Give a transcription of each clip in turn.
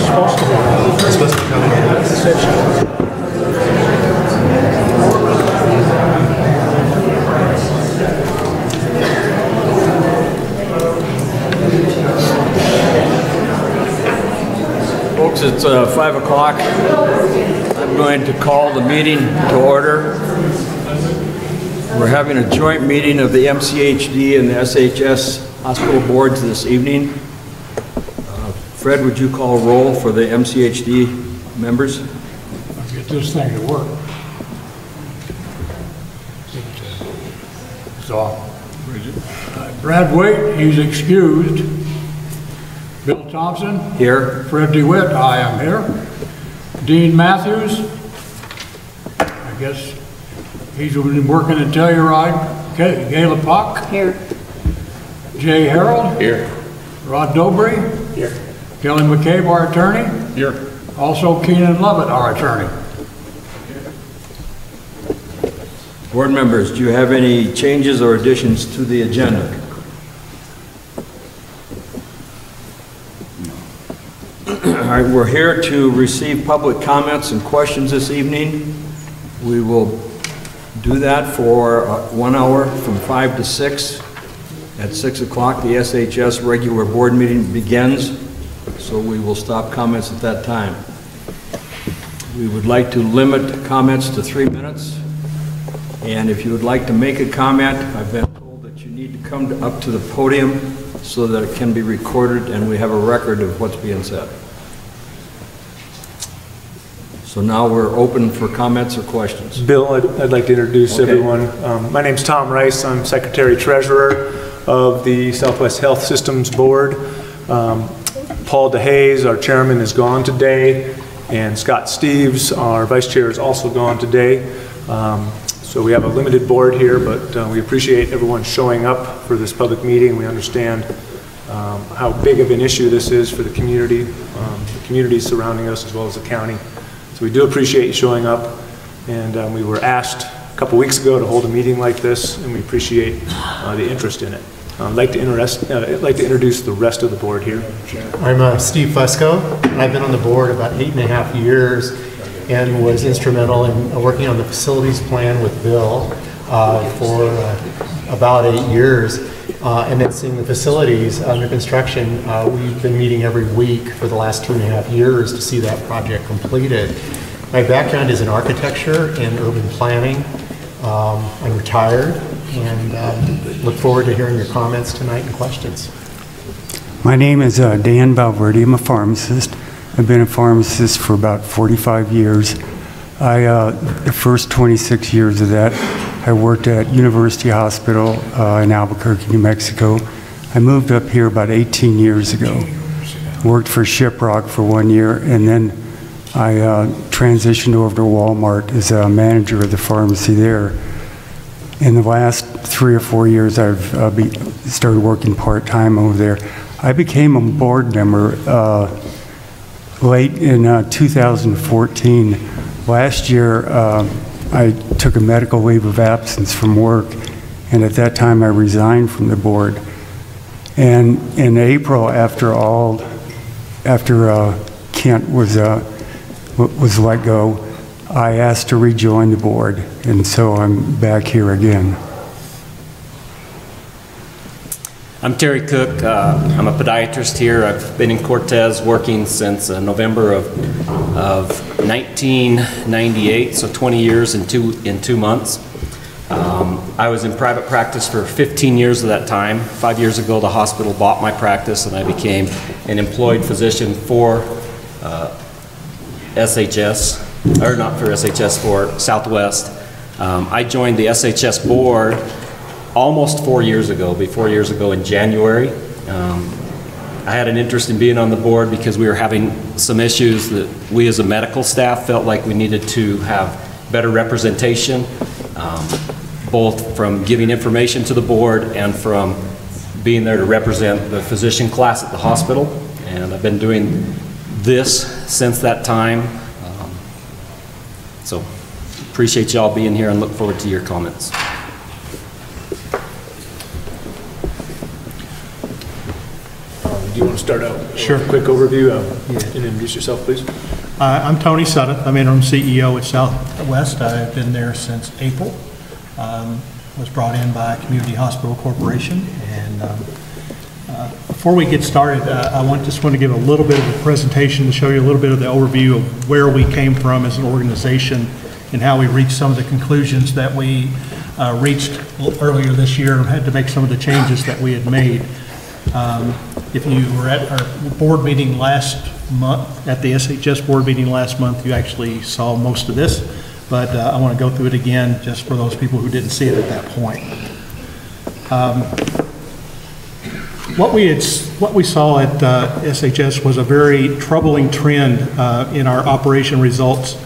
supposed to be. It's supposed to come in. Folks, it's 5 o'clock. I'm going to call the meeting to order. We're having a joint meeting of the MCHD and the SHS hospital boards this evening. Fred, would you call roll for the MCHD members? I'll get this thing to work. So, Brad Waite, he's excused. Bill Thompson? Here. Fred DeWitt, I am here. Dean Matthews? I guess he's been working in Telluride. Gayla Puck? Here. Jay Harold? Here. Rod Dobry? Here. Kelly McCabe, our attorney? Here. Also Keenan Lovett, our attorney. Board members, do you have any changes or additions to the agenda? All right, we're here to receive public comments and questions this evening. We will do that for 1 hour from 5 to 6. At 6 o'clock, the SHS regular board meeting begins, so we will stop comments at that time. We would like to limit comments to 3 minutes. And if you would like to make a comment, I've been told that you need to come up to the podium so that it can be recorded and we have a record of what's being said. So now we're open for comments or questions. Bill, I'd like to introduce everyone. My name's Tom Rice. I'm Secretary Treasurer of the Southwest Health Systems Board. Paul DeHaze, our chairman, is gone today, and Scott Steves, our vice chair, is also gone today. So we have a limited board here, but we appreciate everyone showing up for this public meeting. We understand how big of an issue this is for the communities surrounding us as well as the county. So we do appreciate you showing up, and we were asked a couple weeks ago to hold a meeting like this, and we appreciate the interest in it. I'd like to introduce the rest of the board here. I'm Steve Fusco, and I've been on the board about 8.5 years and was instrumental in working on the facilities plan with Bill for about 8 years. And then seeing the facilities under construction, we've been meeting every week for the last 2.5 years to see that project completed. My background is in architecture and urban planning. I'm retired and look forward to hearing your comments tonight and questions. My name is Dan Valverde. I'm a pharmacist. I've been a pharmacist for about 45 years. The first 26 years of that, I worked at University Hospital in Albuquerque, New Mexico. I moved up here about 18 years ago. Worked for Shiprock for 1 year, and then I transitioned over to Walmart as a manager of the pharmacy there. In the last 3 or 4 years, I've started working part-time over there. I became a board member late in 2014. Last year, I took a medical leave of absence from work, and at that time I resigned from the board. And in April, after Kent was let go, I asked to rejoin the board, and so I'm back here again. I'm Terry Cook. I'm a podiatrist here. I've been in Cortez working since November of 1998, so 20 years in two months. I was in private practice for 15 years of that time. 5 years ago, the hospital bought my practice, and I became an employed physician for SHS, or not for SHS, for Southwest. I joined the SHS board almost 4 years ago, 4 years ago in January. I had an interest in being on the board because we were having some issues that we as a medical staff felt like we needed to have better representation, both from giving information to the board and from being there to represent the physician class at the hospital. And I've been doing this since that time. So appreciate y'all being here and look forward to your comments. Do you want to start out? Sure. With a quick overview and introduce yourself, please. I'm Tony Suttoth. I'm interim CEO at Southwest. I've been there since April. Was brought in by Community Hospital Corporation. And before we get started, I just want to give a little bit of a presentation to show you a little bit of the overview of where we came from as an organization and how we reached some of the conclusions that we reached earlier this year and had to make some of the changes that we had made. If you were at our board meeting last month, at the SHS board meeting last month, you actually saw most of this, but I want to go through it again just for those people who didn't see it at that point. What we saw at SHS was a very troubling trend in our operation results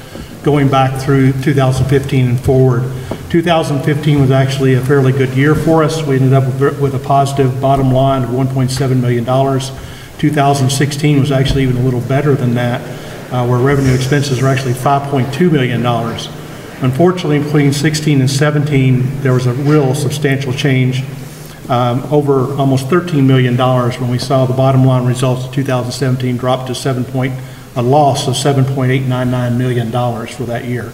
going back through 2015 and forward. 2015 was actually a fairly good year for us. We ended up with a positive bottom line of $1.7 million. 2016 was actually even a little better than that, where revenue expenses were actually $5.2 million. Unfortunately, between 16 and 17, there was a real substantial change, over almost $13 million when we saw the bottom line results of 2017 drop to a loss of $7.899 million for that year.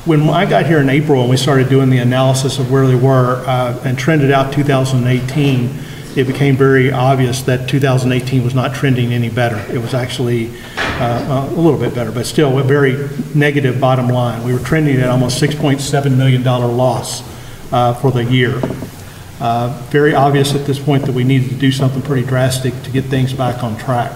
When I got here in April and we started doing the analysis of where they were and trended out 2018, it became very obvious that 2018 was not trending any better. It was actually a little bit better, but still a very negative bottom line. We were trending at almost $6.7 million loss for the year. Very obvious at this point that we needed to do something pretty drastic to get things back on track.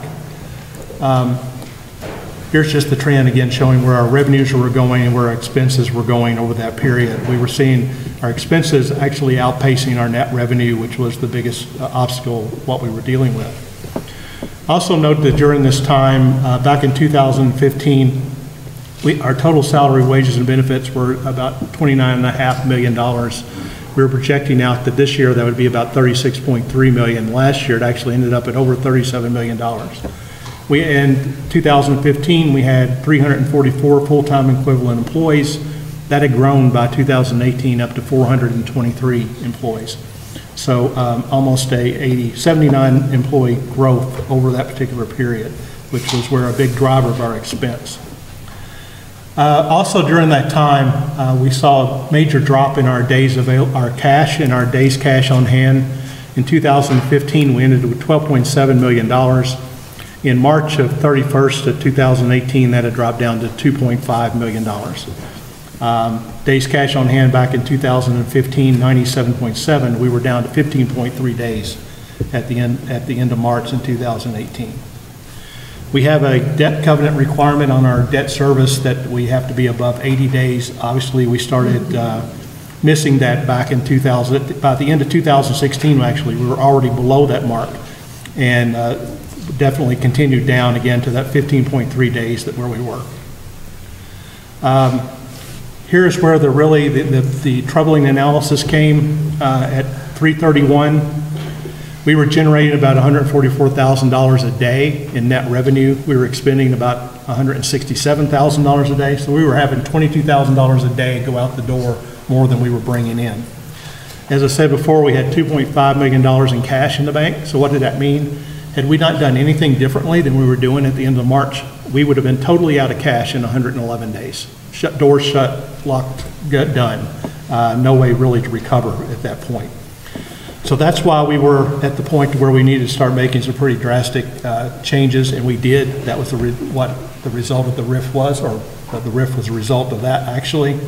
Here's just the trend again showing where our revenues were going and where our expenses were going over that period. We were seeing our expenses actually outpacing our net revenue, which was the biggest obstacle what we were dealing with. Also note that during this time, back in 2015, our total salary, wages, and benefits were about $29.5 million. We were projecting out that this year that would be about $36.3 million. Last year it actually ended up at over $37 million. In 2015, we had 344 full-time equivalent employees. That had grown by 2018 up to 423 employees. So almost a 79 employee growth over that particular period, which was where a big driver of our expense. Also during that time, we saw a major drop in our our cash and our days cash on hand. In 2015, we ended with $12.7 million. In March of 31st of 2018, that had dropped down to $2.5 million. Days cash on hand back in 2015, 97.7. We were down to 15.3 days at the end of March in 2018. We have a debt covenant requirement on our debt service that we have to be above 80 days. Obviously, we started missing that back in 2000. By the end of 2016, actually, we were already below that mark, and definitely continued down again to that 15.3 days where we were. Here's where the troubling analysis came at 3/31. We were generating about $144,000 a day in net revenue. We were expending about $167,000 a day. So we were having $22,000 a day go out the door more than we were bringing in. As I said before, we had $2.5 million in cash in the bank. So what did that mean? Had we not done anything differently than we were doing at the end of March, we would have been totally out of cash in 111 days. Doors shut, locked, done. No way really to recover at that point. So that's why we were at the point where we needed to start making some pretty drastic changes, and we did. That was what the result of the RIF was, or the RIF was a result of that, actually.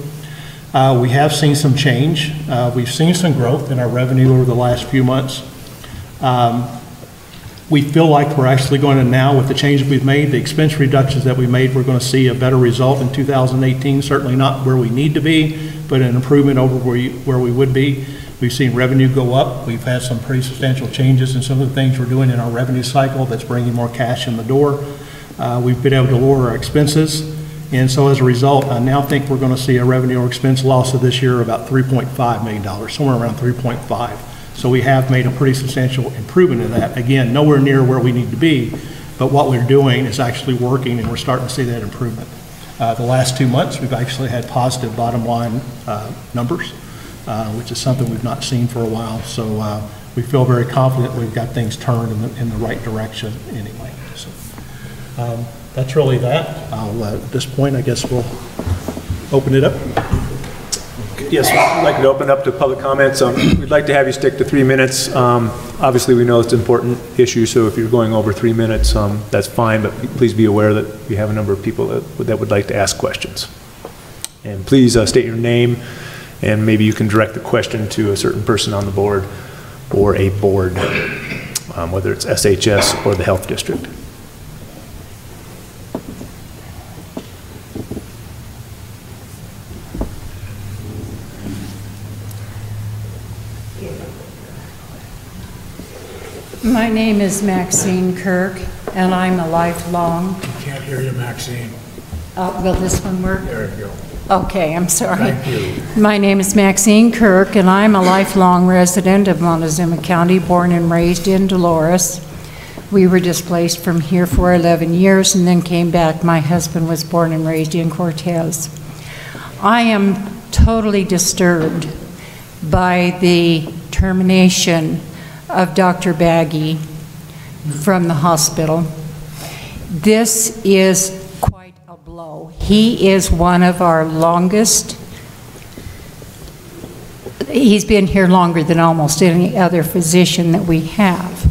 We have seen some change. We've seen some growth in our revenue over the last few months. We feel like we're actually going to now, with the changes we've made, the expense reductions that we made, we're going to see a better result in 2018. Certainly not where we need to be, but an improvement over where we would be. We've seen revenue go up. We've had some pretty substantial changes in some of the things we're doing in our revenue cycle that's bringing more cash in the door. We've been able to lower our expenses. And so as a result, I now think we're going to see a revenue or expense loss of this year of about $3.5 million, somewhere around 3.5. So we have made a pretty substantial improvement in that. Again, nowhere near where we need to be, but what we're doing is actually working, and we're starting to see that improvement. The last 2 months, we've actually had positive bottom line numbers, which is something we've not seen for a while. So we feel very confident we've got things turned in the right direction anyway. So that's really that. At this point, I guess we'll open it up. Yes, I'd like to open up to public comments. We'd like to have you stick to 3 minutes. Obviously, we know it's an important issue, so if you're going over 3 minutes, that's fine, but please be aware that we have a number of people that would like to ask questions. And please state your name, and maybe you can direct the question to a certain person on the board or a board, whether it's SHS or the health district. My name is Maxine Kirk, and I'm a lifelong... Can't hear you, Maxine. will this one work? There you go. Okay, I'm sorry. Thank you. My name is Maxine Kirk, and I'm a lifelong resident of Montezuma County, born and raised in Dolores. We were displaced from here for 11 years and then came back. My husband was born and raised in Cortez. I am totally disturbed by the termination of Dr. Baggy from the hospital. This is quite a blow. He is one of our longest, he's been here longer than almost any other physician that we have.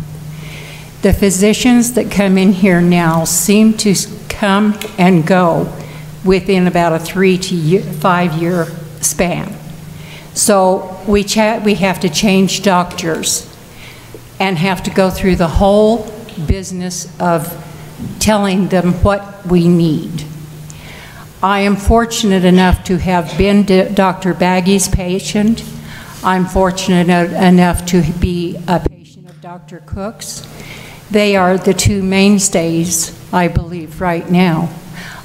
The physicians that come in here now seem to come and go within about a 3 to 5 year span. So we have to change doctors and have to go through the whole business of telling them what we need. I am fortunate enough to have been Dr. Baggy's patient. I'm fortunate enough to be a patient of Dr. Cook's. They are the two mainstays, I believe, right now.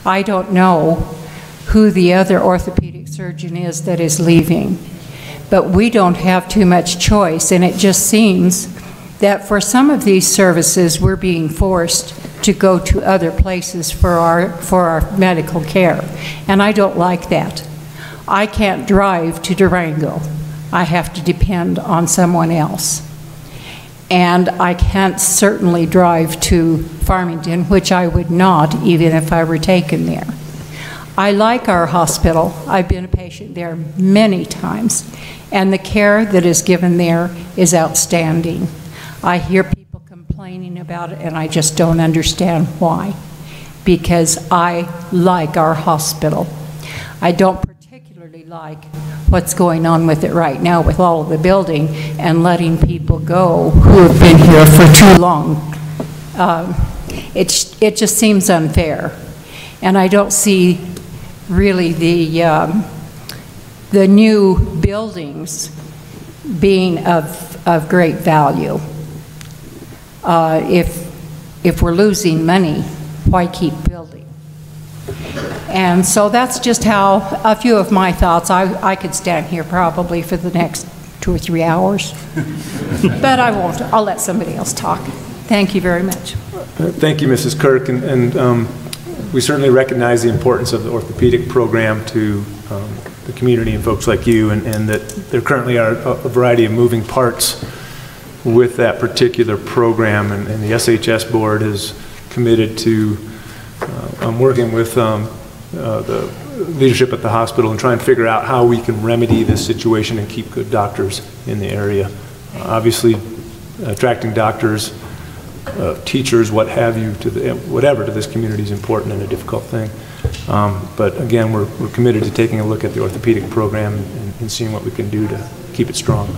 I don't know who the other orthopedic surgeon is that is leaving, but we don't have too much choice, and it just seems that for some of these services, we're being forced to go to other places for our medical care, and I don't like that. I can't drive to Durango. I have to depend on someone else. And I can't certainly drive to Farmington, which I would not even if I were taken there. I like our hospital. I've been a patient there many times, and the care that is given there is outstanding. I hear people complaining about it, and I just don't understand why, because I like our hospital. I don't particularly like what's going on with it right now with all of the building and letting people go who have been here for too long. It just seems unfair, and I don't see really the new buildings being of great value. If we're losing money, why keep building? And so that's just how a few of my thoughts. I could stand here probably for the next 2 or 3 hours, but I won't. I'll let somebody else talk. Thank you very much. Thank you, Mrs. Kirk, and we certainly recognize the importance of the orthopedic program to the community and folks like you, and that there currently are a variety of moving parts with that particular program, and the SHS board is committed to working with the leadership at the hospital and trying to figure out how we can remedy this situation and keep good doctors in the area. Obviously, attracting doctors, teachers, what have you, to whatever to this community is important and a difficult thing. But again, we're committed to taking a look at the orthopedic program and seeing what we can do to keep it strong.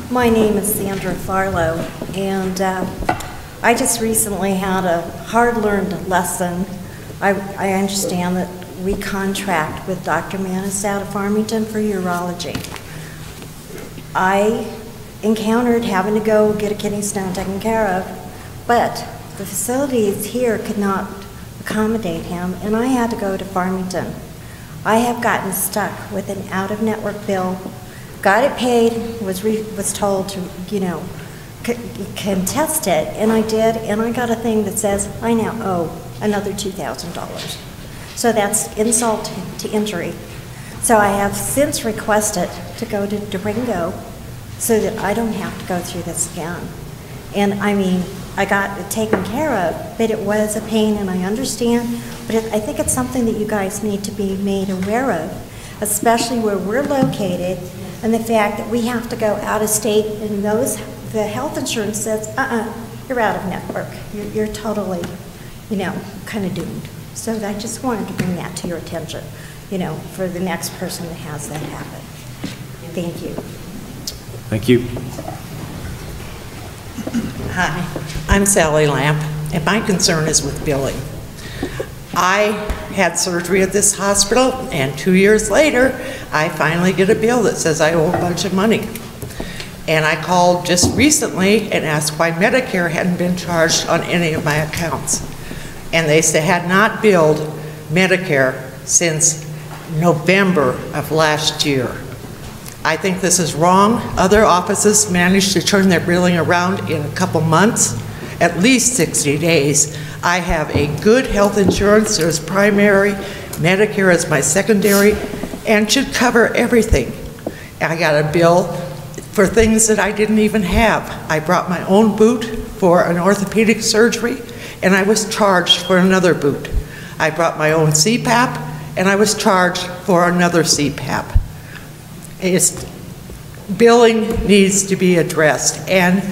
My name is Sandra Farlow, and I just recently had a hard-learned lesson. I understand that we contract with Dr. Manis out of Farmington for urology. I encountered having to go get a kidney stone taken care of, but the facilities here could not accommodate him, and I had to go to Farmington. I have gotten stuck with an out-of-network bill, got it paid, was told to, contest it, and I did, and I got a thing that says I now owe another $2,000. So that's insult to injury. So I have since requested to go to Durango so that I don't have to go through this again. And I mean, I got it taken care of, but it was a pain, and I understand, but I think it's something that you guys need to be made aware of, especially where we're located, and the fact that we have to go out of state, and the health insurance says, you're out of network. You're totally, kind of doomed. So I just wanted to bring that to your attention, for the next person that has that happen. Thank you. Thank you. Hi, I'm Sally Lamp, and my concern is with billing. I had surgery at this hospital, and 2 years later, I finally get a bill that says I owe a bunch of money. And I called just recently and asked why Medicare hadn't been charged on any of my accounts. And they had not billed Medicare since November of last year. I think this is wrong. Other offices managed to turn their billing around in a couple months, at least 60 days. I have a good health insurance. There's primary, Medicare is my secondary, and should cover everything. I got a bill for things that I didn't even have. I brought my own boot for an orthopedic surgery, and I was charged for another boot. I brought my own CPAP, and I was charged for another CPAP. Billing needs to be addressed and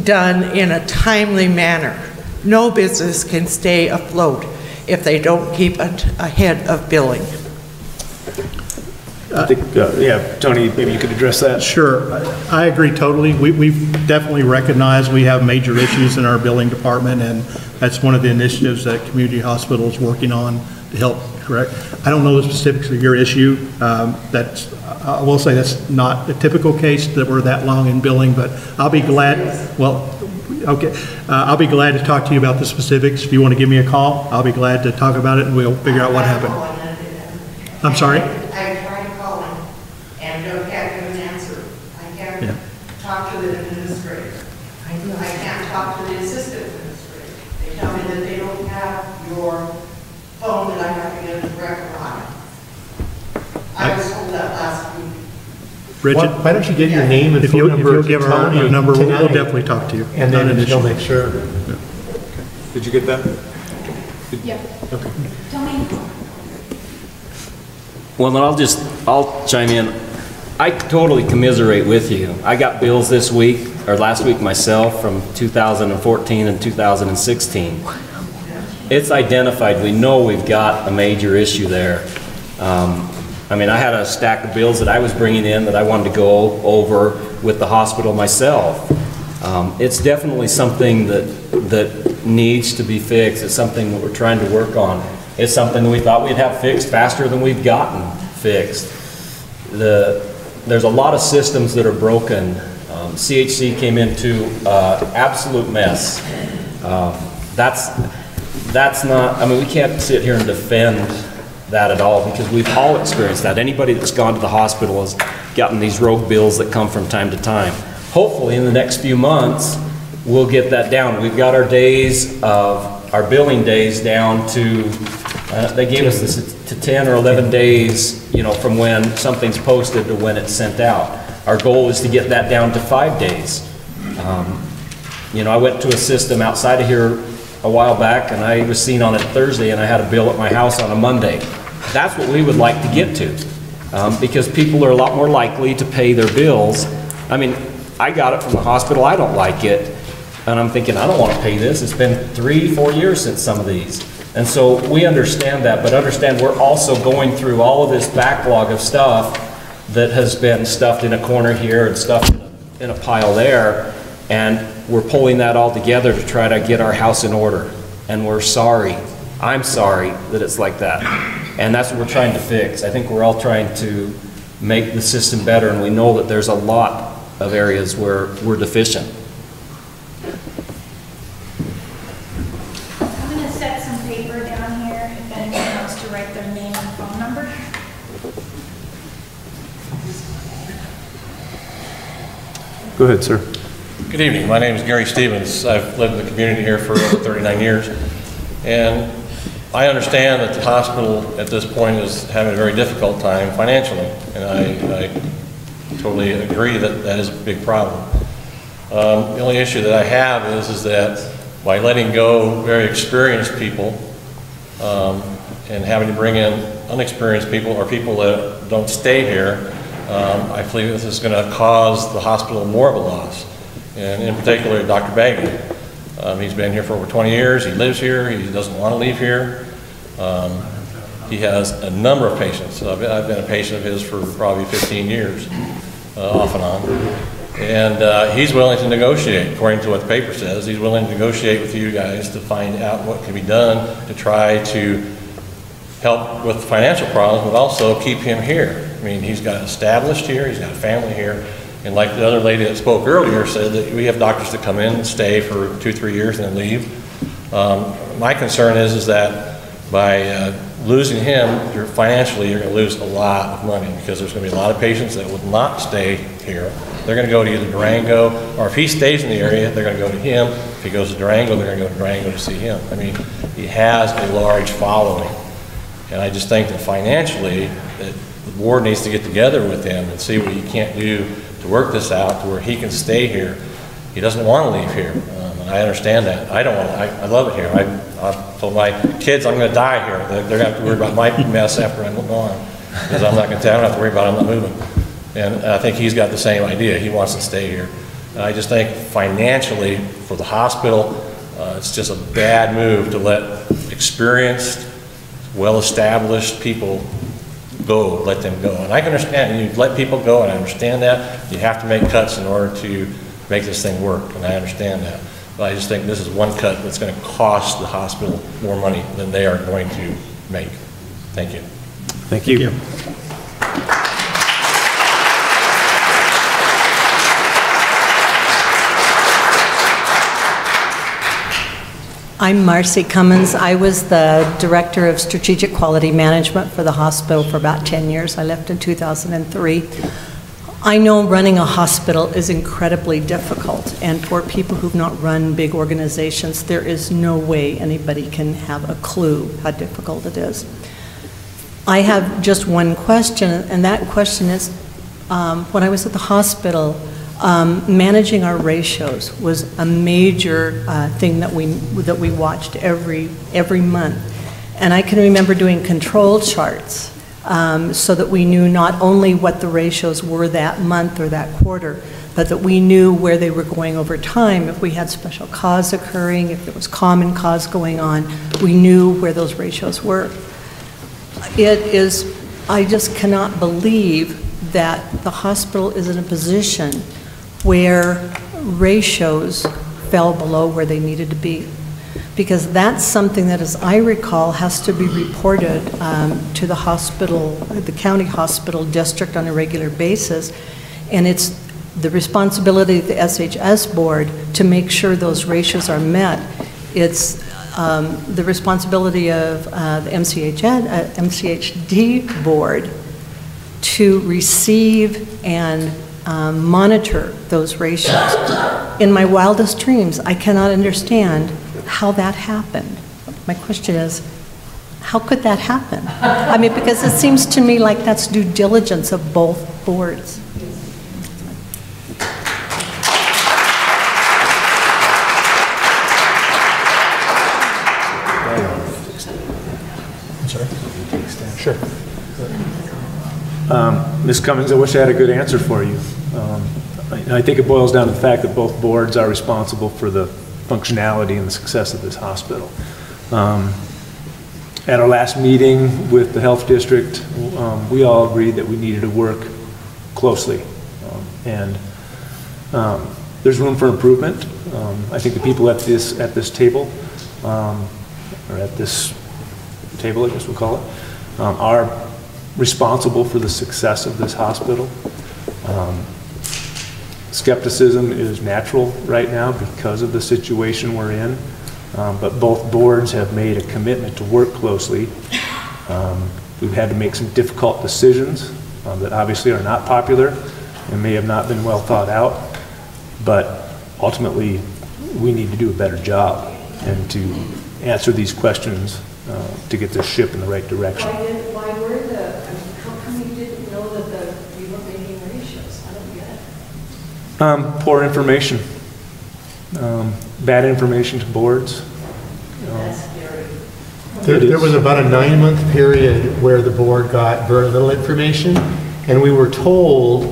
done in a timely manner. No business can stay afloat if they don't keep ahead of billing. I think, yeah, Tony, maybe you could address that. Sure, I agree totally. We've definitely recognized we have major issues in our billing department, and that's one of the initiatives that Community Hospital is working on to help correct. I don't know the specifics of your issue. I will say that's not a typical case that we're that long in billing, but I'll be glad, I'll be glad to talk to you about the specifics. If you want to give me a call, I'll be glad to talk about it, and we'll figure out what happened. I'm sorry? I tried calling and don't get an answer. I can't talk to the administrator. I can't talk to the assistant administrator. They tell me that they don't have your phone that I have to get a direct line. I was told that last week. Richard? Why don't you give your name and phone number? If you'll give her your number, we'll definitely talk to you. And then she'll make sure. Yeah. Did you get that? Yeah. Okay. Tell me. Well, then I'll chime in. I totally commiserate with you. I got bills this week, or last week myself, from 2014 and 2016. It's identified. We know we've got a major issue there. I mean, I had a stack of bills that I was bringing in that I wanted to go over with the hospital myself. It's definitely something that needs to be fixed. It's something that we're trying to work on. It's something that we thought we'd have fixed faster than we've gotten fixed. There's a lot of systems that are broken. CHC came into absolute mess. That's not, I mean, we can't sit here and defend that at all, because we've all experienced that. Anybody that's gone to the hospital has gotten these rogue bills that come from time to time. Hopefully in the next few months we'll get that down. We've got our our billing days down to, they gave us this to 10 or 11 days, from when something's posted to when it's sent out. Our goal is to get that down to 5 days. I went to a system outside of here a while back, and I was seen on it Thursday, and I had a bill at my house on a Monday. That's what we would like to get to, because people are a lot more likely to pay their bills. I mean, I got it from the hospital, I don't like it, and I'm thinking, I don't want to pay this. It's been 3-4 years since some of these. And so we understand that, but understand we're also going through all of this backlog of stuff that has been stuffed in a corner here and stuffed in a pile there, and we're pulling that all together to try to get our house in order. And we're sorry. I'm sorry that it's like that. And that's what we're trying to fix. I think we're all trying to make the system better, and we know that there's a lot of areas where we're deficient. I'm going to set some paper down here if anyone wants to write their name and phone number. Go ahead, sir. Good evening. My name is Gary Stevens. I've lived in the community here for over 39 years. And I understand that the hospital at this point is having a very difficult time financially, and I totally agree that that is a big problem. The only issue that I have is that by letting go very experienced people and having to bring in unexperienced people or people that don't stay here, I believe this is going to cause the hospital more of a loss. And in particular, Dr. Bagley. He's been here for over 20 years. He lives here. He doesn't want to leave here. He has a number of patients. I've been a patient of his for probably 15 years, off and on. And he's willing to negotiate, according to what the paper says. He's willing to negotiate with you guys to find out what can be done to try to help with the financial problems, but also keep him here. I mean, he's got established here. He's got a family here. And like the other lady that spoke earlier said, that we have doctors that come in and stay for 2-3 years and then leave. My concern is that by losing him, financially you're going to lose a lot of money, because there's going to be a lot of patients that will not stay here. They're going to go to either Durango, or if he stays in the area, they're going to go to him. If he goes to Durango, they're going to go to Durango to see him. I mean, he has a large following. And I just think that financially, that the board needs to get together with him and see what he can't do to work this out to where he can stay here. He doesn't want to leave here, and I understand that. I don't want to. I love it here. I've told my kids I'm going to die here. They're going to have to worry about my mess after I'm gone, because I'm not going to. I don't have to worry about it. I'm not moving. And I think he's got the same idea. He wants to stay here. And I just think financially for the hospital, it's just a bad move to let experienced, well-established people go, let them go. And I can understand, you let people go, and I understand that. You have to make cuts in order to make this thing work, and I understand that. But I just think this is one cut that's going to cost the hospital more money than they are going to make. Thank you. Thank you. I'm Marcy Cummins. I was the Director of Strategic Quality Management for the hospital for about 10 years. I left in 2003. I know running a hospital is incredibly difficult, and for people who've not run big organizations, there is no way anybody can have a clue how difficult it is. I have just one question, and that question is, when I was at the hospital, managing our ratios was a major thing that we watched every month. And I can remember doing control charts so that we knew not only what the ratios were that month or that quarter, but that we knew where they were going over time. If we had special cause occurring, if there was common cause going on, we knew where those ratios were. I just cannot believe that the hospital is in a position where ratios fell below where they needed to be. Because that's something that, as I recall, has to be reported to the hospital, the county hospital district on a regular basis. And it's the responsibility of the SHS board to make sure those ratios are met. It's the responsibility of the MCHD board to receive and monitor those ratios. In my wildest dreams, I cannot understand how that happened. My question is, how could that happen? I mean, because it seems to me like that's due diligence of both boards. Sure. Ms. Cummings, I wish I had a good answer for you. I think it boils down to the fact that both boards are responsible for the functionality and the success of this hospital. At our last meeting with the health district, we all agreed that we needed to work closely. There's room for improvement. I think the people at this table, or at this table, I guess we'll call it, are responsible for the success of this hospital. Skepticism is natural right now because of the situation we're in, but both boards have made a commitment to work closely. We've had to make some difficult decisions that obviously are not popular and may have not been well thought out, but ultimately we need to do a better job and to answer these questions to get this ship in the right direction. How come you didn't know that you weren't making ratios? I don't get it. Poor information, bad information to boards. That's scary. There was about a 9-month period where the board got very little information, and we were told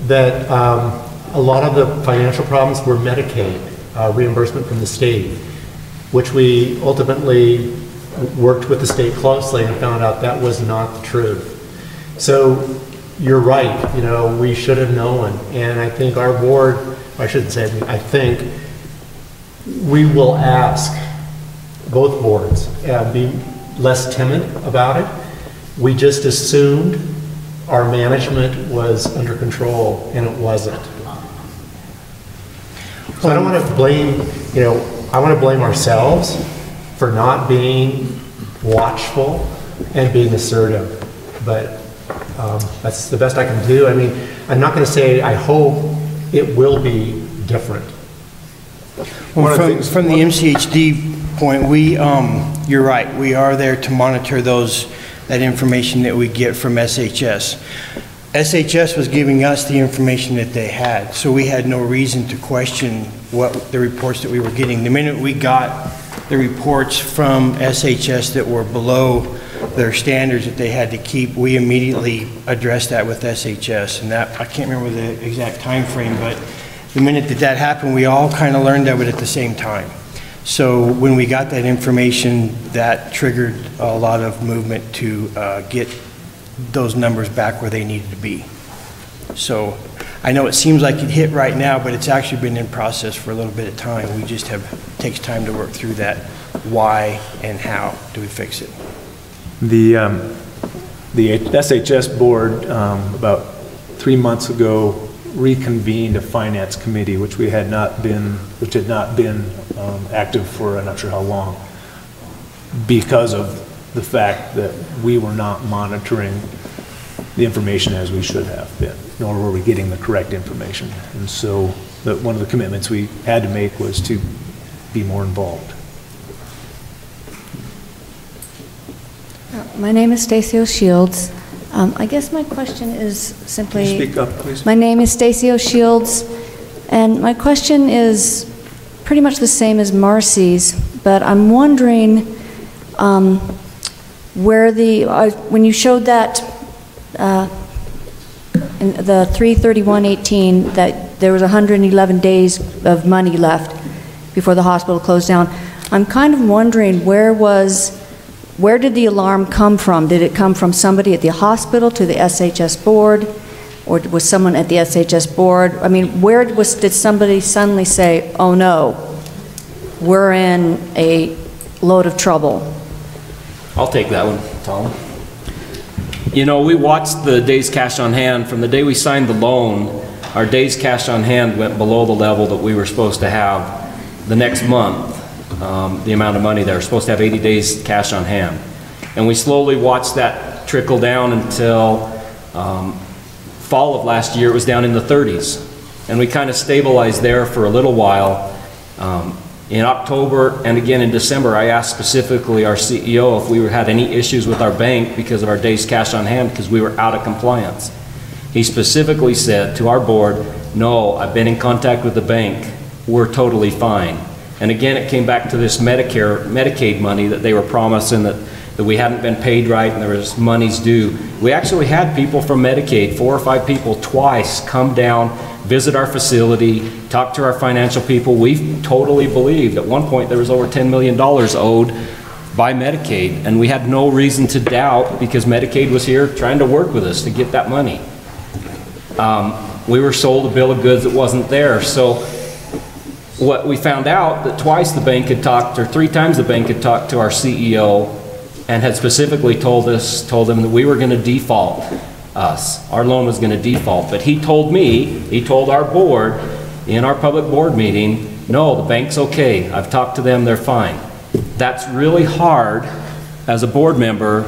that a lot of the financial problems were Medicaid reimbursement from the state, which we ultimately worked with the state closely and found out that was not the truth. So you're right, you know, we should have known, and I think our board, I shouldn't say I think, we will ask both boards, be less timid about it. We just assumed our management was under control, and it wasn't. So I don't want to blame, you know, I want to blame ourselves for not being watchful and being assertive, but that's the best I can do. I mean, I'm not going to say I hope it will be different. Well, from the MCHD point, you're right, we are there to monitor that information that we get from SHS. SHS was giving us the information that they had, so we had no reason to question what the reports that we were getting. The minute we got the reports from SHS that were below their standards that they had to keep, we immediately addressed that with SHS, and that, I can't remember the exact time frame, but the minute that happened, we all kind of learned of it at the same time. So when we got that information, that triggered a lot of movement to get those numbers back where they needed to be. So I know it seems like it hit right now, but it's actually been in process for a little bit of time. We just takes time to work through that. Why and how do we fix it? The SHS board about 3 months ago reconvened a finance committee, which had not been active for I'm not sure how long, because of the fact that we were not monitoring the information as we should have been, nor were we getting the correct information. And so one of the commitments we had to make was to be more involved. My name is Stacy O'Shields. I guess my question is simply... Can you speak up, please? My name is Stacy O'Shields, and my question is pretty much the same as Marcy's, but I'm wondering where when you showed that in the 3/31/18 that there was 111 days of money left before the hospital closed down, I'm kind of wondering where did the alarm come from? Did it come from somebody at the hospital to the SHS board, or was someone at the SHS board? I mean, did somebody suddenly say, oh no, we're in a load of trouble? I'll take that one, Tom. You know, we watched the days cash on hand. From the day we signed the loan, our days cash on hand went below the level that we were supposed to have the next month. The amount of money there, we're supposed to have 80 days cash on hand. And we slowly watched that trickle down until fall of last year, it was down in the 30s. And we kind of stabilized there for a little while. In October and again in December, I asked specifically our CEO if we had any issues with our bank because of our days cash on hand, because we were out of compliance. He specifically said to our board, no, I've been in contact with the bank, we're totally fine. And again, it came back to this Medicaid money that they were promising that we hadn't been paid right and there was monies due. We actually had people from Medicaid, 4 or 5 people twice, come down, visit our facility, talk to our financial people. We totally believed at one point there was over $10 million owed by Medicaid, and we had no reason to doubt because Medicaid was here trying to work with us to get that money. We were sold a bill of goods that wasn't there. So what we found out that twice the bank had talked, or 3 times the bank had talked to our CEO and had specifically told them that we were going to default us. Our loan was going to default. But he told me, he told our board in our public board meeting, no, the bank's okay. I've talked to them, they're fine. That's really hard as a board member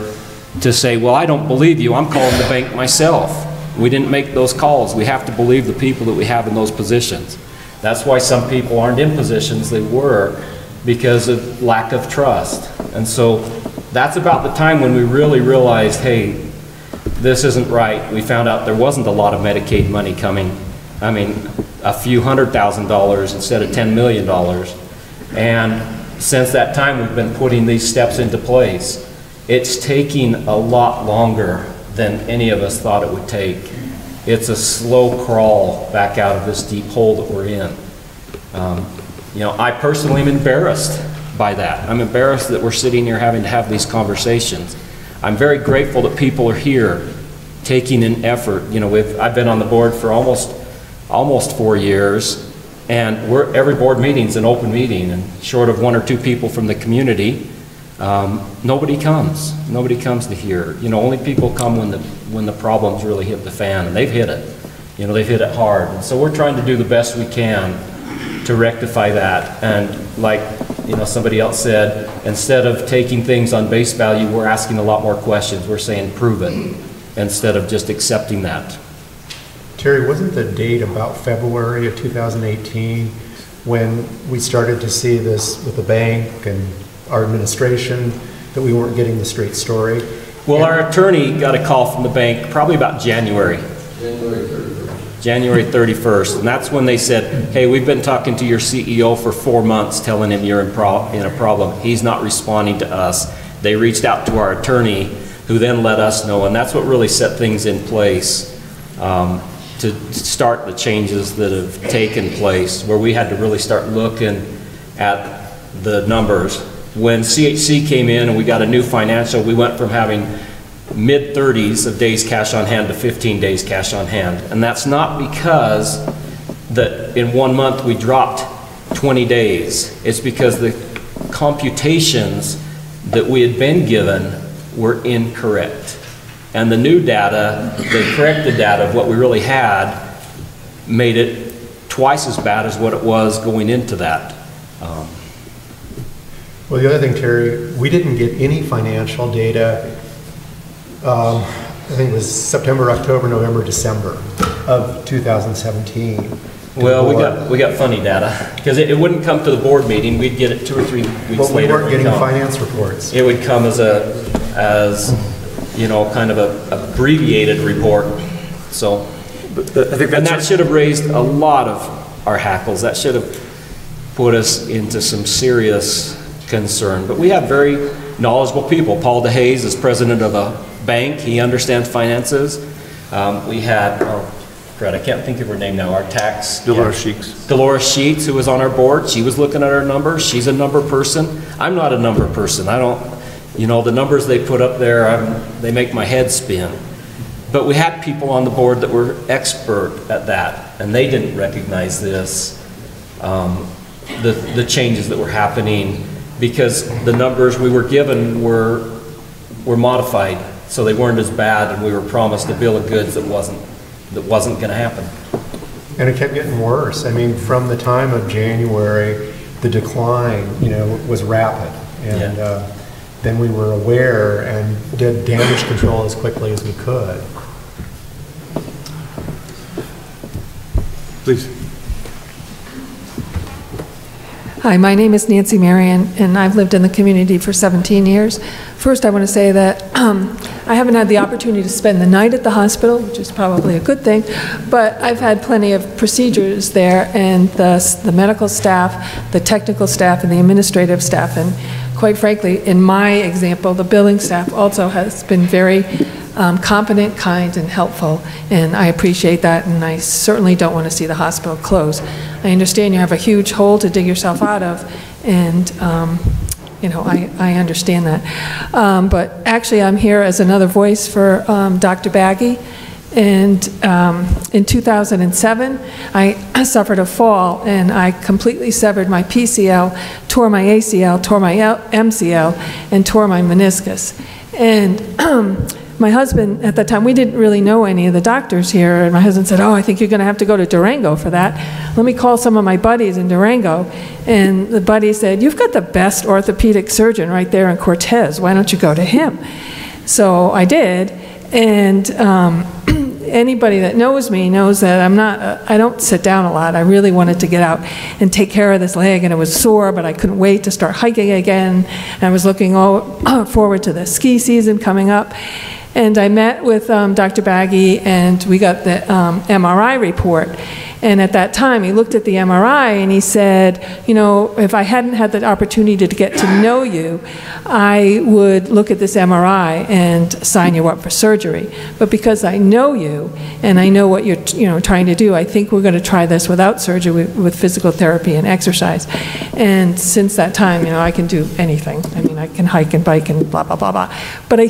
to say, well, I don't believe you, I'm calling the bank myself. We didn't make those calls. We have to believe the people that we have in those positions. That's why some people aren't in positions they were, because of lack of trust. And so that's about the time when we really realized, hey, this isn't right. We found out there wasn't a lot of Medicaid money coming. I mean, a few $100,000 instead of $10 million. And since that time, we've been putting these steps into place. It's taking a lot longer than any of us thought it would take. It's a slow crawl back out of this deep hole that we're in. You know, I personally am embarrassed by that. I'm embarrassed that we're sitting here having to have these conversations. I'm very grateful that people are here taking an effort. You know, I've been on the board for almost 4 years, and every board meeting's an open meeting, and short of 1 or 2 people from the community, nobody comes. Nobody comes to hear. You know, only people come when the problems really hit the fan, and they've hit it. You know, they've hit it hard. And so we're trying to do the best we can to rectify that. And like, you know, somebody else said, instead of taking things on base value, we're asking a lot more questions. We're saying, prove it, instead of just accepting that. Terry, wasn't the date about February of 2018 when we started to see this with the bank and our administration, that we weren't getting the straight story? Well, our attorney got a call from the bank probably about January 31st, and that's when they said, hey, we've been talking to your CEO for 4 months telling him you're in a problem. He's not responding to us. They reached out to our attorney, who then let us know, and that's what really set things in place to start the changes that have taken place, where we had to really start looking at the numbers. When CHC came in and we got a new financial, we went from having mid-30s of days cash on hand to 15 days cash on hand. And that's not because that in 1 month we dropped 20 days. It's because the computations that we had been given were incorrect. And the new data, the corrected data of what we really had, made it twice as bad as what it was going into that. Well, the other thing, Terry, we didn't get any financial data, I think it was September, October, November, December of 2017. Well, we got funny data, because it wouldn't come to the board meeting. We'd get it 2 or 3 weeks later. But we weren't getting finance reports. It would come as you know, kind of a abbreviated report. So, and that should have raised a lot of our hackles. That should have put us into some serious concern. But we have very knowledgeable people. Paul DeHaze is president of a bank. He understands finances. We had, I can't think of her name now, our tax. Dolores Sheets. Dolores Sheets, who was on our board. She was looking at our numbers. She's a number person. I'm not a number person. I don't, you know, the numbers they put up there, they make my head spin. But we had people on the board that were expert at that, and they didn't recognize this, the changes that were happening, because the numbers we were given were modified, so they weren't as bad, and we were promised a bill of goods that wasn't going to happen. And it kept getting worse. I mean, from the time of January, the decline, you know, was rapid, and then we were aware and did damage control as quickly as we could. Please. Hi, my name is Nancy Marion, and I've lived in the community for 17 years. First, I want to say that I haven't had the opportunity to spend the night at the hospital, which is probably a good thing, but I've had plenty of procedures there, and the medical staff, the technical staff, and the administrative staff, and quite frankly, in my example, the billing staff also has been very competent, kind, and helpful, and I appreciate that, and I certainly don't want to see the hospital close. I understand you have a huge hole to dig yourself out of, and you know, I understand that. But actually, I'm here as another voice for Dr. Baggy, and in 2007, I suffered a fall, and I completely severed my PCL, tore my ACL, tore my MCL, and tore my meniscus. And my husband, at that time, we didn't really know any of the doctors here, and my husband said, oh, I think you're going to have to go to Durango for that. Let me call some of my buddies in Durango. And the buddy said, you've got the best orthopedic surgeon right there in Cortez. Why don't you go to him? So I did, and anybody that knows me knows that I don't sit down a lot. I really wanted to get out and take care of this leg, and it was sore, but I couldn't wait to start hiking again. And I was looking forward to the ski season coming up. And I met with Dr. Baggy, and we got the MRI report. And at that time, he looked at the MRI and he said, you know, if I hadn't had the opportunity to get to know you, I would look at this MRI and sign you up for surgery. But because I know you and I know what you're trying to do, I think we're going to try this without surgery, with physical therapy and exercise. And since that time, I can do anything. I mean, I can hike and bike and blah, blah, blah, blah. But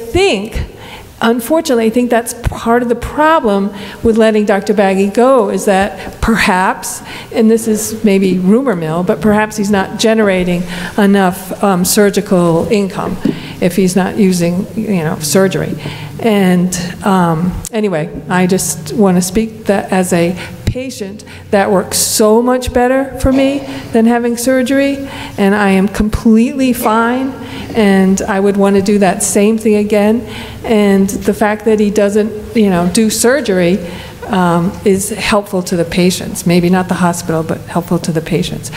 unfortunately, I think that's part of the problem with letting Dr. Baggy go, is that perhaps, and this is maybe rumor mill, but perhaps he's not generating enough surgical income if he's not using, surgery. And anyway, I just want to speak that as a patient, that works so much better for me than having surgery, and I am completely fine, and I would want to do that same thing again. And the fact that he doesn't, do surgery is helpful to the patients. Maybe not the hospital, but helpful to the patients.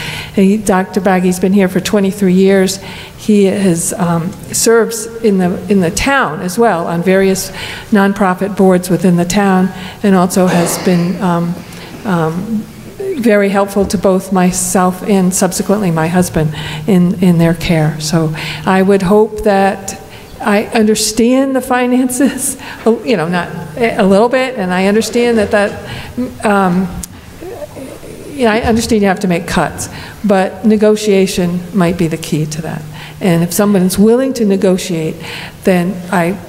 Dr. Baggy's been here for 23 years. He has serves in the town as well on various nonprofit boards within the town, and also has been very helpful to both myself and subsequently my husband in their care. So I would hope that I understand the finances, not a little bit, and I understand I understand you have to make cuts, but negotiation might be the key to that. And if someone is willing to negotiate, then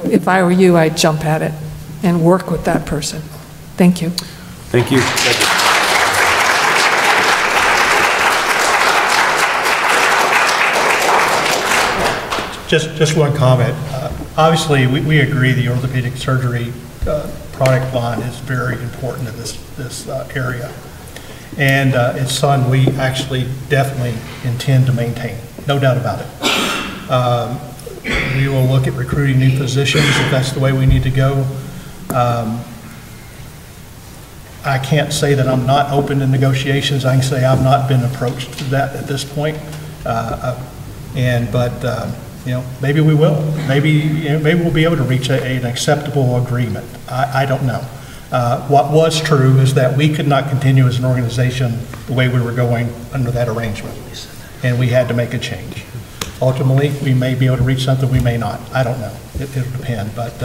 if I were you, I'd jump at it and work with that person. Thank you. Thank you. Just one comment. Obviously, we agree the orthopedic surgery product line is very important in this area. And it's something we actually definitely intend to maintain, no doubt about it. We will look at recruiting new physicians if that's the way we need to go. I can't say that I'm not open to negotiations. I can say I've not been approached to that at this point. Maybe we will. Maybe we'll be able to reach an acceptable agreement. I don't know. What was true is that we could not continue as an organization the way we were going under that arrangement, and we had to make a change. Ultimately, we may be able to reach something, we may not. I don't know. It'll depend, but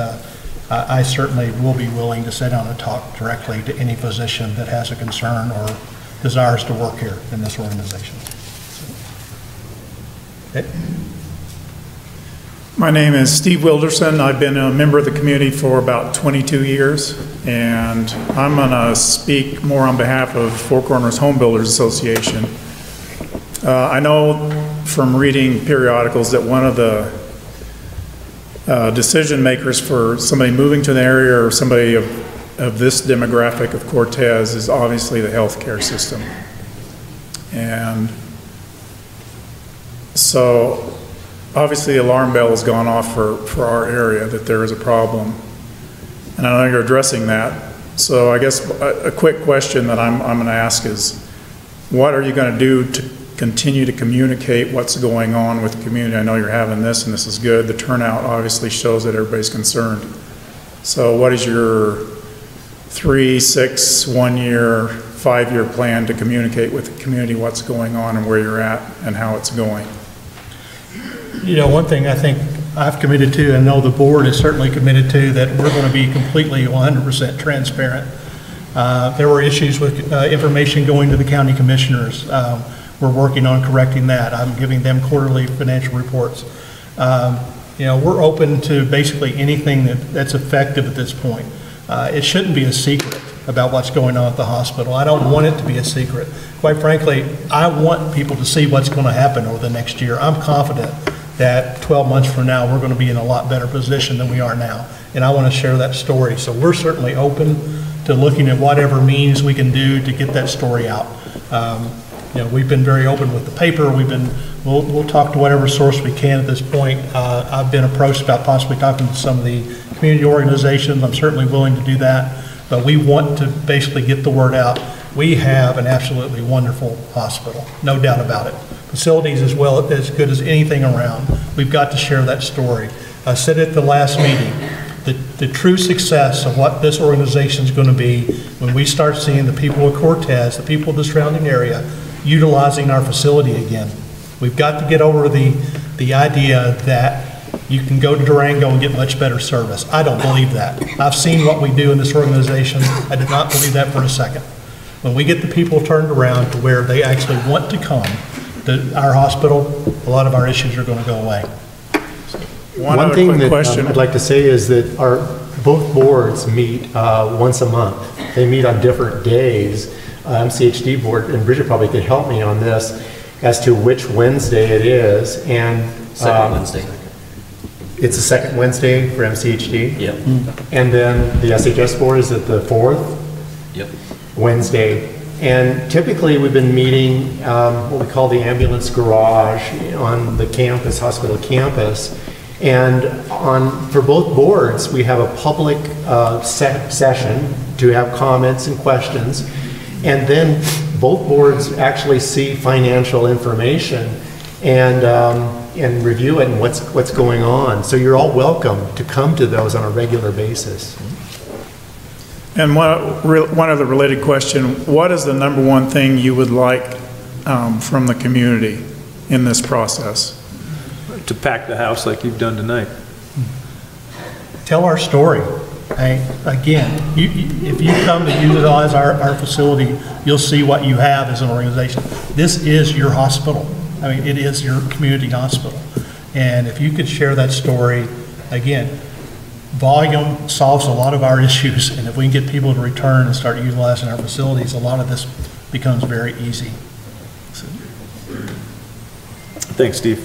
I certainly will be willing to sit down and talk directly to any physician that has a concern or desires to work here in this organization. Okay. My name is Steve Wilderson. I've been a member of the community for about 22 years, and I'm going to speak more on behalf of Four Corners Home Builders Association. I know from reading periodicals that one of the decision makers for somebody moving to the area or somebody of this demographic of Cortez is obviously the healthcare system. And so obviously the alarm bell has gone off for our area that there is a problem. And I know you're addressing that. So I guess a quick question that I'm going to ask is, what are you going to do to continue to communicate what's going on with the community? I know you're having this, and this is good. The turnout obviously shows that everybody's concerned. So what is your 3, 6, 1 year, 5-year plan to communicate with the community what's going on and where you're at and how it's going? One thing I think I've committed to, and I know the board is certainly committed to, that we're going to be completely 100% transparent. There were issues with information going to the county commissioners. We're working on correcting that. I'm giving them quarterly financial reports. We're open to basically anything that's effective at this point. It shouldn't be a secret about what's going on at the hospital. I don't want it to be a secret. Quite frankly, I want people to see what's going to happen over the next year. I'm confident that 12 months from now, we're going to be in a lot better position than we are now. And I want to share that story. So we're certainly open to looking at whatever means we can do to get that story out. We've been very open with the paper. We'll talk to whatever source we can at this point. I've been approached about possibly talking to some of the community organizations. I'm certainly willing to do that. but we want to basically get the word out. We have an absolutely wonderful hospital, no doubt about it. Facilities as well, as good as anything around. We've got to share that story. I said at the last meeting, the true success of what this organization is going to be when we start seeing the people of Cortez, the people of the surrounding area, utilizing our facility again. We've got to get over the idea that you can go to Durango and get much better service. I don't believe that. I've seen what we do in this organization. I did not believe that for a second. When we get the people turned around to where they actually want to come to our hospital, a lot of our issues are going to go away. One thing that I'd like to say is that both boards meet once a month. They meet on different days. MCHD board, and Bridget probably could help me on this, as to which Wednesday it is. And Second Wednesday. It's the second Wednesday for MCHD? Yep. And then the SHS board is at the fourth? Yep. Wednesday. And typically we've been meeting what we call the ambulance garage on the campus, hospital campus. And for both boards, we have a public session to have comments and questions. And then both boards actually see financial information and review it and what's going on. So you're all welcome to come to those on a regular basis. And one other related question, what is the number one thing you would like from the community in this process? To pack the house like you've done tonight. Tell our story. Again, if you come to utilize our facility, you'll see what you have as an organization. This is your hospital. I mean, it is your community hospital. And if you could share that story, again, volume solves a lot of our issues. And if we can get people to return and start utilizing our facilities, a lot of this becomes very easy. So. Thanks, Steve.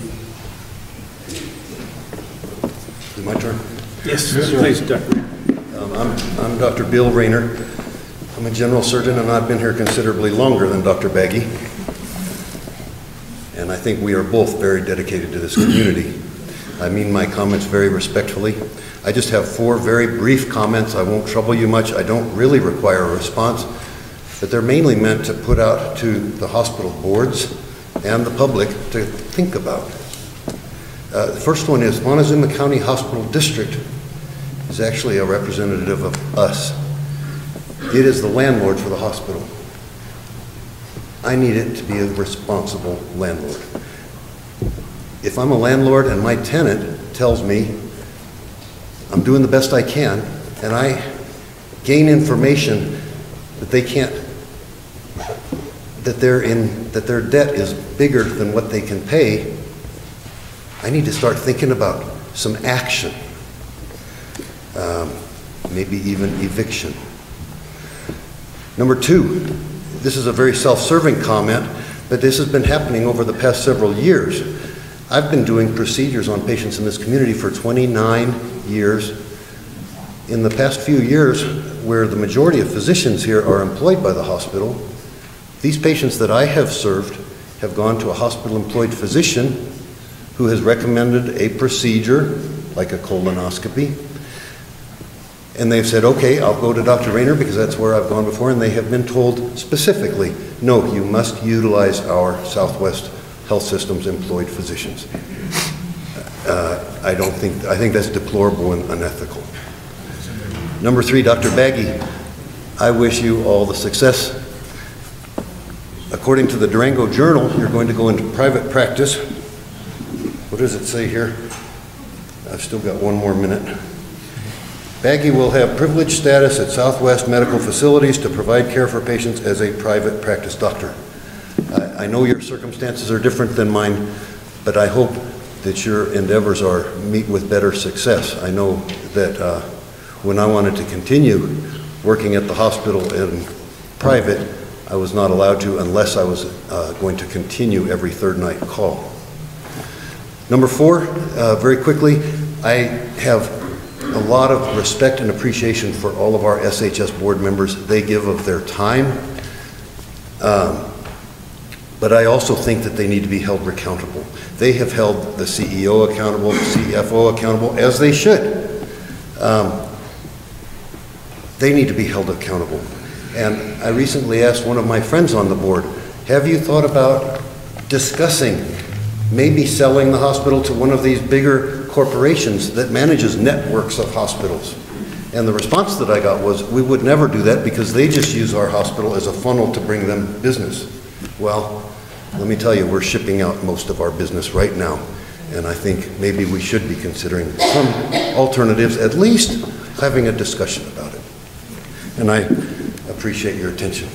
Is it my turn? Yes, please, Dr. I'm Dr. Bill Rayner. I'm a general surgeon, and I've been here considerably longer than Dr. Baggy. And I think we are both very dedicated to this community. I mean my comments very respectfully. I just have 4 very brief comments. I won't trouble you much. I don't really require a response, but they're mainly meant to put out to the hospital boards and the public to think about. The first one is Montezuma County Hospital District is actually a representative of us. It is the landlord for the hospital. I need it to be a responsible landlord. If I'm a landlord and my tenant tells me I'm doing the best I can and I gain information that they can't, that their debt is bigger than what they can pay, I need to start thinking about some action. Maybe even eviction. Number 2, this is a very self-serving comment, but this has been happening over the past several years. I've been doing procedures on patients in this community for 29 years. In the past few years, where the majority of physicians here are employed by the hospital, these patients that I have served have gone to a hospital-employed physician who has recommended a procedure, like a colonoscopy, and they've said, okay, I'll go to Dr. Rayner because that's where I've gone before, and they have been told specifically, no, you must utilize our Southwest Health Systems employed physicians. I think that's deplorable and unethical. Number 3, Dr. Baggy, I wish you all the success. According to the Durango Journal, you're going to go into private practice. What does it say here? I've still got 1 more minute. Baggy will have privileged status at Southwest Medical Facilities to provide care for patients as a private practice doctor. I know your circumstances are different than mine, but I hope that your endeavors meet with better success. I know that when I wanted to continue working at the hospital in private, I was not allowed to unless I was going to continue every 3rd night call. Number 4, very quickly, I have a lot of respect and appreciation for all of our SHS board members. They give of their time, but I also think that they need to be held accountable. They have held the CEO accountable, the CFO accountable, as they should. they need to be held accountable. And I recently asked one of my friends on the board, have you thought about discussing maybe selling the hospital to one of these bigger corporations that manages networks of hospitals? And the response that I got was, we would never do that because they just use our hospital as a funnel to bring them business. Well, let me tell you, we're shipping out most of our business right now. And I think maybe we should be considering some alternatives, at least having a discussion about it. And I appreciate your attention.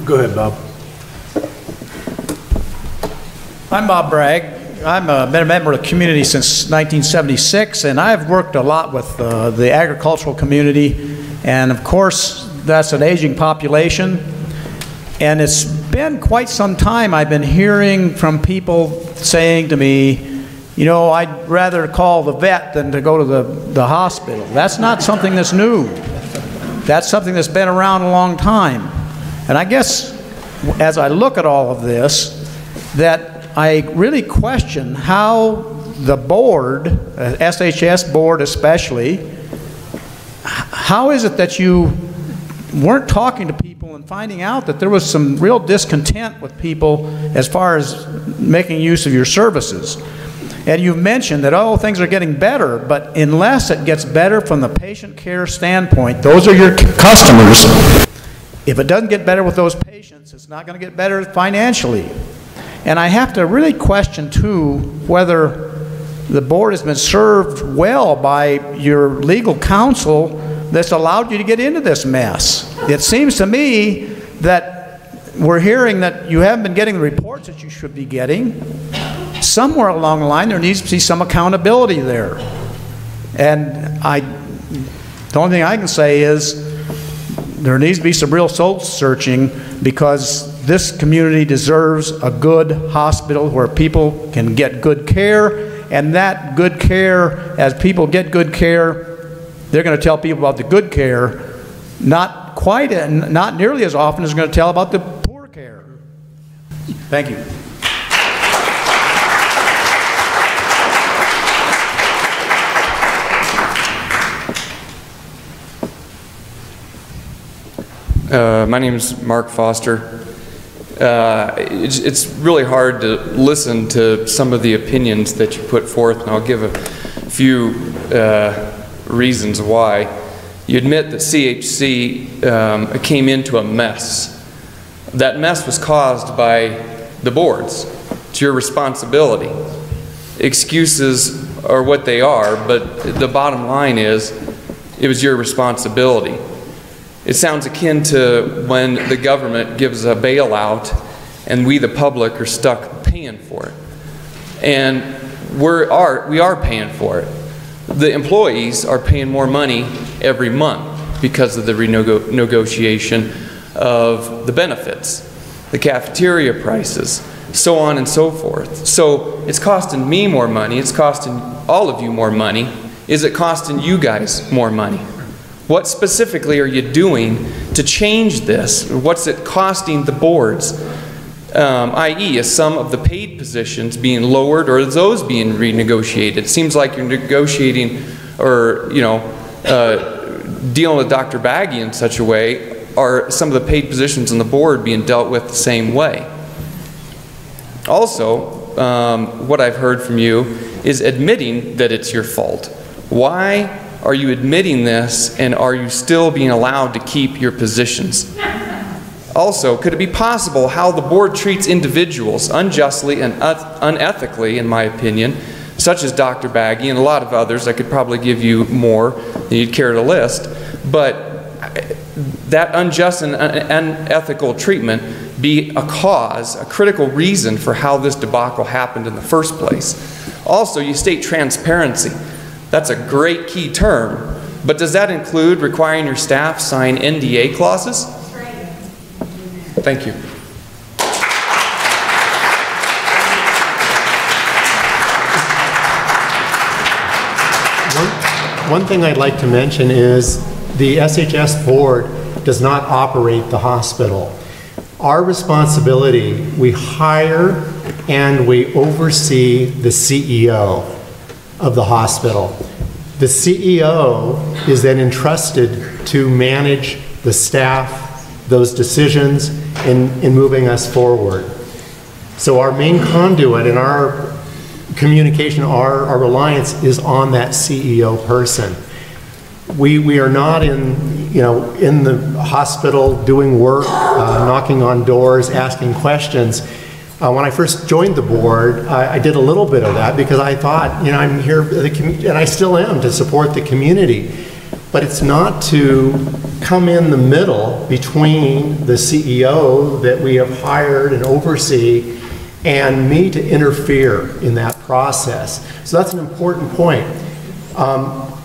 Go ahead, Bob. I'm Bob Bragg. I've been a member of the community since 1976, and I've worked a lot with the agricultural community. And of course, that's an aging population. And it's been quite some time I've been hearing from people saying to me, you know, I'd rather call the vet than to go to the hospital. That's not something that's new. That's something that's been around a long time. And I guess as I look at all of this, that I really question how the board, SHS board especially, how is it that you weren't talking to people and finding out that there was some real discontent with people as far as making use of your services? And you've mentioned that, oh, things are getting better, but unless it gets better from the patient care standpoint, those are your customers. If it doesn't get better with those patients, it's not going to get better financially. And I have to really question, too, whether the board has been served well by your legal counsel that's allowed you to get into this mess. It seems to me that we're hearing that you haven't been getting the reports that you should be getting. Somewhere along the line, there needs to be some accountability there. And the only thing I can say is there needs to be some real soul searching, because this community deserves a good hospital where people can get good care, and that good care, as people get good care, they're going to tell people about the good care, not nearly as often as they're going to tell about the poor care. Thank you. My name is Mark Foster. It's really hard to listen to some of the opinions that you put forth, and I'll give a few reasons why. You admit that CHC came into a mess. That mess was caused by the boards. It's your responsibility. Excuses are what they are, but the bottom line is it was your responsibility. It sounds akin to when the government gives a bailout and we, the public, are stuck paying for it. And we are paying for it. The employees are paying more money every month because of the renegotiation of the benefits, the cafeteria prices, so on and so forth. So it's costing me more money. It's costing all of you more money. Is it costing you guys more money? What specifically are you doing to change this? What's it costing the boards? I.e., is some of the paid positions being lowered, or is those being renegotiated? It seems like you're negotiating, or dealing with Dr. Baggy in such a way. Are some of the paid positions on the board being dealt with the same way? Also, what I've heard from you is admitting that it's your fault. Why are you admitting this, and are you still being allowed to keep your positions? Also, could it be possible how the board treats individuals unjustly and unethically, in my opinion, such as Dr. Baggy and a lot of others? I could probably give you more than you'd care to list, but that unjust and unethical treatment be a cause, a critical reason for how this debacle happened in the first place. Also, you state transparency. That's a great key term, but does that include requiring your staff sign NDA clauses? Thank you. One thing I'd like to mention is the SHS board does not operate the hospital. Our responsibility, we hire and we oversee the CEO of the hospital. The CEO is then entrusted to manage the staff, those decisions, in moving us forward. So our main conduit in our communication, our reliance is on that CEO person. We are not in the hospital doing work, knocking on doors, asking questions. When I first joined the board, I did a little bit of that because I thought, I'm here, and I still am, to support the community. But it's not to come in the middle between the CEO that we have hired and oversee and me to interfere in that process. So that's an important point.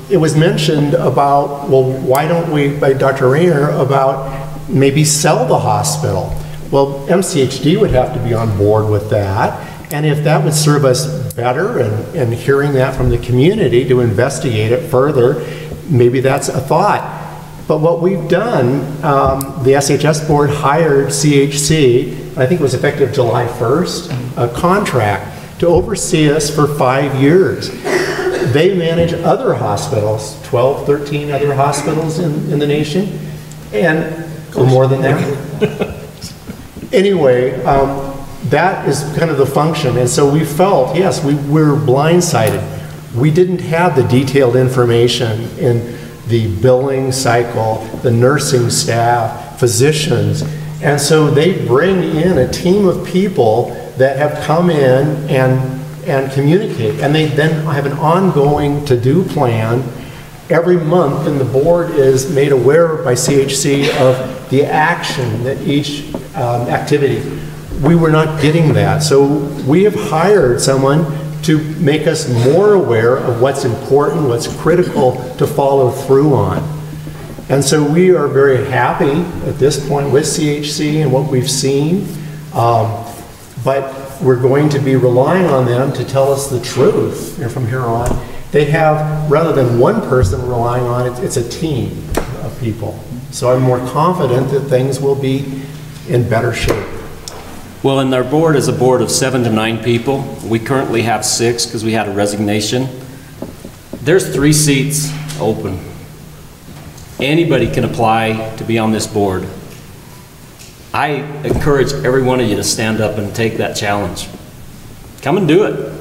It was mentioned about, well, why don't we, by Dr. Rayner, about maybe sell the hospital? Well, MCHD would have to be on board with that, and if that would serve us better, and hearing that from the community to investigate it further, maybe that's a thought. But what we've done, the SHS board hired CHC, I think it was effective July 1st, a contract to oversee us for 5 years. They manage other hospitals, 12, 13 other hospitals in the nation, and or more than that. Anyway, that is kind of the function, and so we felt, yes, we were blindsided. We didn't have the detailed information in the billing cycle, the nursing staff, physicians, and so they bring in a team of people that have come in and communicate, and they then have an ongoing to-do plan every month, and the board is made aware by CHC of the action that each activity. We were not getting that, so we have hired someone to make us more aware of what's important, what's critical to follow through on. And so we are very happy at this point with CHC and what we've seen, but we're going to be relying on them to tell us the truth from here on. They have, rather than one person relying on it, it's a team of people. So I'm more confident that things will be in better shape. Well, and our board is a board of 7 to 9 people. We currently have 6 because we had a resignation. There's 3 seats open. Anybody can apply to be on this board. I encourage every one of you to stand up and take that challenge. Come and do it,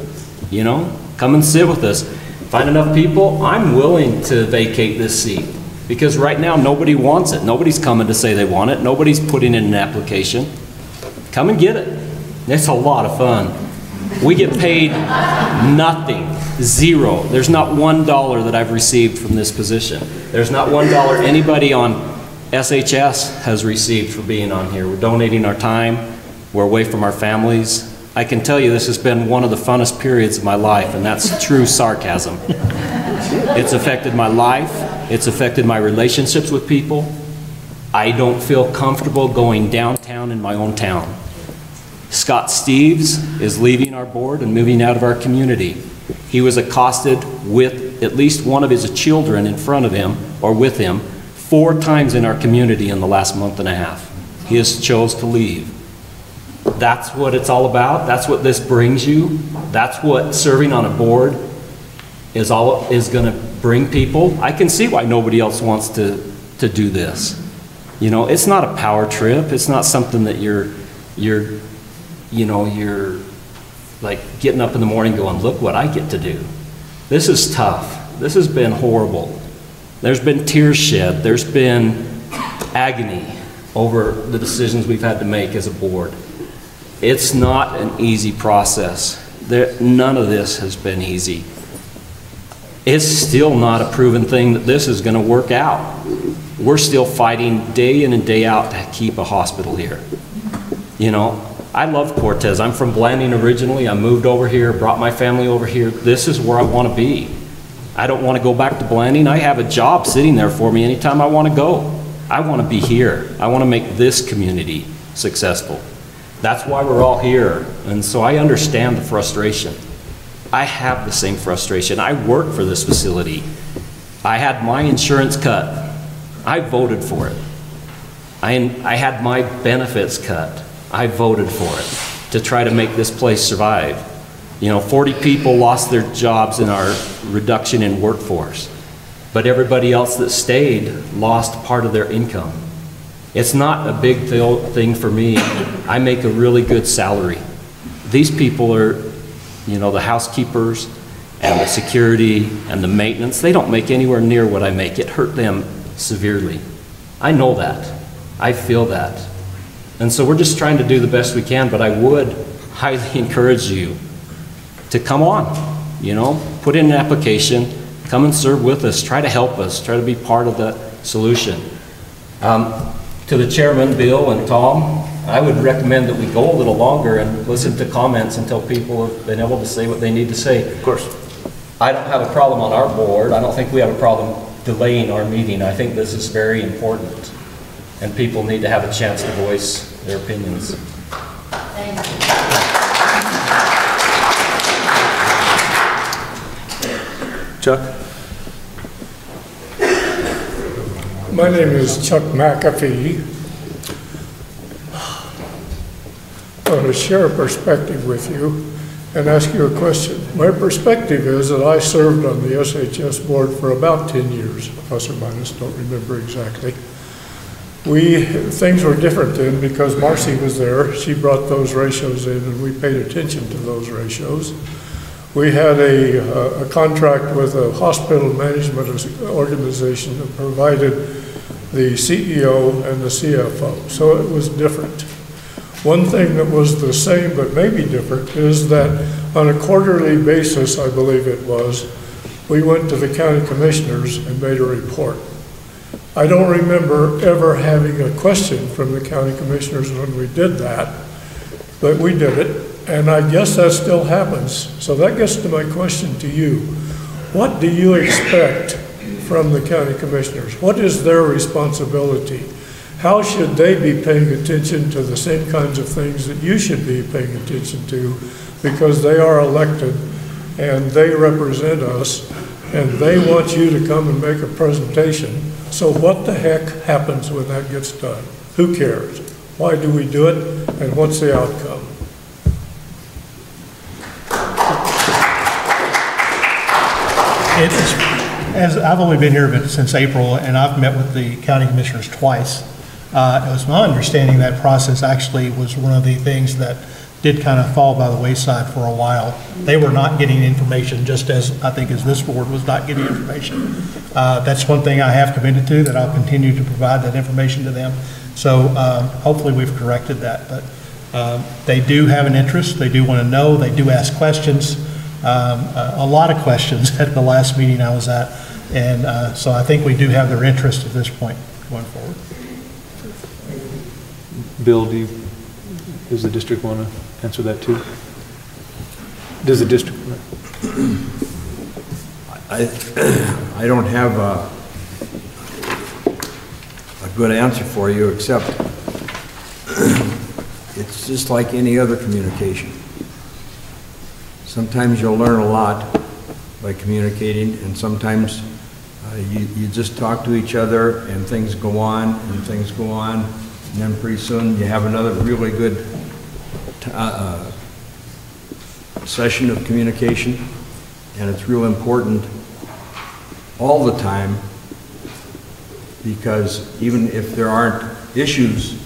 Come and sit with us. Find enough people, I'm willing to vacate this seat. Because right now, nobody wants it. Nobody's coming to say they want it. Nobody's putting in an application. Come and get it. It's a lot of fun. We get paid nothing, 0. There's not $1 that I've received from this position. There's not $1 anybody on SHS has received for being on here. We're donating our time. We're away from our families. I can tell you this has been one of the funnest periods of my life, and that's true sarcasm. It's affected my life. It's affected my relationships with people. I don't feel comfortable going downtown in my own town. Scott Steves is leaving our board and moving out of our community. He was accosted with at least one of his children in front of him or with him 4 times in our community in the last month and a half. He has chose to leave. That's what it's all about. That's what this brings you. That's what serving on a board is going to bring people. I can see why nobody else wants to do this. It's not a power trip. It's not something that you're like getting up in the morning going, look what I get to do. This is tough. This has been horrible. There's been tears shed. There's been agony over the decisions we've had to make as a board. It's not an easy process. None of this has been easy. It's still not a proven thing that this is going to work out. We're still fighting day in and day out to keep a hospital here. I love Cortez. I'm from Blanding originally. I moved over here, brought my family over here. This is where I want to be. I don't want to go back to Blanding. I have a job sitting there for me anytime I want to go. I want to be here. I want to make this community successful. That's why we're all here. And so I understand the frustration. I have the same frustration. I work for this facility. I had my insurance cut. I voted for it. I had my benefits cut. I voted for it to try to make this place survive. You know, 40 people lost their jobs in our reduction in workforce, but everybody else that stayed lost part of their income. It's not a big thing for me. I make a really good salary. These people are, you know, the housekeepers and the security and the maintenance, they don't make anywhere near what I make. It hurt them severely. I know that. I feel that. And so we're just trying to do the best we can, but I would highly encourage you to come on, you know, put in an application, come and serve with us, try to help us, try to be part of the solution. To the chairman, Bill and Tom, I would recommend that we go a little longer and listen to comments until people have been able to say what they need to say. Of course. I don't have a problem on our board. I don't think we have a problem delaying our meeting. I think this is very important, and people need to have a chance to voice their opinions. Thank you. Chuck? My name is Chuck McAfee. I want to share a perspective with you and ask you a question. My perspective is that I served on the SHS board for about 10 years, plus or minus, don't remember exactly. Things were different then because Marcy was there. She brought those ratios in and we paid attention to those ratios. We had a contract with a hospital management organization that provided the CEO and the CFO, so it was different. One thing that was the same but maybe different is that on a quarterly basis, I believe it was, we went to the county commissioners and made a report. I don't remember ever having a question from the county commissioners when we did that, but we did it. And I guess that still happens. So that gets to my question to you. What do you expect from the county commissioners? What is their responsibility? How should they be paying attention to the same kinds of things that you should be paying attention to? Because they are elected and they represent us and they want you to come and make a presentation. So what the heck happens when that gets done? Who cares? Why do we do it? And what's the outcome? As I've only been here since April, and I've met with the county commissioners twice. It was my understanding that process actually was one of the things that did kind of fall by the wayside for a while. They were not getting information, just as I think as this board was not getting information. That's one thing I have committed to, that I'll continue to provide that information to them. So hopefully we've corrected that. But they do have an interest. They do want to know. They do ask questions. A lot of questions at the last meeting I was at, and so I think we do have their interest at this point going forward. Bill, does the district want to answer that too? Does the district want to? I don't have a good answer for you, except it's just like any other communication. Sometimes you'll learn a lot by communicating, and sometimes you just talk to each other and things go on and things go on, and then pretty soon you have another really good session of communication, and it's real important all the time, because even if there aren't issues,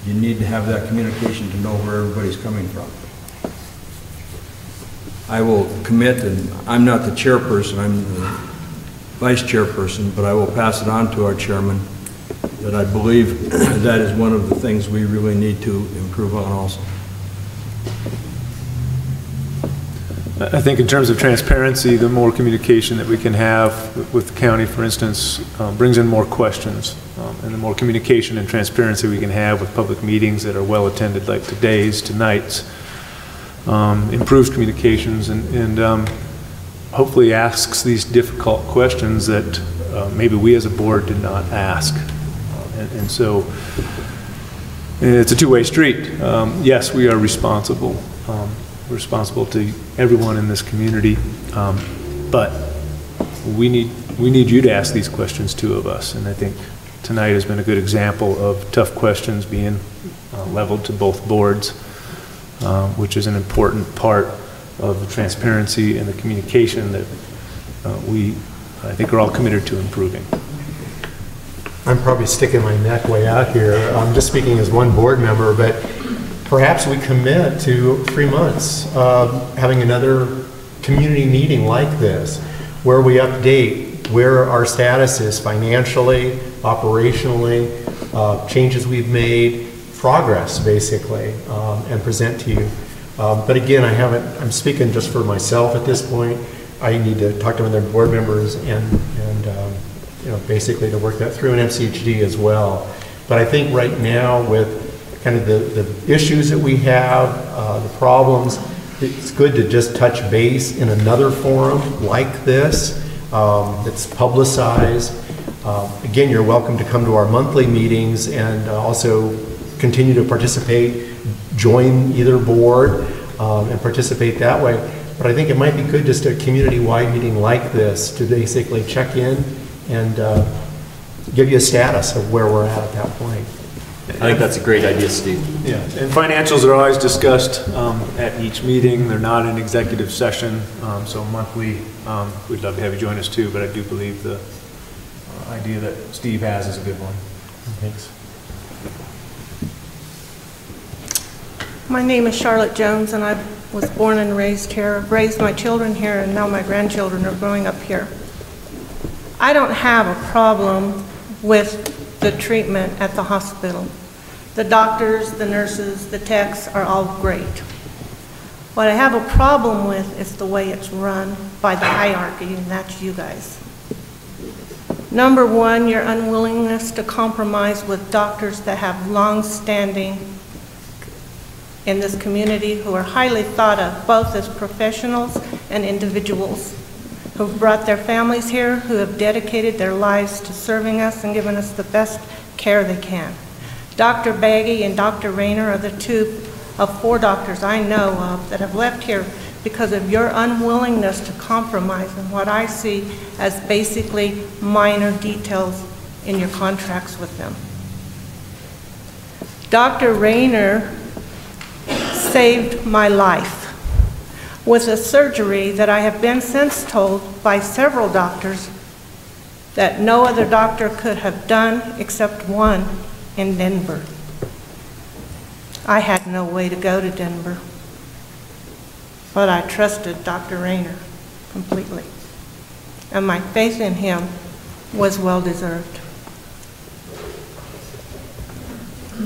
you need to have that communication to know where everybody's coming from. I will commit, and I'm not the chairperson, I'm the vice chairperson, but I will pass it on to our chairman, that I believe that is one of the things we really need to improve on also. I think in terms of transparency, the more communication that we can have with the county, for instance, brings in more questions. And the more communication and transparency we can have with public meetings that are well attended, like tonight's, improves communications and hopefully asks these difficult questions that maybe we as a board did not ask. And so it's a two-way street. Yes, we are responsible. We're responsible to everyone in this community, but we need you to ask these questions too of us. And I think tonight has been a good example of tough questions being leveled to both boards. which is an important part of the transparency and the communication that I think, are all committed to improving. I'm probably sticking my neck way out here. I'm just speaking as one board member, but perhaps we commit to 3 months having another community meeting like this, where we update where our status is financially, operationally, changes we've made, progress basically, and present to you. But again, I'm speaking just for myself at this point. I need to talk to other board members and basically to work that through an MCHD as well. But I think right now with kind of the issues that we have, the problems, it's good to just touch base in another forum like this that's publicized. Again, you're welcome to come to our monthly meetings and also continue to participate, join either board and participate that way. But I think it might be good just a community-wide meeting like this to basically check in and give you a status of where we're at that point. I think that's a great idea, Steve. Yeah, and financials are always discussed at each meeting. They're not an executive session, so monthly, we'd love to have you join us too, but I do believe the idea that Steve has is a good one. Thanks. My name is Charlotte Jones, and I was born and raised here. I've raised my children here, and now my grandchildren are growing up here. I don't have a problem with the treatment at the hospital. The doctors, the nurses, the techs are all great. What I have a problem with is the way it's run by the hierarchy, and that's you guys. Number one, your unwillingness to compromise with doctors that have long-standing in this community, who are highly thought of both as professionals and individuals, who've brought their families here, who have dedicated their lives to serving us and giving us the best care they can. Dr. Baggy and Dr. Rayner are the 2 of 4 doctors I know of that have left here because of your unwillingness to compromise in what I see as basically minor details in your contracts with them. Dr. Rayner saved my life with a surgery that I have been since told by several doctors that no other doctor could have done except one in Denver. I had no way to go to Denver, but I trusted Dr. Rayner completely, and my faith in him was well-deserved.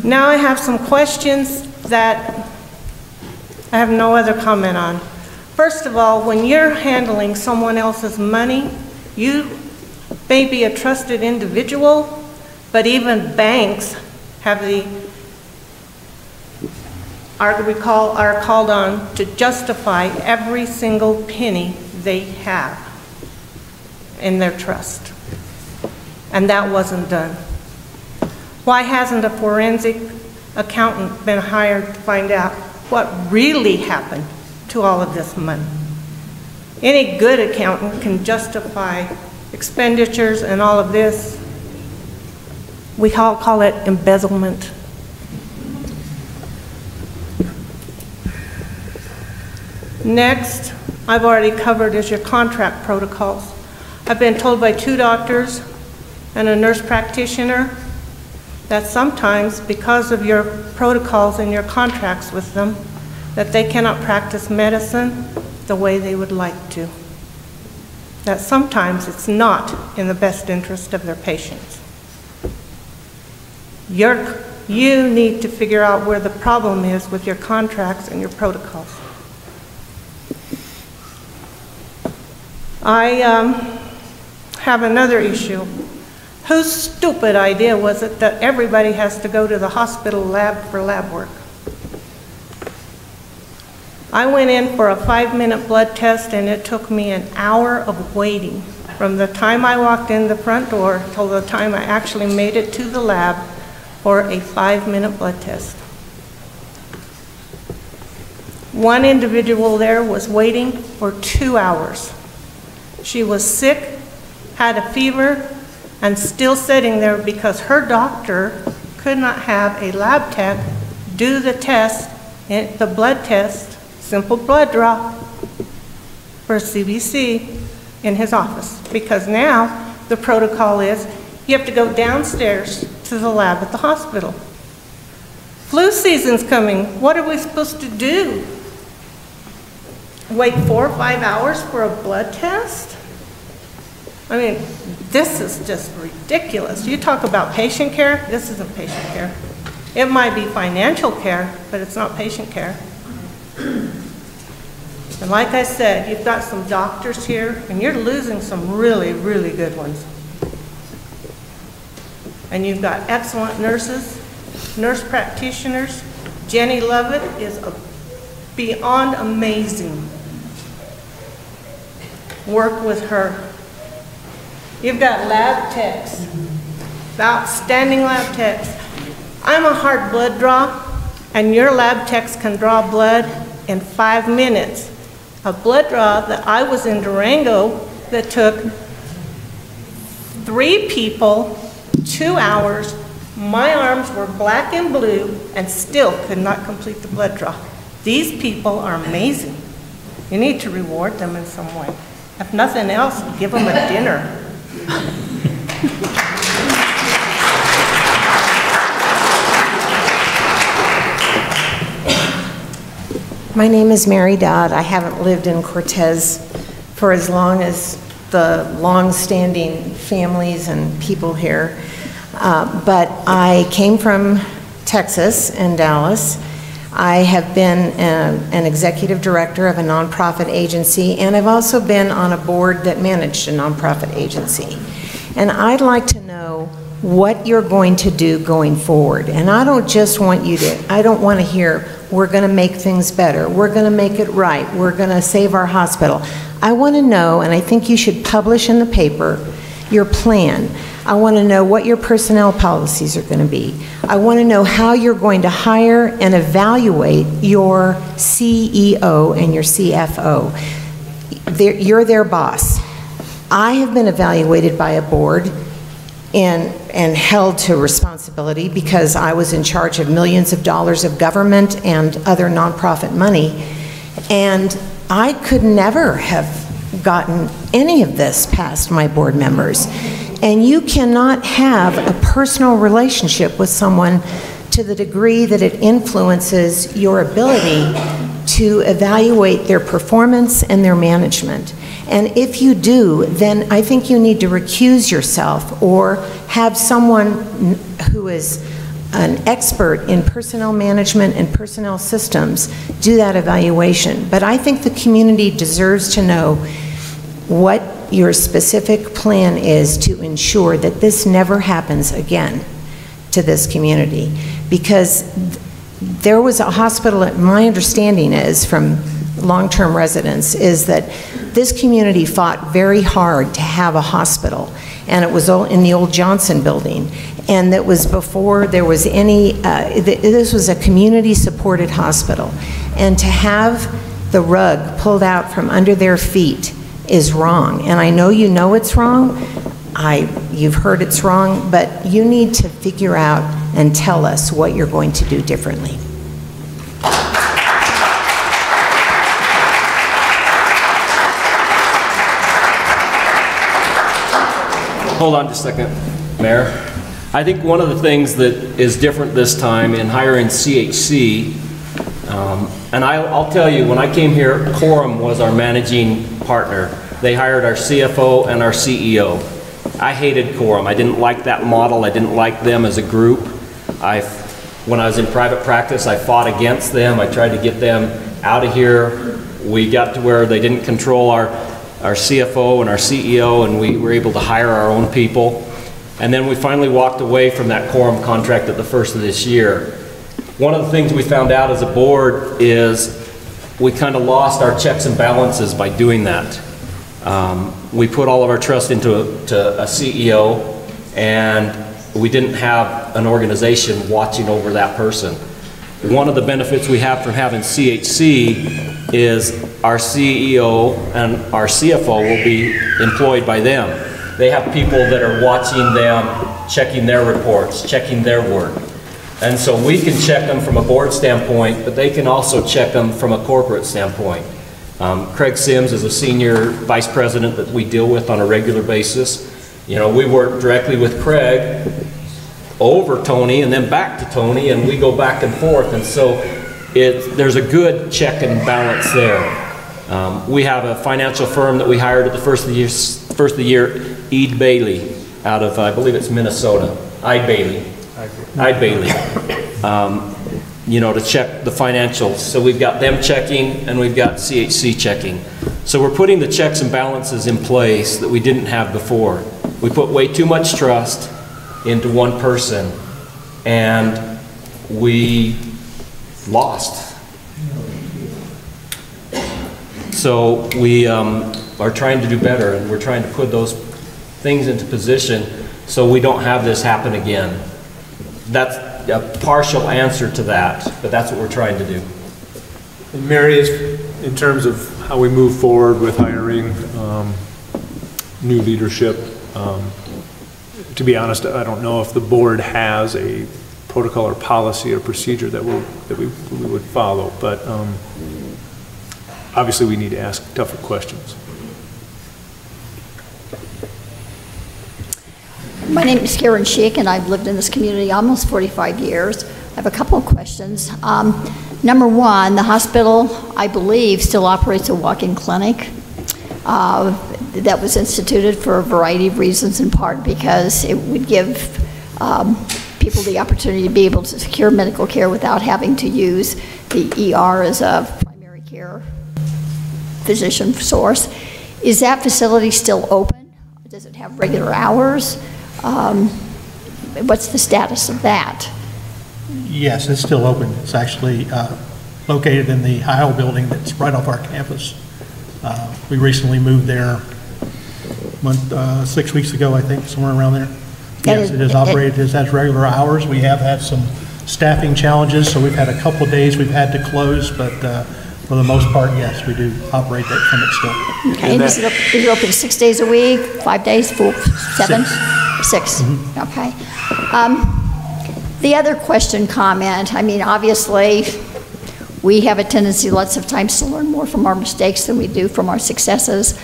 Now I have some questions that I have no other comment on. First of all, when you're handling someone else's money, you may be a trusted individual, but even banks have are called on to justify every single penny they have in their trust. And that wasn't done. Why hasn't a forensic accountant been hired to find out what really happened to all of this money? Any good accountant can justify expenditures and all of this. We all call it embezzlement. Next, I've already covered is your contract protocols. I've been told by 2 doctors and a nurse practitioner that sometimes, because of your protocols and your contracts with them, that they cannot practice medicine the way they would like to. That sometimes it's not in the best interest of their patients. You need to figure out where the problem is with your contracts and your protocols. I have another issue. Whose stupid idea was it that everybody has to go to the hospital lab for lab work? I went in for a 5-minute blood test, and it took me an hour of waiting from the time I walked in the front door till the time I actually made it to the lab for a 5-minute blood test. One individual there was waiting for 2 hours. She was sick, had a fever, and still sitting there because her doctor could not have a lab tech do the test the blood test, simple blood draw for CBC in his office. Because now the protocol is you have to go downstairs to the lab at the hospital. Flu season's coming. What are we supposed to do? Wait 4 or 5 hours for a blood test? I mean, this is just ridiculous. You talk about patient care, this isn't patient care. It might be financial care, but it's not patient care. And like I said, you've got some doctors here, and you're losing some really, really good ones. And you've got excellent nurses, nurse practitioners. Jenny Lovett is beyond amazing. Work with her. You've got lab techs, outstanding lab techs. I'm a hard blood draw, and your lab techs can draw blood in 5 minutes. A blood draw that I was in Durango that took 3 people, 2 hours. My arms were black and blue and still could not complete the blood draw. These people are amazing. You need to reward them in some way. If nothing else, give them a dinner. My name is Mary Dodd. I haven't lived in Cortez for as long as the long-standing families and people here, but I came from Texas and Dallas. I have been an executive director of a nonprofit agency, and I've also been on a board that managed a nonprofit agency. And I'd like to know what you're going to do going forward. And I don't just want you to, I don't want to hear, we're going to make things better, we're going to make it right, we're going to save our hospital. I want to know, and I think you should publish in the paper, your plan. I want to know what your personnel policies are going to be. I want to know how you're going to hire and evaluate your CEO and your CFO. You're their boss. I have been evaluated by a board and held to responsibility because I was in charge of millions of dollars of government and other nonprofit money, and I could never have gotten any of this past my board members. And you cannot have a personal relationship with someone to the degree that it influences your ability to evaluate their performance and their management. And if you do, then I think you need to recuse yourself or have someone who is an expert in personnel management and personnel systems do that evaluation. But I think the community deserves to know what your specific plan is to ensure that this never happens again to this community. Because there was a hospital, my understanding is from long-term residents, is that this community fought very hard to have a hospital, and it was in the old Johnson building, and that was before there was any, this was a community-supported hospital, and to have the rug pulled out from under their feet is wrong. And I know you know it's wrong, you've heard it's wrong, but you need to figure out and tell us what you're going to do differently. Hold on just a second, Mayor. I think one of the things that is different this time in hiring CHC, and I'll tell you, when I came here, Quorum was our managing partner. They hired our CFO and our CEO. I hated Quorum. I didn't like that model. I didn't like them as a group. When I was in private practice, I fought against them. I tried to get them out of here. We got to where they didn't control our CFO and our CEO, and we were able to hire our own people. And then we finally walked away from that Quorum contract at the first of this year. One of the things we found out as a board is we kind of lost our checks and balances by doing that. We put all of our trust into a CEO, and we didn't have an organization watching over that person. One of the benefits we have from having CHC is our CEO and our CFO will be employed by them. They have people that are watching them, checking their reports, checking their work. And so we can check them from a board standpoint, but they can also check them from a corporate standpoint. Craig Sims is a senior vice president that we deal with on a regular basis. You know, we work directly with Craig over Tony and then back to Tony, and we go back and forth. And so there's a good check and balance there. We have a financial firm that we hired at the first of the year, Eid Bailey, out of, I believe it's Minnesota. Eid Bailey. You know, to check the financials. So we've got them checking and we've got CHC checking. So we're putting the checks and balances in place that we didn't have before. We put way too much trust into one person and we lost. So we are trying to do better, and we're trying to put those things into position so we don't have this happen again. That's a partial answer to that, but that's what we're trying to do. And Mary, in terms of how we move forward with hiring new leadership, to be honest, I don't know if the board has a protocol or policy or procedure that we would follow, but obviously we need to ask tougher questions. My name is Karen Sheik, and I've lived in this community almost 45 years. I have a couple of questions. Number one, the hospital, I believe, still operates a walk-in clinic that was instituted for a variety of reasons, in part because it would give people the opportunity to be able to secure medical care without having to use the ER as a primary care physician source. Is that facility still open? Does it have regular hours? What's the status of that? Yes, it's still open. It's actually located in the Heil building that's right off our campus. We recently moved there 6 weeks ago, I think, somewhere around there. Yes, it is operated. It has regular hours. We have had some staffing challenges, so we've had a couple of days we've had to close, but for the most part, yes, we do operate that clinic still. Okay, and is it open 6 days a week, 5 days, 4, 7? 6. Okay. The other question, comment, I mean, obviously, we have a tendency lots of times to learn more from our mistakes than we do from our successes.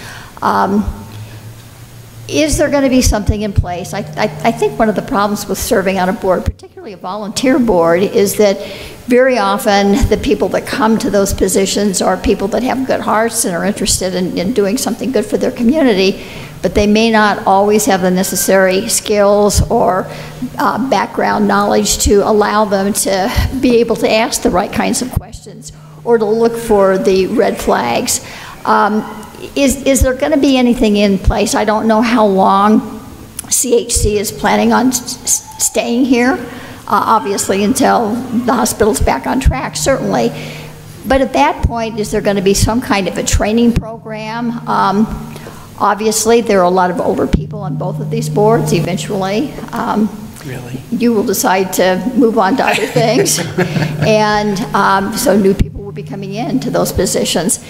Is there going to be something in place? I think one of the problems with serving on a board, particularly a volunteer board, is that very often the people that come to those positions are people that have good hearts and are interested in doing something good for their community, but they may not always have the necessary skills or background knowledge to allow them to be able to ask the right kinds of questions or to look for the red flags. Is there going to be anything in place? I don't know how long CHC is planning on staying here, obviously until the hospital's back on track, certainly. But at that point, is there going to be some kind of a training program? Obviously, there are a lot of older people on both of these boards eventually. Really? You will decide to move on to other things. And so new people will be coming into those positions.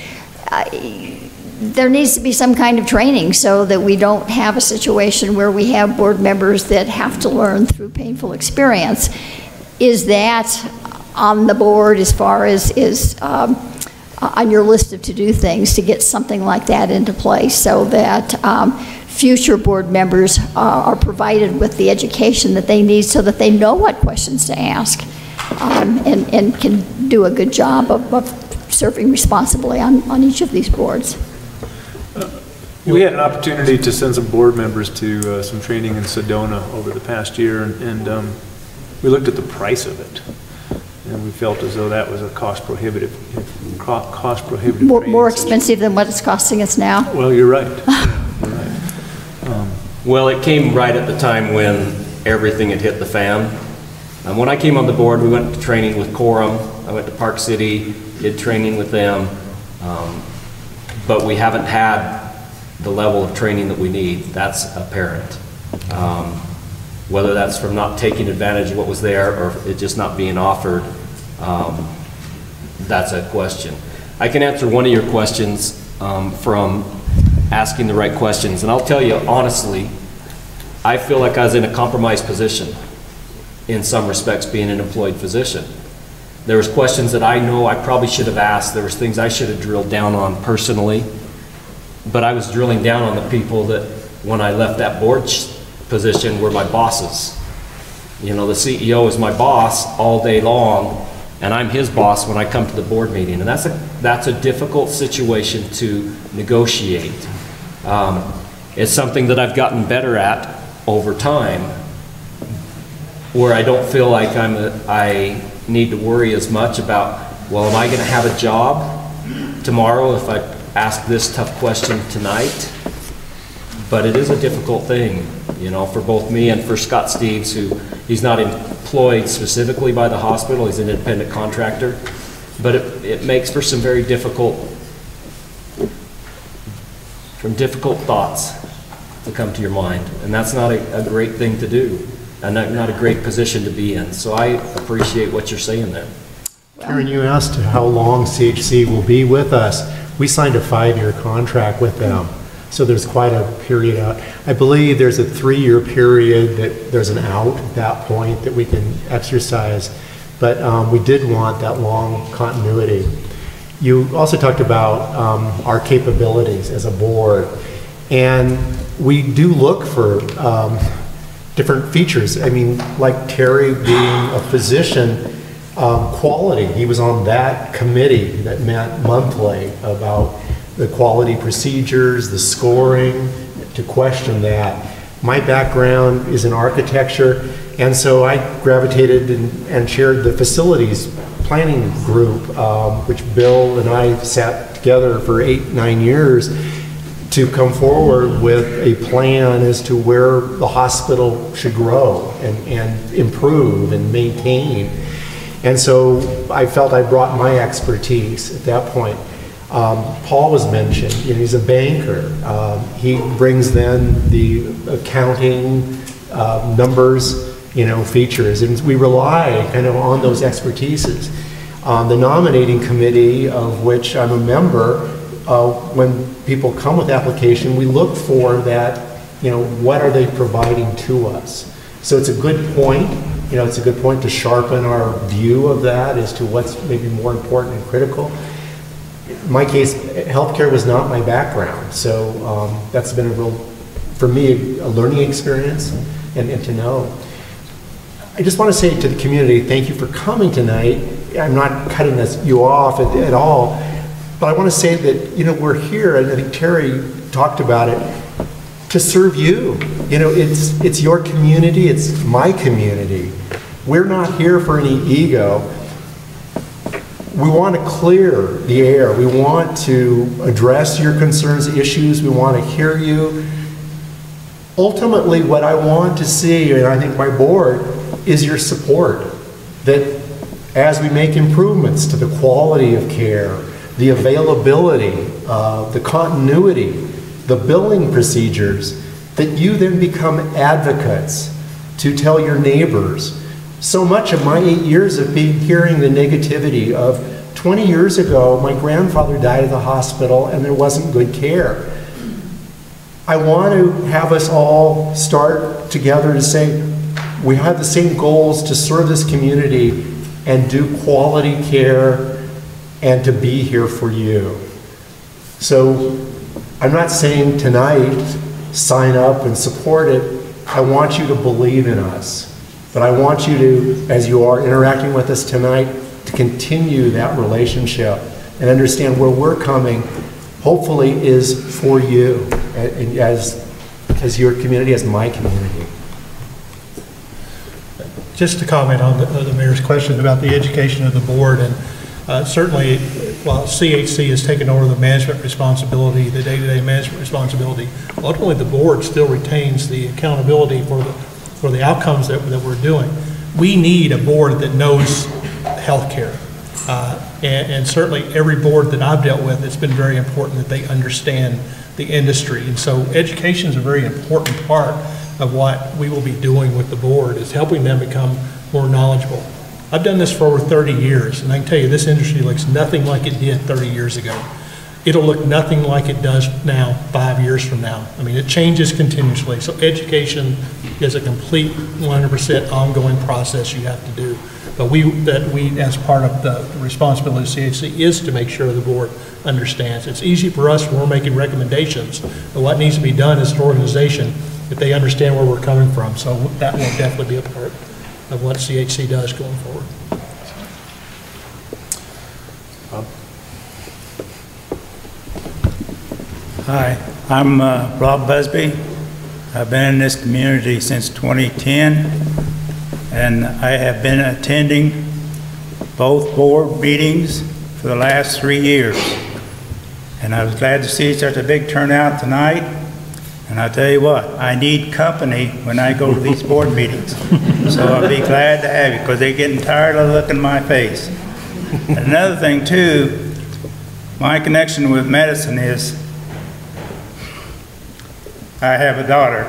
There needs to be some kind of training so that we don't have a situation where we have board members that have to learn through painful experience. Is that on the board as far as on your list of to-do things to get something like that into place so that future board members are provided with the education that they need so that they know what questions to ask and can do a good job of serving responsibly on each of these boards? We had an opportunity to send some board members to some training in Sedona over the past year, and we looked at the price of it, and we felt as though that was a cost prohibitive more expensive than what it's costing us now? Well, you're right. You're right. Well, it came right at the time when everything had hit the fan. And when I came on the board, we went to training with Quorum. I went to Park City, did training with them, but we haven't had the level of training that we need. That's apparent. Whether that's from not taking advantage of what was there or it just not being offered, that's a question. I can answer one of your questions from asking the right questions, and I'll tell you honestly, I feel like I was in a compromised position. in some respects, being an employed physician. There was questions that I know I probably should have asked. There was things I should have drilled down on personally, but I was drilling down on the people that, when I left that board position, were my bosses. You know, the CEO is my boss all day long, and I'm his boss when I come to the board meeting, and that's a difficult situation to negotiate. It's something that I've gotten better at over time, where I don't feel like I need to worry as much about, well, am I going to have a job tomorrow if I ask this tough question tonight? But it is a difficult thing, you know, for both me and for Scott Steves, who he's not employed specifically by the hospital, he's an independent contractor, but it makes for some very difficult thoughts to come to your mind, and that's not a great thing to do, and not a great position to be in. So I appreciate what you're saying there. Karen, you asked how long CHC will be with us. We signed a 5-year contract with them, so there's quite a period out. I believe there's a 3-year period that there's an out at that point that we can exercise, but we did want that long continuity. You also talked about our capabilities as a board, and we do look for different features. I mean, like Terry being a physician, quality. He was on that committee that met monthly about the quality procedures, the scoring, to question that. My background is in architecture, and so I gravitated and chaired the facilities planning group, which Bill and I sat together for 8-9 years to come forward with a plan as to where the hospital should grow and improve and maintain. And so I felt I brought my expertise at that point. Paul was mentioned, you know, he's a banker. He brings then the accounting numbers, you know, features, and we rely kind of on those expertises. The nominating committee, of which I'm a member, when people come with application, we look for that, you know, what are they providing to us? So it's a good point, you know, it's a good point to sharpen our view of that as to what's maybe more important and critical. In my case, healthcare was not my background, so that's been a real, for me, a learning experience and to know. I just want to say to the community, thank you for coming tonight. I'm not cutting you off at all, but I want to say that, you know, we're here, and I think Terry talked about it, to serve you. You know, it's your community, it's my community. We're not here for any ego. We want to clear the air. We want to address your concerns, issues. We want to hear you. Ultimately, what I want to see, and I think my board, is your support. That as we make improvements to the quality of care, the availability, the continuity, the billing procedures, that you then become advocates to tell your neighbors. So much of my 8 years of hearing the negativity of 20 years ago, my grandfather died at the hospital and there wasn't good care. I want to have us all start together to say, we have the same goals to serve this community and do quality care and to be here for you. So I'm not saying tonight, sign up and support it. I want you to believe in us. But I want you to, as you are interacting with us tonight, to continue that relationship and understand where we're coming, hopefully, is for you, as your community, as my community. Just to comment on the mayor's question about the education of the board, and certainly while CHC has taken over the management responsibility, the day-to-day management responsibility, ultimately the board still retains the accountability for the outcomes that we're doing. We need a board that knows healthcare, and certainly every board that I've dealt with, it's been very important that they understand the industry, and so education is a very important part of what we will be doing with the board, is helping them become more knowledgeable. I've done this for over 30 years, and I can tell you this industry looks nothing like it did 30 years ago. it'll look nothing like it does now 5 years from now. I mean, it changes continuously. So education is a complete 100% ongoing process you have to do. But we, as part of the responsibility of CHC, is to make sure the board understands. It's easy for us when we're making recommendations, but what needs to be done as an organization, if they understand where we're coming from. So that will definitely be a part of what CHC does going forward. Hi, I'm Rob Busby. I've been in this community since 2010, and I have been attending both board meetings for the last 3 years. And I was glad to see such a big turnout tonight. And I'll tell you what, I need company when I go to these board meetings. So I'll be glad to have you, because they're getting tired of looking my face. And another thing too, my connection with medicine is I have a daughter,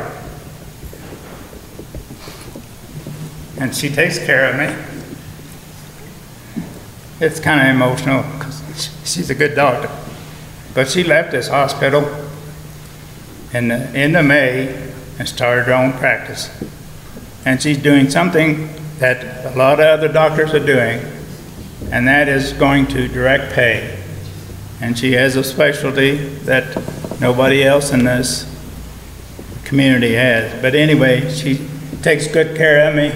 and she takes care of me. It's kind of emotional because she's a good doctor. But she left this hospital in the end of May and started her own practice. And she's doing something that a lot of other doctors are doing, and that is going to direct pay. And she has a specialty that nobody else in this community has. But anyway, she takes good care of me.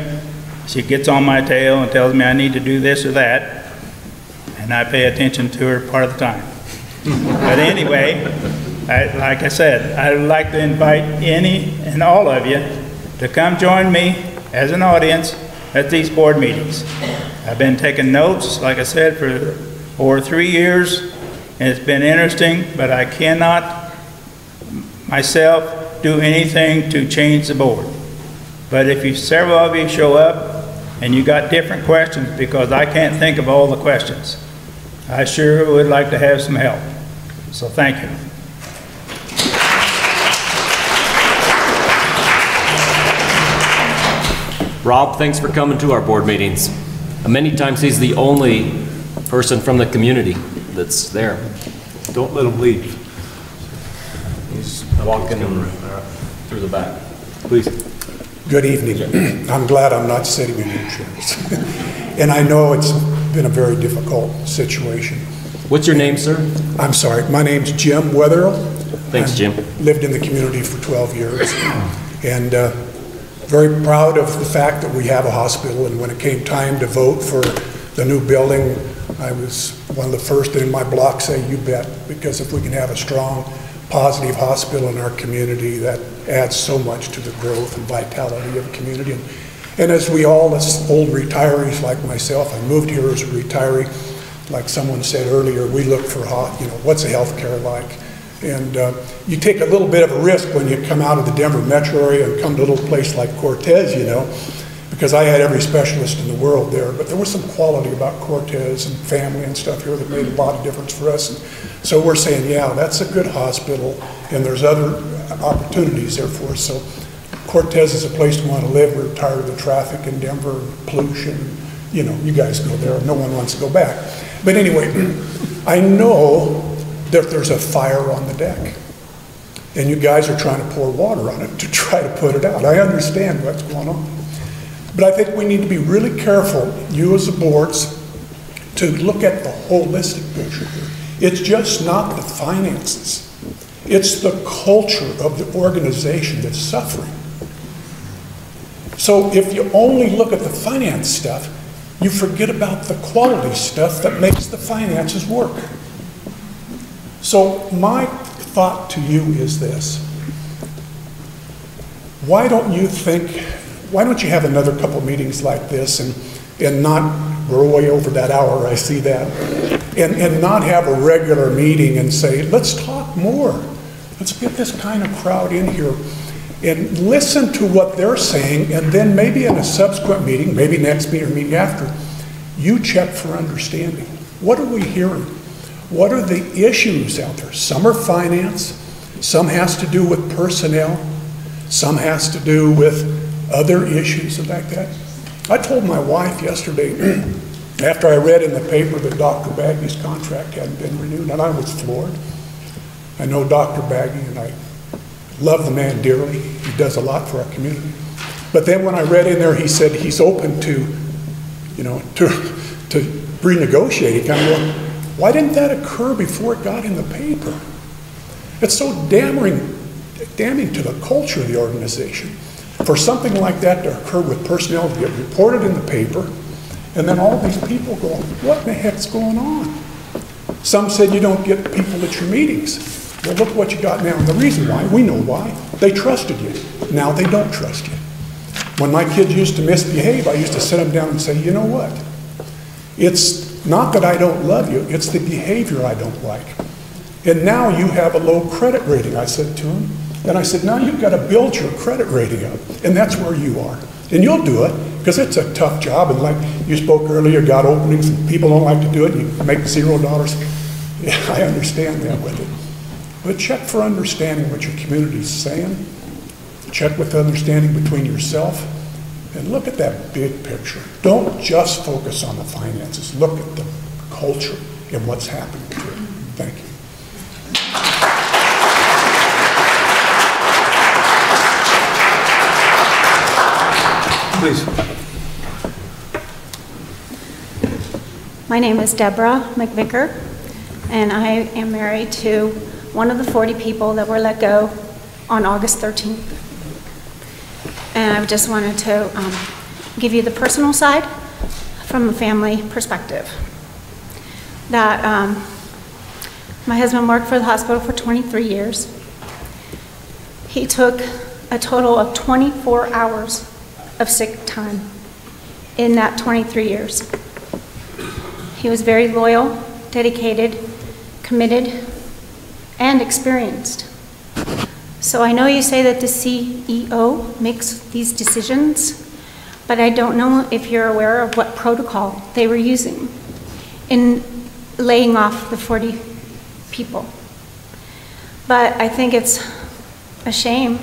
She gets on my tail and tells me I need to do this or that, and I pay attention to her part of the time. But anyway, like I said, I'd like to invite any and all of you to come join me as an audience at these board meetings. I've been taking notes, like I said, for over 3 years, and it's been interesting, but I cannot myself do anything to change the board. But if several of you show up and you got different questions, because I can't think of all the questions, I sure would like to have some help. So thank you. Rob, thanks for coming to our board meetings. Many times he's the only person from the community that's there. Don't let him leave. He's walking through the back. Please. Good evening. I'm glad I'm not sitting in your chairs. And I know it's been a very difficult situation. What's your name, sir? I'm sorry. My name's Jim Wetherill. Thanks, Jim. Lived in the community for 12 years. And very proud of the fact that we have a hospital. And when it came time to vote for the new building, I was one of the first in my block say, you bet, because if we can have a strong, positive hospital in our community, that adds so much to the growth and vitality of the community. And as we all, as old retirees like myself, I moved here as a retiree. Like someone said earlier, we look for, what's the health care like? And you take a little bit of a risk when you come out of the Denver metro area and come to a little place like Cortez, because I had every specialist in the world there, but there was some quality about Cortez and family and stuff here that made a lot of difference for us. And so we're saying, yeah, that's a good hospital, and there's other opportunities there for us. So Cortez is a place we want to live. We're tired of the traffic in Denver, pollution. You guys go there. No one wants to go back. But anyway, I know that there's a fire on the deck, and you guys are trying to pour water on it to try to put it out. I understand what's going on. But I think we need to be really careful, you as the boards, to look at the holistic picture here. It's just not the finances. It's the culture of the organization that's suffering. So if you only look at the finance stuff, you forget about the quality stuff that makes the finances work. So my thought to you is this. Why don't you have another couple meetings like this and not, we're way over that hour, I see that, and not have a regular meeting and say, let's talk more. Let's get this kind of crowd in here and listen to what they're saying, and then maybe in a subsequent meeting, maybe next meeting or meeting after, you check for understanding. What are we hearing? What are the issues out there? Some are finance, some has to do with personnel, some has to do with other issues like that. I told my wife yesterday, After I read in the paper that Dr. Baggy's contract hadn't been renewed, and I was floored. I know Dr. Baggy, and I love the man dearly. He does a lot for our community. But then when I read in there, he said he's open to, you know, to renegotiating. I'm going, why didn't that occur before it got in the paper? It's so damning to the culture of the organization. For something like that to occur with personnel to get reported in the paper, and then all these people go, what in the heck's going on? Some said you don't get people at your meetings. Well, look what you got now. And the reason why, we know why. They trusted you. Now they don't trust you. When my kids used to misbehave, I used to sit them down and say, you know what? It's not that I don't love you, it's the behavior I don't like. And now you have a low credit rating, I said to him. And I said, now you've got to build your credit rating up. And that's where you are. And you'll do it, because it's a tough job. And like you spoke earlier, got openings, and people don't like to do it, and you make $0. Yeah, I understand that with it. But check for understanding what your community is saying. Check with understanding between yourself. And look at that big picture. Don't just focus on the finances. Look at the culture and what's happening to it. Thank you. Please. My name is Deborah McVicker, and I am married to one of the 40 people that were let go on August 13th. And I just wanted to give you the personal side from a family perspective. That my husband worked for the hospital for 23 years. He took a total of 24 hours of sick time in that 23 years. He was very loyal, dedicated, committed, and experienced. So I know you say that the CEO makes these decisions, but I don't know if you're aware of what protocol they were using in laying off the 40 people. But I think it's a shame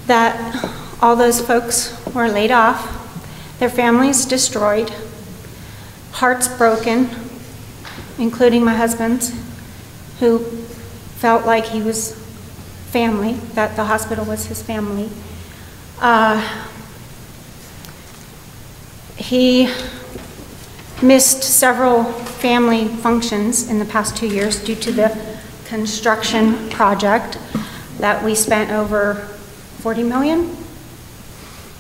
that all those folks were laid off, their families destroyed, hearts broken, including my husband's, who felt like he was family, that the hospital was his family. He missed several family functions in the past 2 years due to the construction project that we spent over 40 million,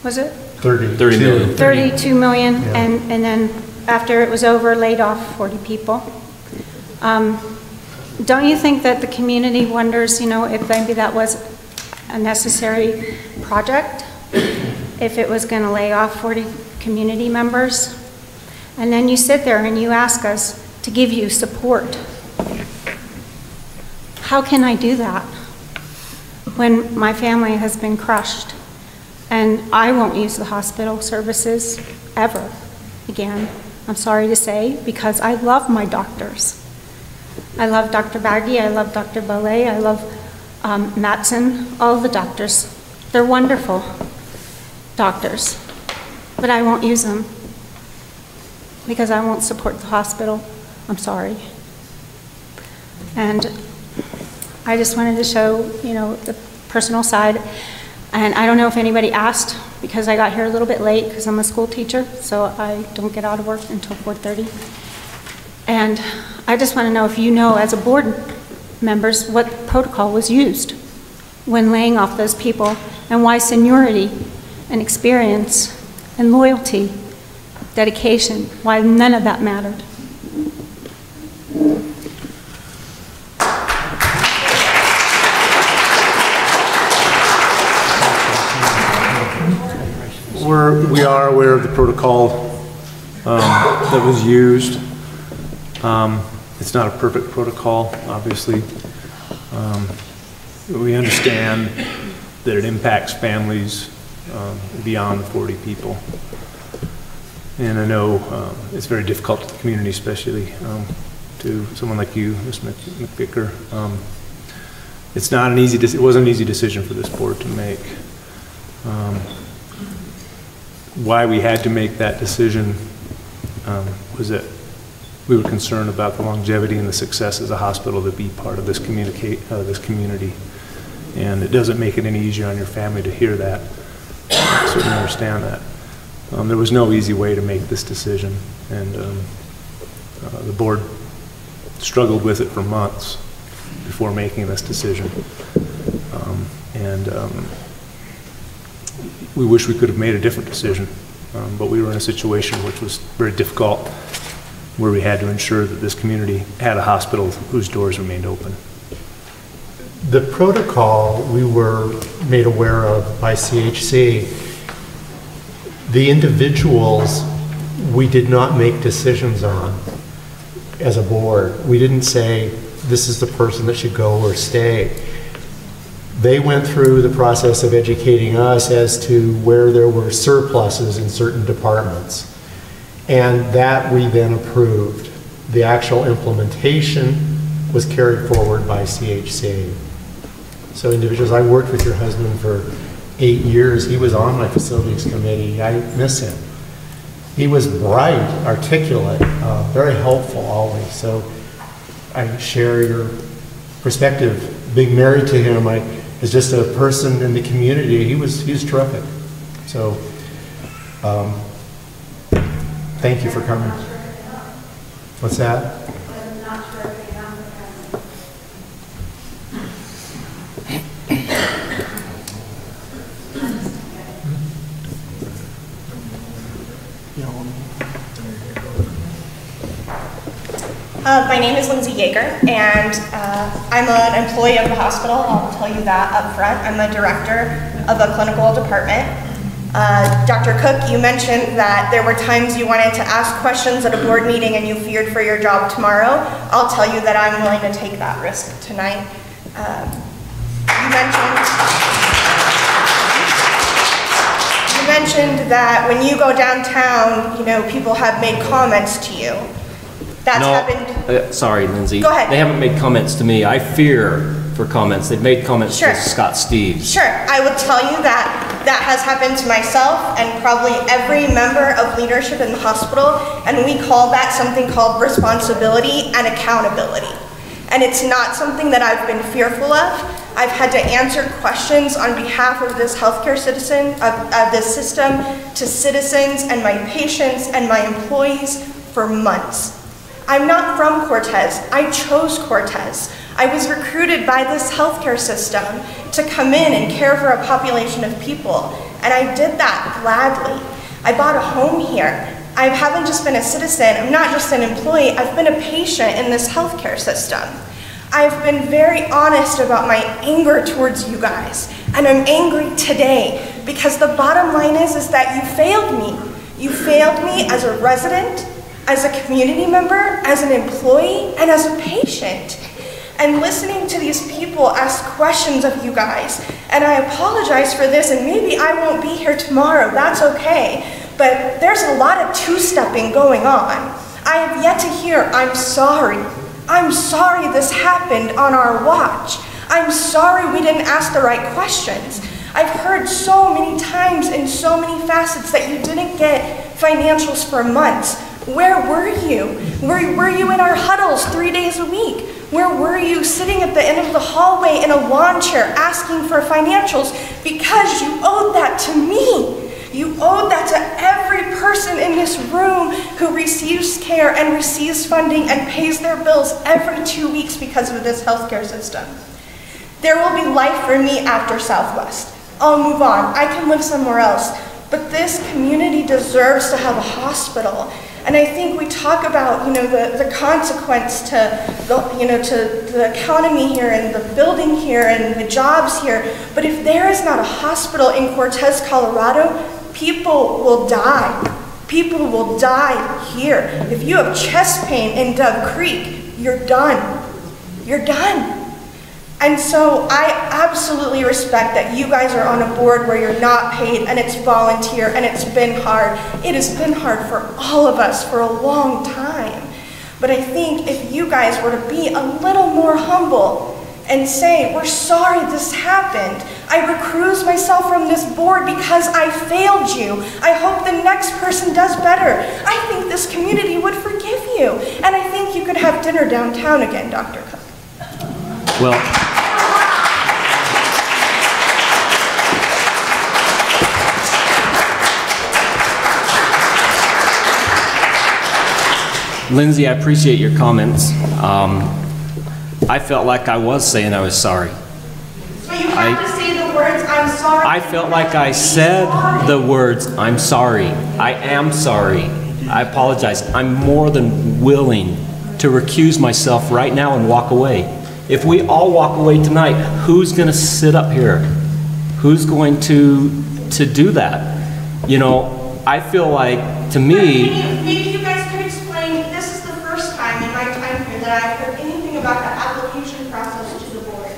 was it? 30 million. 32 million, Yeah. and then after it was over, laid off 40 people. Don't you think that the community wonders, you know, if maybe that was a necessary project? If it was going to lay off 40 community members? And then you sit there and you ask us to give you support. How can I do that when my family has been crushed and I won't use the hospital services ever again? I'm sorry to say, because I love my doctors. I love Dr. Baggy, I love Dr. Ballet, I love Matson, all the doctors. They're wonderful doctors, but I won't use them because I won't support the hospital. I'm sorry. And I just wanted to show, you know, the personal side. And I don't know if anybody asked, because I got here a little bit late because I'm a school teacher, so I don't get out of work until 4:30. And I just want to know if you know, as a board members, what protocol was used when laying off those people, and why seniority and experience and loyalty, dedication, why none of that mattered. We are aware of the protocol that was used. It's not a perfect protocol, obviously. We understand that it impacts families beyond 40 people. And I know it's very difficult to the community, especially to someone like you, Ms. McVicker. It's not an easy, it wasn't an easy decision for this board to make. Why we had to make that decision, was that we were concerned about the longevity and the success as a hospital to be part of this community. And it doesn't make it any easier on your family to hear that. I certainly understand that. There was no easy way to make this decision, and the board struggled with it for months before making this decision. We wish we could have made a different decision, but we were in a situation which was very difficult, where we had to ensure that this community had a hospital whose doors remained open. The protocol we were made aware of by CHC, the individuals we did not make decisions on as a board. We didn't say this is the person that should go or stay. They went through the process of educating us as to where there were surpluses in certain departments. And that we then approved. The actual implementation was carried forward by CHC. So individuals, I worked with your husband for 8 years. He was on my facilities committee. I miss him. He was bright, articulate, very helpful always. So I share your perspective. Being married to him, as just a person in the community, he was terrific. So thank you for coming. What's that? My name is Lindsay Yeager, and I'm an employee of the hospital. I'll tell you that up front. I'm a director of a clinical department. Dr. Cook, you mentioned that there were times you wanted to ask questions at a board meeting and you feared for your job tomorrow. I'll tell you that I'm willing to take that risk tonight. You mentioned that when you go downtown, people have made comments to you. That's happened. Sorry, Lindsay. Go ahead. They haven't made comments to me. I fear for comments. They've made comments to Scott Steves. Sure. I would tell you that that has happened to myself and probably every member of leadership in the hospital, and we call that something called responsibility and accountability. And it's not something that I've been fearful of. I've had to answer questions on behalf of this healthcare system to citizens and my patients and my employees for months. I'm not from Cortez. I chose Cortez. I was recruited by this healthcare system to come in and care for a population of people, and I did that gladly. I bought a home here. I haven't just been a citizen, I'm not just an employee, I've been a patient in this healthcare system. I've been very honest about my anger towards you guys, and I'm angry today because the bottom line is that you failed me. You failed me as a resident, as a community member, as an employee, and as a patient. And listening to these people ask questions of you guys, and I apologize for this, and maybe I won't be here tomorrow, that's okay, but there's a lot of two-stepping going on. I have yet to hear, I'm sorry this happened on our watch. I'm sorry we didn't ask the right questions. I've heard so many times in so many facets that you didn't get financials for months. Where were you? Were you in our huddles 3 days a week? Where were you sitting at the end of the hallway in a lawn chair asking for financials? Because you owed that to me. You owed that to every person in this room who receives care and receives funding and pays their bills every 2 weeks because of this healthcare system. There will be life for me after Southwest. I'll move on. I can live somewhere else. But this community deserves to have a hospital. And I think we talk about, the consequence to the economy here and the building here and the jobs here. But if there is not a hospital in Cortez, Colorado, people will die. People will die here. If you have chest pain in Dove Creek, you're done. You're done. And so I absolutely respect that you guys are on a board where you're not paid and it's volunteer and it's been hard. It has been hard for all of us for a long time. But I think if you guys were to be a little more humble and say, we're sorry this happened. I recuse myself from this board because I failed you. I hope the next person does better. I think this community would forgive you. And I think you could have dinner downtown again, Dr. Cook. Well, Lindsay, I appreciate your comments. I felt like I was saying I was sorry. But you have to say the words, I'm sorry. I felt like I said the words, I'm sorry. I am sorry. I apologize. I'm more than willing to recuse myself right now and walk away. If we all walk away tonight, who's going to sit up here? Who's going to do that? You know, I feel like, to me... Maybe you guys could explain, this is the first time in my time here that I've heard anything about the application process to the board.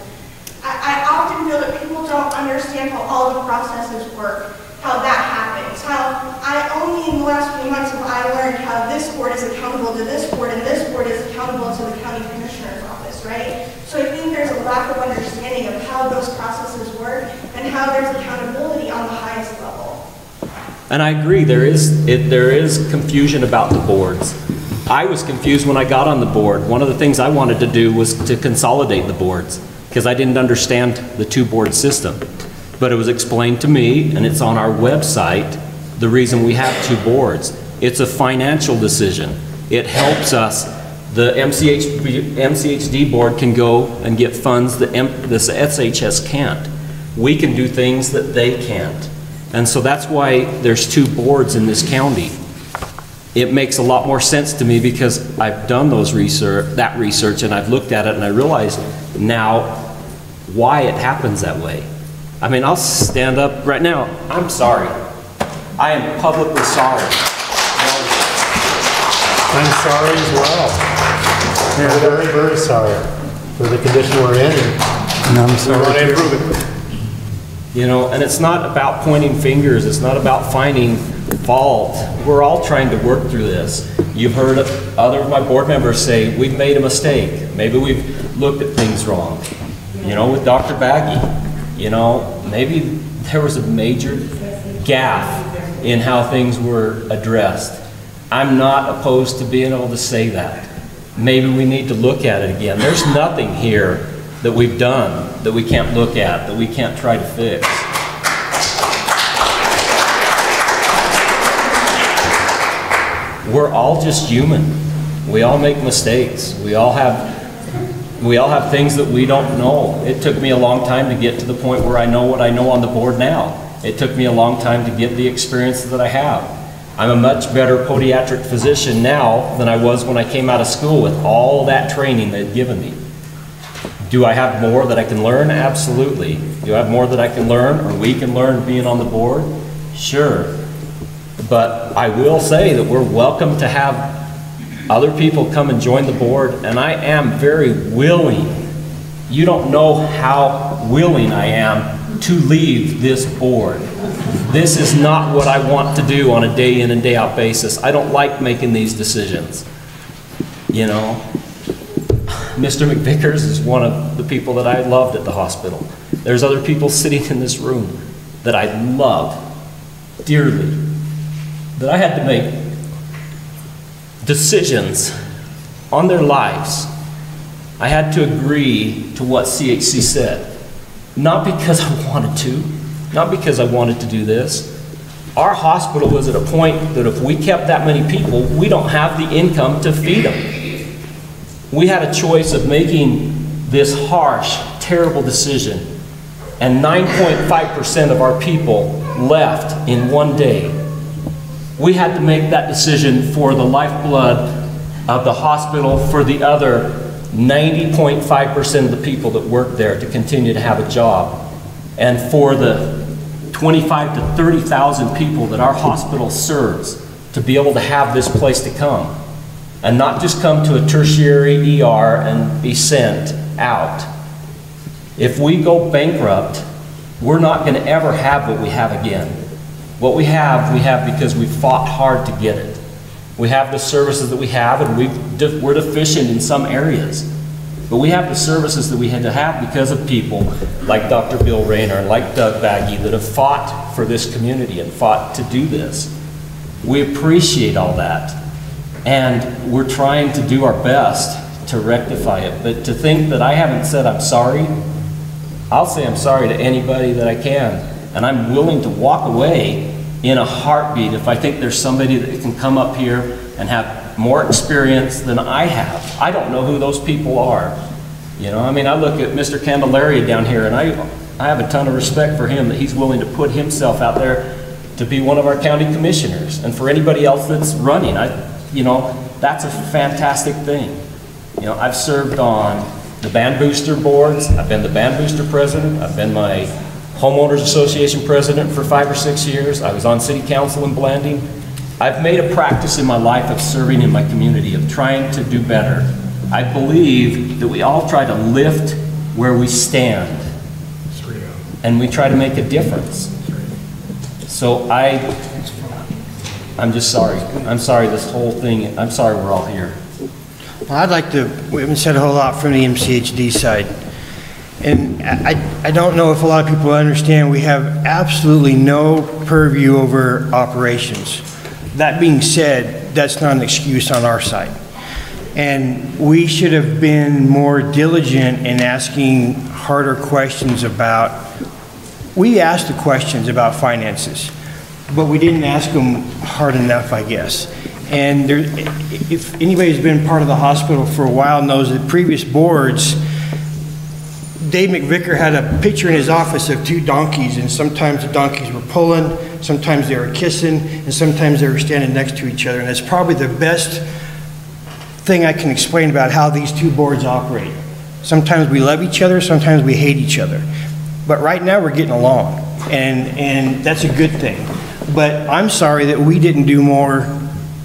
I often feel that people don't understand how all the processes work, how that happens, how only in the last few months have I learned how this board is accountable to this board and this board is accountable to the county commissioner's office, right? So I think there's a lack of understanding of how those processes work and how there's accountability on the highest level. And I agree, there is confusion about the boards. I was confused when I got on the board. One of the things I wanted to do was to consolidate the boards because I didn't understand the two-board system. But it was explained to me, and it's on our website, the reason we have two boards. It's a financial decision. It helps us. The MCHD board can go and get funds that this SHS can't. We can do things that they can't. And so that's why there's two boards in this county. It makes a lot more sense to me because I've done that research and I've looked at it and I realize now why it happens that way. I mean, I'll stand up right now. I'm sorry. I am publicly sorry. I'm sorry as well. We're very, very sorry for the condition we're in, and I'm sorry to improve it. You know, and it's not about pointing fingers. It's not about finding fault. We're all trying to work through this. You've heard other of my board members say, we've made a mistake. Maybe we've looked at things wrong. You know, with Dr. Baggy, you know, maybe there was a major gaffe in how things were addressed. I'm not opposed to being able to say that. Maybe we need to look at it again. There's nothing here that we've done that we can't look at, that we can't try to fix. We're all just human. We all make mistakes. We all have things that we don't know. It took me a long time to get to the point where I know what I know on the board now. It took me a long time to get the experience that I have. I'm a much better podiatric physician now than I was when I came out of school with all that training they'd given me. Do I have more that I can learn? Absolutely. Do I have more that I can learn or we can learn being on the board? Sure. But I will say that we're welcome to have other people come and join the board, and I am very willing. You don't know how willing I am to leave this board. This is not what I want to do on a day in and day out basis. I don't like making these decisions. You know, Mr. McVickers is one of the people that I loved at the hospital. There's other people sitting in this room that I love dearly, that I had to make decisions on their lives. I had to agree to what CHC said. Not because I wanted to, not because I wanted to do this. Our hospital was at a point that if we kept that many people, we don't have the income to feed them. We had a choice of making this harsh, terrible decision, and 9.5% of our people left in one day. We had to make that decision for the lifeblood of the hospital, for the other 90.5% of the people that work there to continue to have a job, and for the 25 to 30,000 people that our hospital serves to be able to have this place to come, and not just come to a tertiary ER and be sent out. If we go bankrupt, we're not going to ever have what we have again. What we have because we fought hard to get it. We have the services that we have, and we're deficient in some areas. But we have the services that we had to have because of people like Dr. Bill Rayner and like Doug Baggy that have fought for this community and fought to do this. We appreciate all that. And we're trying to do our best to rectify it. But to think that I haven't said I'm sorry, I'll say I'm sorry to anybody that I can. And I'm willing to walk away in a heartbeat if I think there's somebody that can come up here and have more experience than I have. I don't know who those people are. You know, I mean, I look at Mr. Candelaria down here, and I have a ton of respect for him that he's willing to put himself out there to be one of our county commissioners. And for anybody else that's running, you know, that's a fantastic thing. You know, I've served on the Band Booster boards. I've been the Band Booster president. I've been my Homeowners Association president for 5 or 6 years. I was on city council in Blanding. I've made a practice in my life of serving in my community, of trying to do better. I believe that we all try to lift where we stand, and we try to make a difference. So I'm just sorry. I'm sorry this whole thing, I'm sorry we're all here. Well, I'd like to, we haven't said a whole lot from the MCHD side. And I don't know if a lot of people understand we have absolutely no purview over operations. That being said, that's not an excuse on our side. And we should have been more diligent in asking harder questions about, we asked the questions about finances, but we didn't ask them hard enough, I guess. And there, if anybody's been part of the hospital for a while knows that previous boards, Dave McVicker had a picture in his office of 2 donkeys, and sometimes the donkeys were pulling, sometimes they were kissing, and sometimes they were standing next to each other. And that's probably the best thing I can explain about how these 2 boards operate. Sometimes we love each other, sometimes we hate each other. But right now we're getting along, and that's a good thing. But I'm sorry that we didn't do more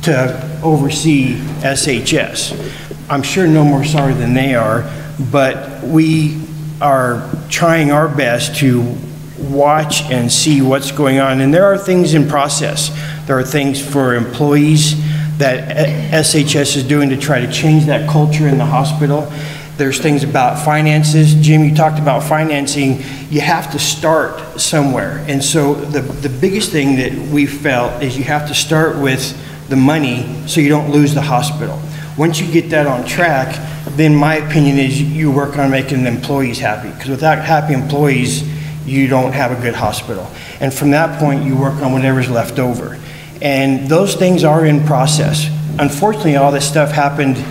to oversee SHS. I'm sure no more sorry than they are, but we are trying our best to watch and see what's going on. And there are things in process. There are things for employees that SHS is doing to try to change that culture in the hospital. There's things about finances. Jim, you talked about financing. You have to start somewhere. And so the biggest thing that we felt is you have to start with the money so you don't lose the hospital. Once you get that on track, then my opinion is you work on making the employees happy. Because without happy employees, you don't have a good hospital. And from that point, you work on whatever's left over. And those things are in process. Unfortunately, all this stuff happened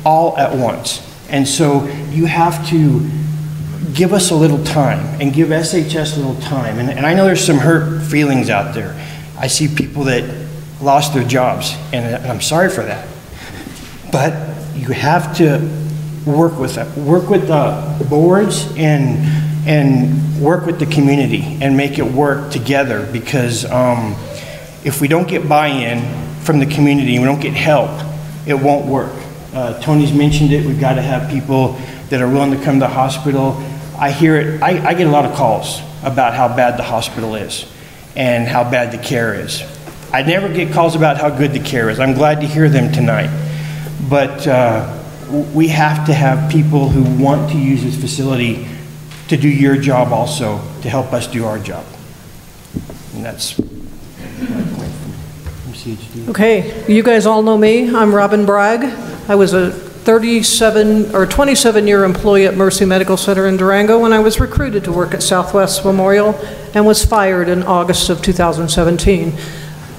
all at once. And so you have to give us a little time and give SHS a little time. And I know there's some hurt feelings out there. I see people that lost their jobs, and I'm sorry for that. But you have to work with the boards and work with the community and make it work together, because if we don't get buy-in from the community and we don't get help, it won't work. Tony's mentioned it. We've got to have people that are willing to come to the hospital. I hear it. I get a lot of calls about how bad the hospital is and how bad the care is. I never get calls about how good the care is. I'm glad to hear them tonight. But we have to have people who want to use this facility to do your job also, to help us do our job. And that's my point from MCHD. Okay, you guys all know me. I'm Robin Bragg. I was a 27-year employee at Mercy Medical Center in Durango when I was recruited to work at Southwest Memorial and was fired in August of 2017.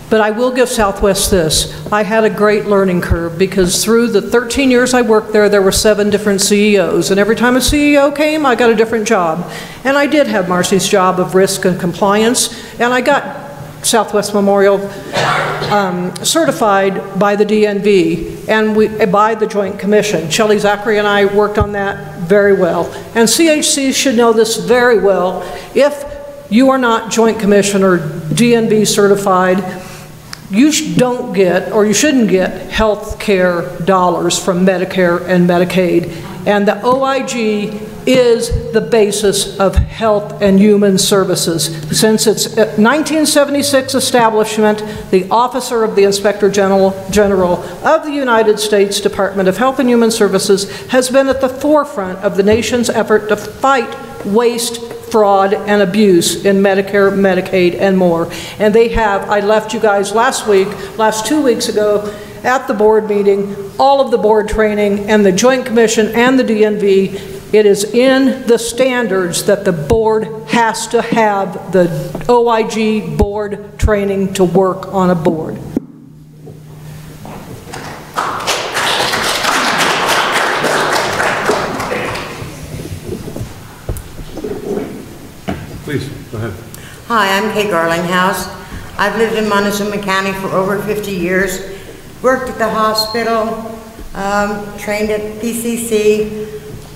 But I will give Southwest this. I had a great learning curve, because through the 13 years I worked there, there were 7 different CEOs. And every time a CEO came, I got a different job. And I did have Marcy's job of risk and compliance. And I got Southwest Memorial certified by the DNV and by the Joint Commission. Shelley Zachary and I worked on that very well. And CHC should know this very well. If you are not Joint Commission or DNV certified, you don't get, or you shouldn't get, health care dollars from Medicare and Medicaid. And the OIG is the basis of health and human services. Since its 1976 establishment, the Officer of the Inspector General of the United States Department of Health and Human Services has been at the forefront of the nation's effort to fight waste, fraud, and abuse in Medicare, Medicaid, and more. And they have, I left you guys last 2 weeks ago, at the board meeting, all of the board training, and the Joint Commission and the DNV. It is in the standards that the board has to have the OIG board training to work on a board. Please, go ahead. Hi, I'm Kay Garlinghouse. I've lived in Montezuma County for over 50 years, worked at the hospital, trained at PCC,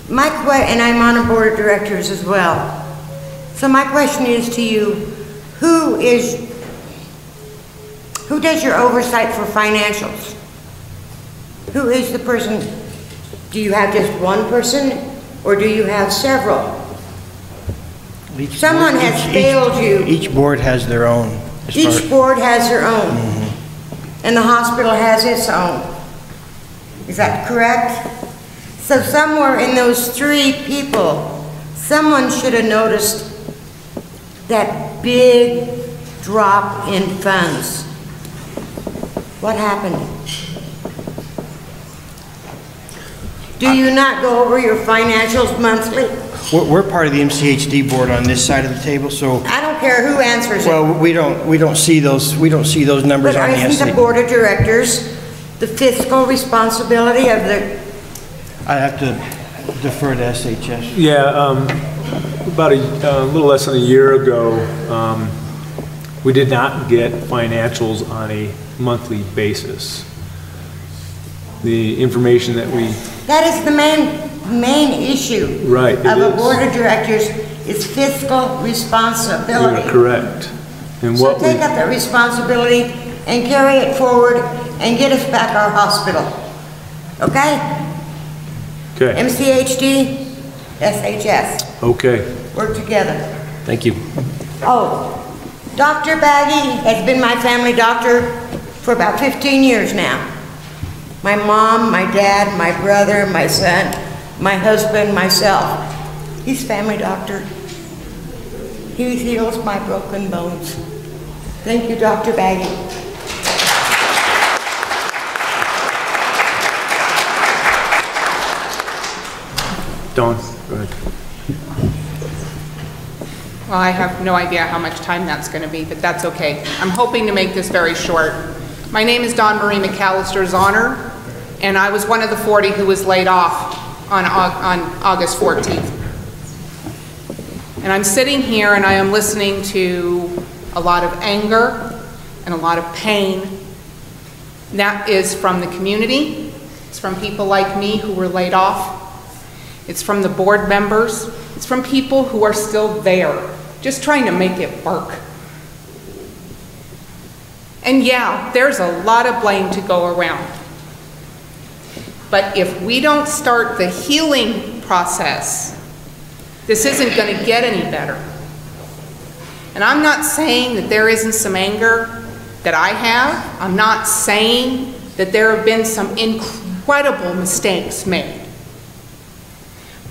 and I'm on a board of directors as well. So my question is to you, who does your oversight for financials? Who is the person? Do you have just one person, or do you have several? Someone has failed you. Each board has their own. Each board has their own. And the hospital has its own. Is that correct? So somewhere in those 3 people, someone should have noticed that big drop in funds. What happened? Do you not go over your financials monthly? We're part of the MCHD board on this side of the table, so. I don't care who answers it. Well, we don't see those numbers on the But isn't the board of directors the fiscal responsibility of the? I have to defer to SHS. Yeah, about a little less than a year ago, we did not get financials on a monthly basis. The information that we... That is the main issue right, of a board of directors is fiscal responsibility. You're correct. And so take up that responsibility and carry it forward and get us back our hospital. Okay? Okay. MCHD, SHS. Okay. Work together. Thank you. Oh, Dr. Baggy has been my family doctor for about 15 years now. My mom, my dad, my brother, my son, my husband, myself. He's family doctor. He heals my broken bones. Thank you, Dr. Baggy. Dawn, go ahead. Well, I have no idea how much time that's going to be, but that's okay. I'm hoping to make this very short. My name is Dawn Marie McAllister Zahner, and I was one of the 40 who was laid off on August 14th. And I'm sitting here and I am listening to a lot of anger and a lot of pain. That is from the community. It's from people like me who were laid off. It's from the board members. It's from people who are still there, just trying to make it work. And yeah, there's a lot of blame to go around. But if we don't start the healing process, this isn't going to get any better. And I'm not saying that there isn't some anger that I have. I'm not saying that there have been some incredible mistakes made.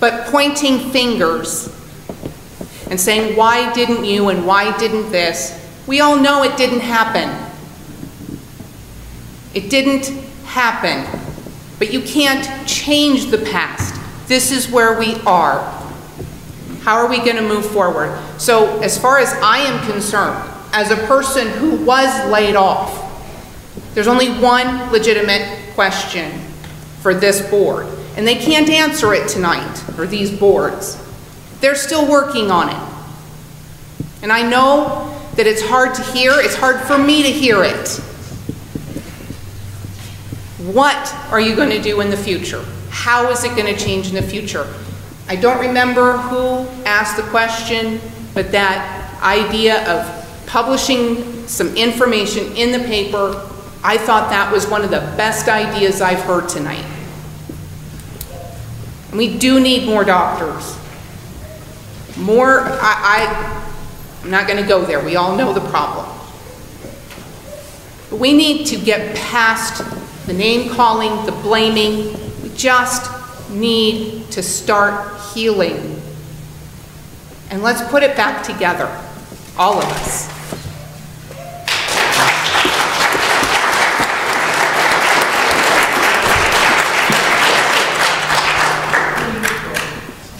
But pointing fingers and saying, why didn't you and why didn't this? We all know it didn't happen. It didn't happen. But you can't change the past. This is where we are. How are we going to move forward? So as far as I am concerned, as a person who was laid off, there's only one legitimate question for this board. And they can't answer it tonight, or these boards. They're still working on it. And I know that it's hard to hear. It's hard for me to hear it. What are you going to do in the future? How is it going to change in the future? I don't remember who asked the question, but that idea of publishing some information in the paper, I thought that was one of the best ideas I've heard tonight. And we do need more doctors. I'm not going to go there. We all know the problem. But we need to get past the name calling, the blaming. We just need to start healing. And let's put it back together, all of us.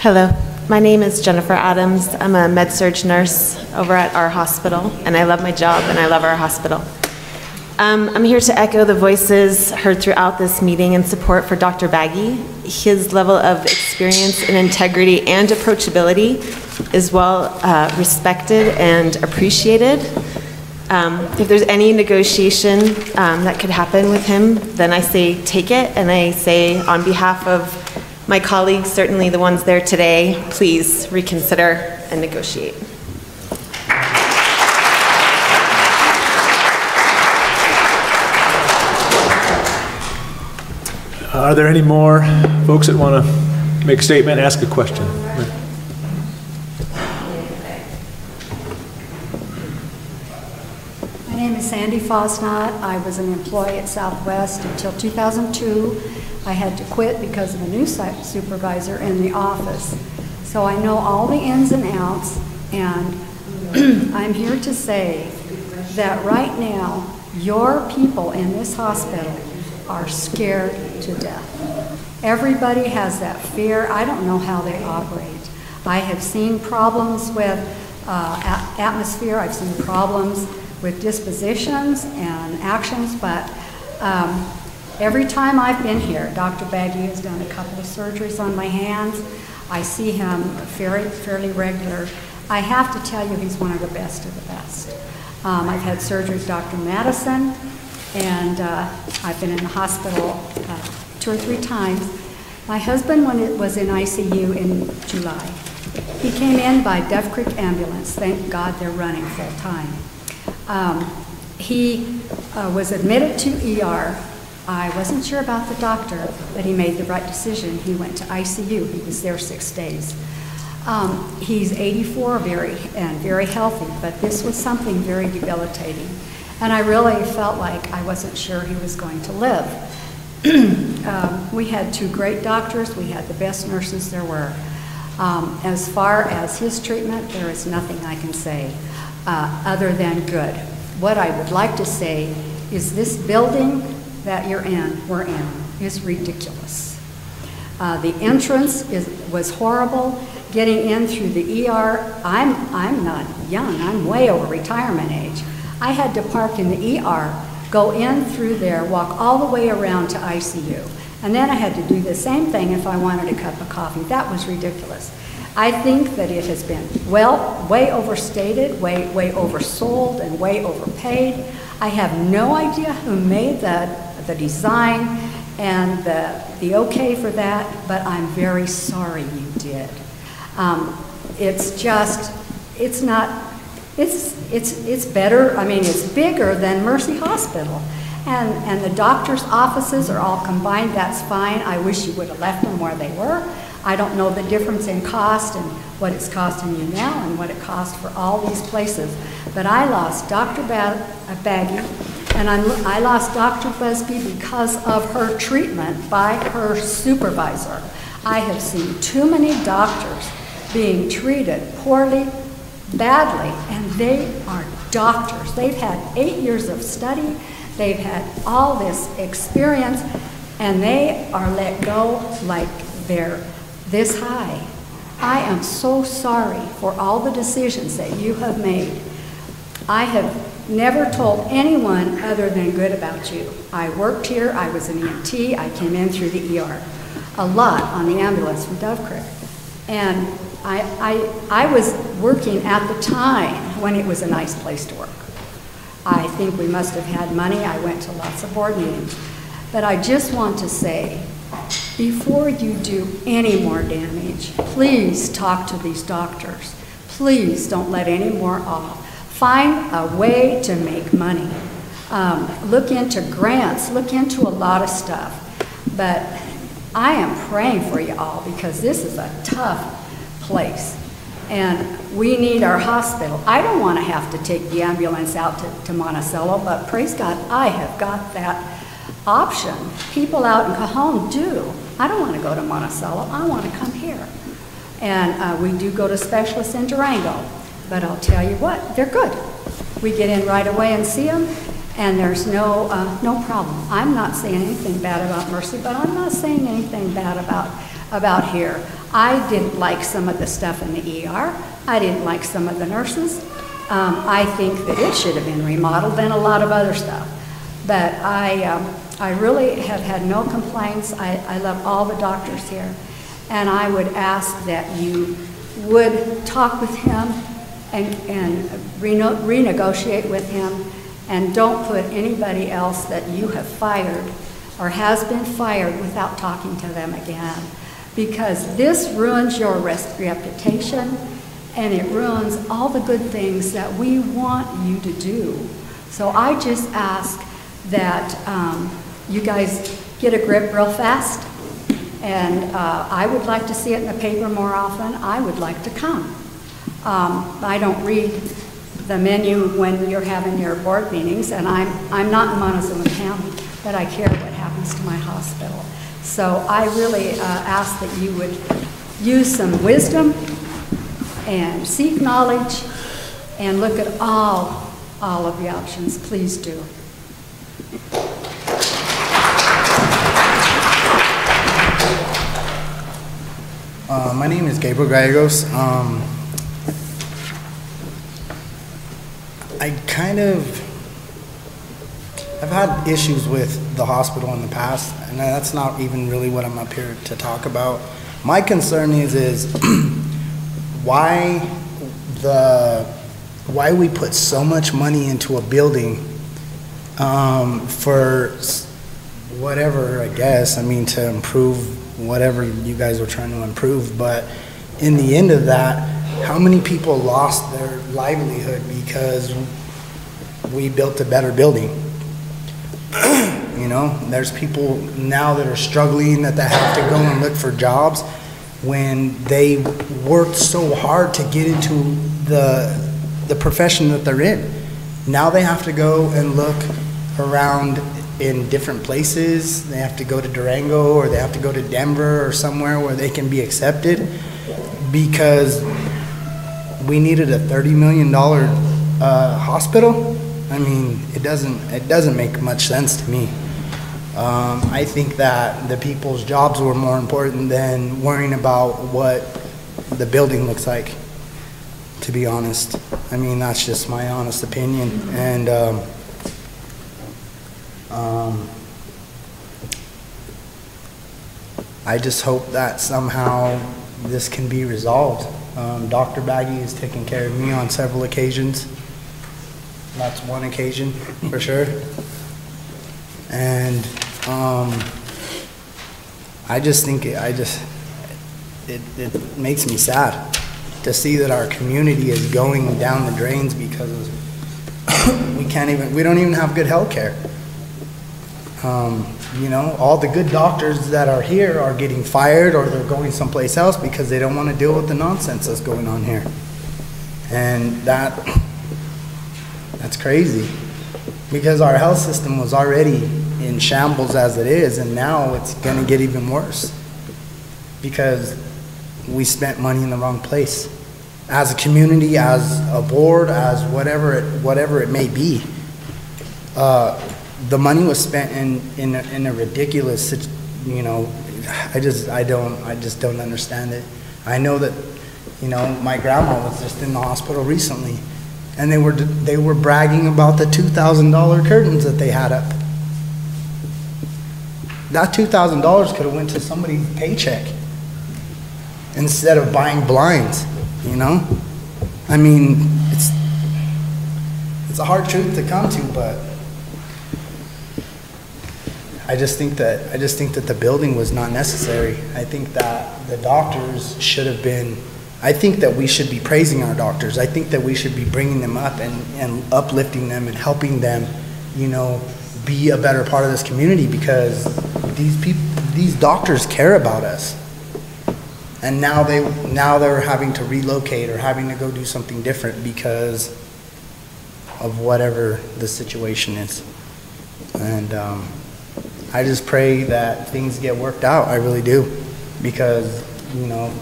Hello, my name is Jennifer Adams. I'm a med-surg nurse over at our hospital, and I love my job and I love our hospital. I'm here to echo the voices heard throughout this meeting in support for Dr. Baggy. His level of experience and integrity and approachability is well respected and appreciated. If there's any negotiation that could happen with him, then I say take it, and I say on behalf of my colleagues, certainly the ones there today, please reconsider and negotiate. Are there any more folks that want to make a statement, ask a question? My name is Sandy Fosnot. I was an employee at Southwest until 2002. I had to quit because of a new site supervisor in the office. So I know all the ins and outs, and I'm here to say that right now, your people in this hospital are scared to death. Everybody has that fear. I don't know how they operate. I have seen problems with atmosphere. I've seen problems with dispositions and actions, but every time I've been here, Dr. Baggy has done a couple of surgeries on my hands. I see him fairly regular. I have to tell you, he's one of the best of the best. I've had surgery with Dr. Madison, and I've been in the hospital 2 or 3 times. My husband, when it was in ICU in July, he came in by Dove Creek Ambulance. Thank God they're running full time. He was admitted to ER. I wasn't sure about the doctor, but he made the right decision. He went to ICU. He was there 6 days. He's 84, very healthy, but this was something very debilitating. And I really felt like I wasn't sure he was going to live. We had 2 great doctors. We had the best nurses there were. As far as his treatment, there is nothing I can say other than good. What I would like to say is this building that we're in, is ridiculous. The entrance was horrible. Getting in through the ER, I'm not young, I'm way over retirement age. I had to park in the ER, go in through there, walk all the way around to ICU. And then I had to do the same thing if I wanted a cup of coffee. That was ridiculous. I think that it has been, way overstated, way oversold, and way overpaid. I have no idea who made the design and the okay for that, but I'm very sorry you did. It's just, it's better, I mean, it's bigger than Mercy Hospital. And the doctors' offices are all combined, that's fine. I wish you would have left them where they were. I don't know the difference in cost and what it's costing you now and what it cost for all these places. But I lost Dr. Baggy, and I lost Dr. Busby because of her treatment by her supervisor. I have seen too many doctors being treated poorly, badly, and they are doctors. They've had 8 years of study, they've had all this experience, and they are let go like they're this high. I am so sorry for all the decisions that you have made. I have never told anyone other than good about you. I worked here, I was an EMT, I came in through the ER a lot on the ambulance from Dove Creek. And I was working at the time when it was a nice place to work. I think we must have had money. I went to lots of board meetings. But I just want to say, before you do any more damage, please talk to these doctors. Please don't let any more off. Find a way to make money. Look into grants, look into a lot of stuff. But I am praying for you all because this is a tough place. And we need our hospital. I don't want to have to take the ambulance out to Monticello, but praise God, I have got that option. People out in Cajon do. I don't want to go to Monticello. I want to come here. And we do go to specialists in Durango. But I'll tell you what, they're good. We get in right away and see them, and there's no problem. I'm not saying anything bad about Mercy, but I'm not saying anything bad about here. I didn't like some of the stuff in the ER. I didn't like some of the nurses. I think that it should have been remodeled and a lot of other stuff. But I really have had no complaints. I love all the doctors here. And I would ask that you would talk with him and renegotiate with him, and don't put anybody else that you have fired or has been fired without talking to them again. Because this ruins your reputation, and it ruins all the good things that we want you to do. So I just ask that you guys get a grip real fast, and I would like to see it in the paper more often. I would like to come. I don't read the menu when you're having your board meetings, and I'm not in Montezuma County, but I care what happens to my hospital. So I really ask that you would use some wisdom and seek knowledge and look at all of the options. Please do. My name is Gabriel Gallegos. I've had issues with the hospital in the past, and that's not even really what I'm up here to talk about. My concern is why we put so much money into a building for whatever, I guess, I mean, to improve whatever you guys were trying to improve, but in the end of that, how many people lost their livelihood because we built a better building? You know, there's people now that are struggling that they have to go and look for jobs when they worked so hard to get into the profession that they're in. Now they have to go and look around in different places. They have to go to Durango, or they have to go to Denver or somewhere where they can be accepted, because we needed a $30 million hospital. I mean, it doesn't make much sense to me. I think that the people's jobs were more important than worrying about what the building looks like, to be honest. I mean, that's just my honest opinion. And I just hope that somehow this can be resolved. Dr. Baggy has taken care of me on several occasions. That's one occasion for sure. And I just think it makes me sad to see that our community is going down the drains because we don't even have good health care. You know, all the good doctors that are here are getting fired, or they're going someplace else because they don't want to deal with the nonsense that's going on here. And that's crazy, because our health system was already in shambles as it is, and now it's going to get even worse because we spent money in the wrong place. As a community, as a board, as whatever it may be, the money was spent in a ridiculous, you know, I just don't understand it. I know that, you know, my grandma was just in the hospital recently, and they were bragging about the $2,000 curtains that they had up. That $2,000 could have went to somebody's paycheck instead of buying blinds, you know? I mean, it's a hard truth to come to, but I just think that the building was not necessary. I think that the doctors should have been, I think that we should be praising our doctors. I think that we should be bringing them up and uplifting them and helping them, you know, be a better part of this community, because these doctors care about us. And now they're having to relocate or having to go do something different because of whatever the situation is. And I just pray that things get worked out. I really do. Because, you know,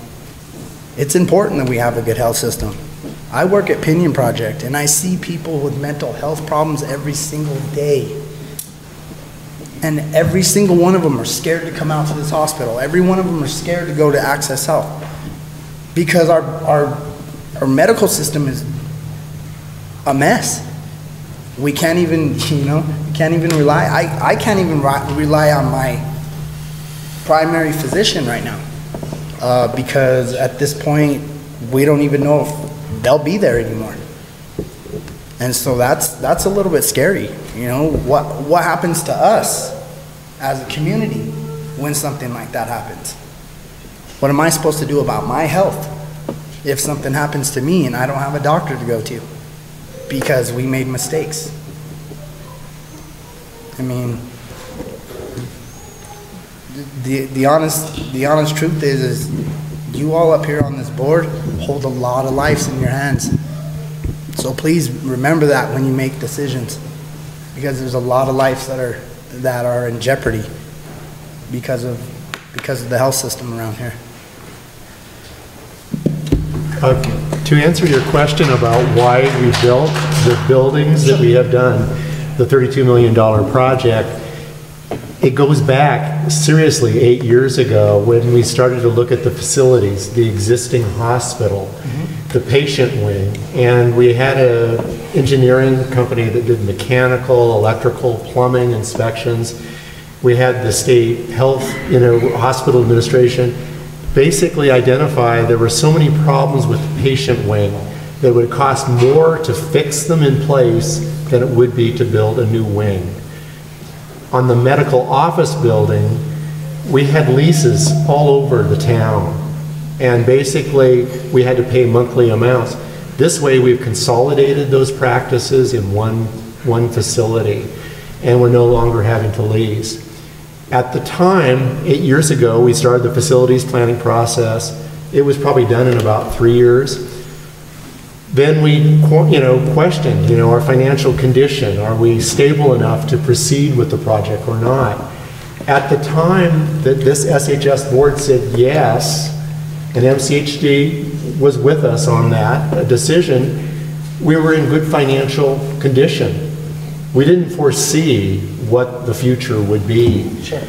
it's important that we have a good health system. I work at Pinion Project, and I see people with mental health problems every single day. And every single one of them are scared to come out to this hospital. Every one of them are scared to go to Access Health. Because our medical system is a mess. We can't even, you know, can't even rely. I can't even rely on my primary physician right now. Because at this point, we don't even know if they'll be there anymore. And so that's a little bit scary. You know, what happens to us as a community when something like that happens? What am I supposed to do about my health if something happens to me and I don't have a doctor to go to because we made mistakes? I mean, the honest truth is you all up here on this board hold a lot of lives in your hands. So please remember that when you make decisions, because there's a lot of lives that are in jeopardy because of the health system around here. To answer your question about why we built the buildings that we have done, the $32 million project, it goes back seriously 8 years ago when we started to look at the facilities, the existing hospital, the patient wing, and we had an engineering company that did mechanical, electrical, plumbing inspections. We had the state health, hospital administration basically identify there were so many problems with the patient wing that it would cost more to fix them in place than it would be to build a new wing. On the medical office building, we had leases all over the town, and basically we had to pay monthly amounts. This way we've consolidated those practices in one facility, and we're no longer having to lease. At the time, 8 years ago, we started the facilities planning process. It was probably done in about 3 years. Then we, questioned, our financial condition. Are we stable enough to proceed with the project or not? At the time that this SHS board said yes, and MCHD was with us on that decision, we were in good financial condition. We didn't foresee what the future would be. Sure.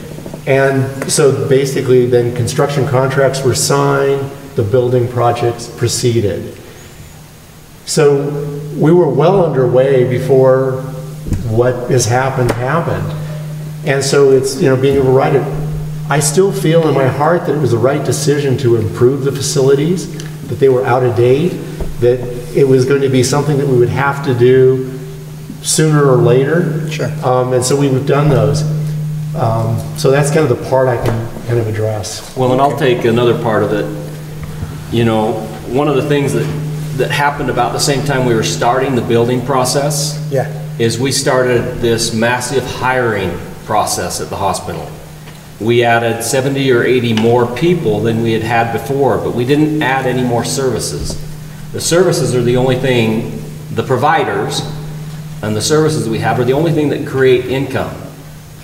And so basically then construction contracts were signed, the building projects proceeded. So we were well underway before what has happened. And so it's, being able to write it, I still feel in my heart that it was the right decision to improve the facilities, that they were out of date, that it was going to be something that we would have to do sooner or later. Sure. And so we've done those. So that's kind of the part I can kind of address. Well, and I'll take another part of it. One of the things that happened about the same time we were starting the building process is we started this massive hiring process at the hospital. We added 70 or 80 more people than we had had before, but we didn't add any more services. The services are the only thing, the providers and the services we have are the only thing that create income.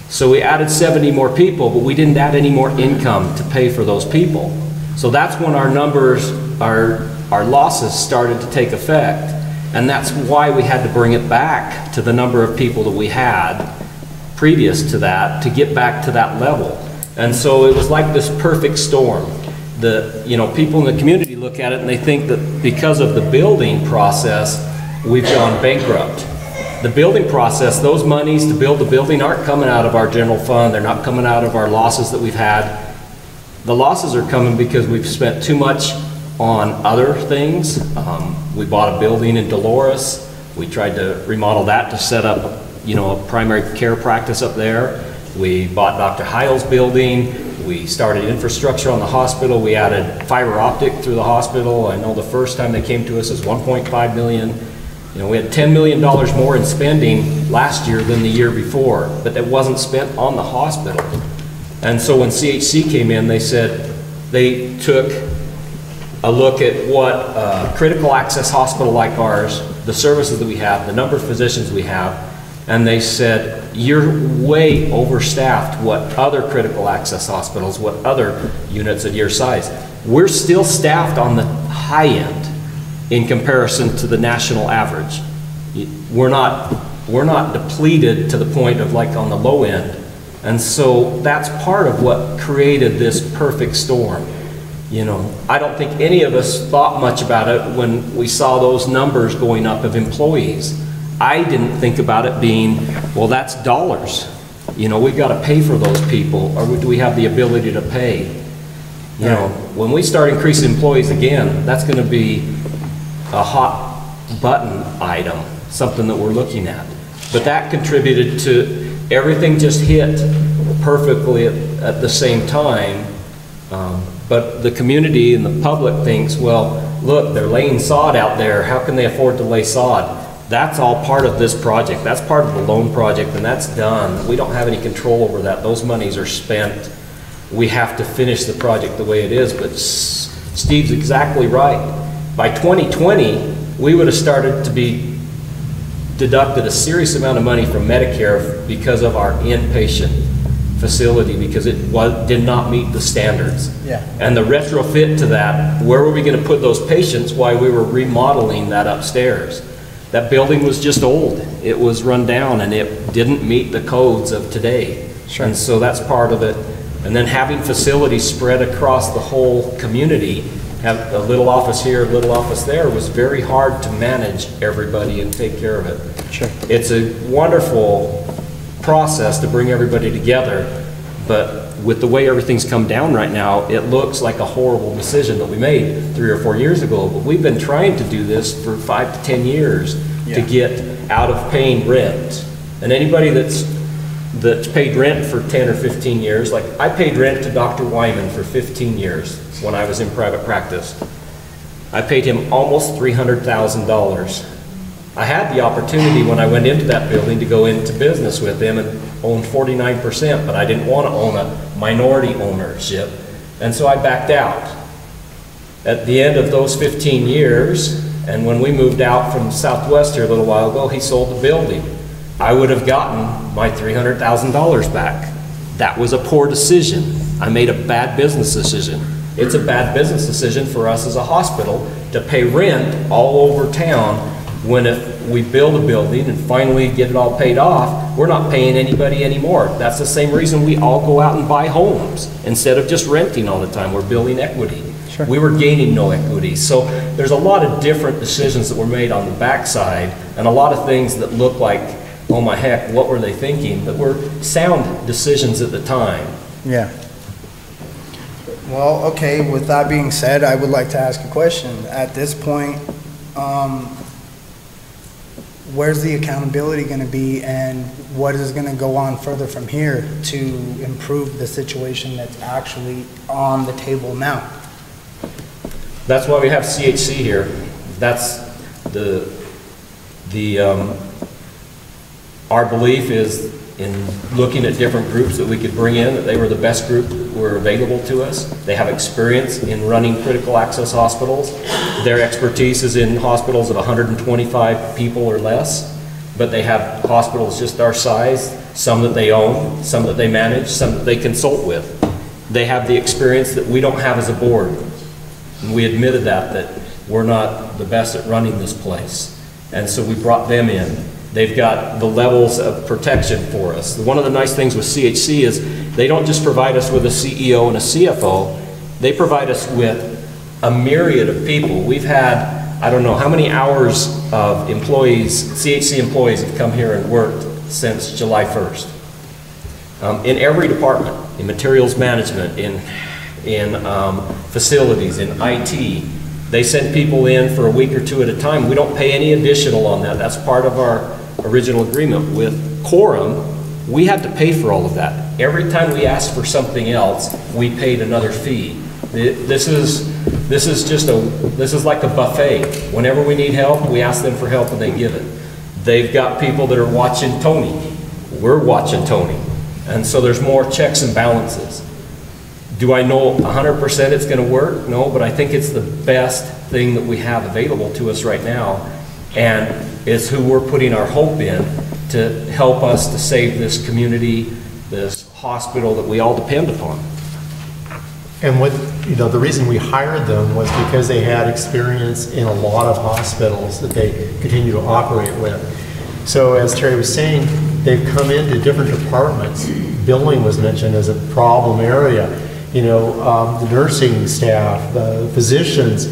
So we added 70 more people, but we didn't add any more income to pay for those people. So that's when our numbers, our losses started to take effect, and that's why we had to bring it back to the number of people that we had previous to that to get back to that level. And so it was like this perfect storm. People in the community look at it and they think that because of the building process, we've gone bankrupt. The building process, those monies to build the building aren't coming out of our general fund. They're not coming out of our losses that we've had. The losses are coming because we've spent too much on other things. We bought a building in Dolores. We tried to remodel that to set up, a primary care practice up there. We bought Dr. Heil's building. We started infrastructure on the hospital. We added fiber optic through the hospital. I know the first time they came to us was $1.5 million. We had $10 million more in spending last year than the year before, but that wasn't spent on the hospital. And so when CHC came in, they said they took a look at what a critical access hospital like ours, the services that we have, the number of physicians we have, and they said, you're way overstaffed what other critical access hospitals, what other units at your size. We're still staffed on the high end in comparison to the national average. We're not depleted to the point of like on the low end. And so that's part of what created this perfect storm. You know, I don't think any of us thought much about it when we saw those numbers going up of employees. I didn't think about it being, well, that's dollars. You know, we've got to pay for those people, or do we have the ability to pay? You know, when we start increasing employees again, that's going to be a hot button item, something that we're looking at. But that contributed to everything just hit perfectly at the same time. But the community and the public thinks, well, look, they're laying sod out there. How can they afford to lay sod? That's all part of this project. That's part of the loan project, and that's done. We don't have any control over that. Those monies are spent. We have to finish the project the way it is, but Steve's exactly right. By 2020, we would have started to be deducted a serious amount of money from Medicare because of our inpatient facility, because it did not meet the standards. Yeah. And the retrofit to that, where were we going to put those patients while we were remodeling that upstairs? That building was just old. It was run down and it didn't meet the codes of today. Sure. And so that's part of it. And then having facilities spread across the whole community, have a little office here, a little office there, was very hard to manage everybody and take care of it. Sure. It's a wonderful process to bring everybody together, but with the way everything's come down right now, it looks like a horrible decision that we made 3 or 4 years ago. But we've been trying to do this for 5 to 10 years to get out of paying rent. And anybody that's paid rent for 10 or 15 years, like I paid rent to Dr. Wyman for 15 years when I was in private practice. I paid him almost $300,000. I had the opportunity when I went into that building to go into business with him and own 49%, but I didn't want to own a minority ownership, and so I backed out. At the end of those 15 years, and when we moved out from Southwest here a little while ago, he sold the building. I would have gotten my $300,000 back. That was a poor decision. I made a bad business decision. It's a bad business decision for us as a hospital to pay rent all over town when if we build a building and finally get it all paid off, we're not paying anybody anymore. That's the same reason we all go out and buy homes instead of just renting all the time. We're building equity. Sure. We were gaining no equity. So there's a lot of different decisions that were made on the backside and a lot of things that look like, oh my heck, what were they thinking? That were sound decisions at the time. Yeah. Well, okay, with that being said, I would like to ask a question. At this point, where's the accountability going to be, and what is going to go on further from here to improve the situation that's actually on the table now? That's why we have CHC here. That's our belief is in looking at different groups that we could bring in, that they were the best group that were available to us. They have experience in running critical access hospitals. Their expertise is in hospitals of 125 people or less, but they have hospitals just our size, some that they own, some that they manage, some that they consult with. They have the experience that we don't have as a board. And we admitted that we're not the best at running this place. And so we brought them in. They've got the levels of protection for us. One of the nice things with CHC is they don't just provide us with a CEO and a CFO, they provide us with a myriad of people. We've had, I don't know how many hours of employees, CHC employees have come here and worked since July 1st. In every department, in materials management, in facilities, in IT. They send people in for a week or two at a time. We don't pay any additional on that. That's part of our original agreement. With Quorum, we had to pay for all of that. Every time we asked for something else, we paid another fee. This is like a buffet. Whenever we need help, we ask them for help and they give it. They've got people that are watching Tony. We're watching Tony. And so there's more checks and balances. Do I know 100% it's going to work? No, but I think it's the best thing that we have available to us right now, and it's who we're putting our hope in to help us to save this community, this hospital that we all depend upon. And what, you know, the reason we hired them was because they had experience in a lot of hospitals that they continue to operate with. So as Terry was saying, they've come into different departments. Billing was mentioned as a problem area. You know, the nursing staff, the physicians,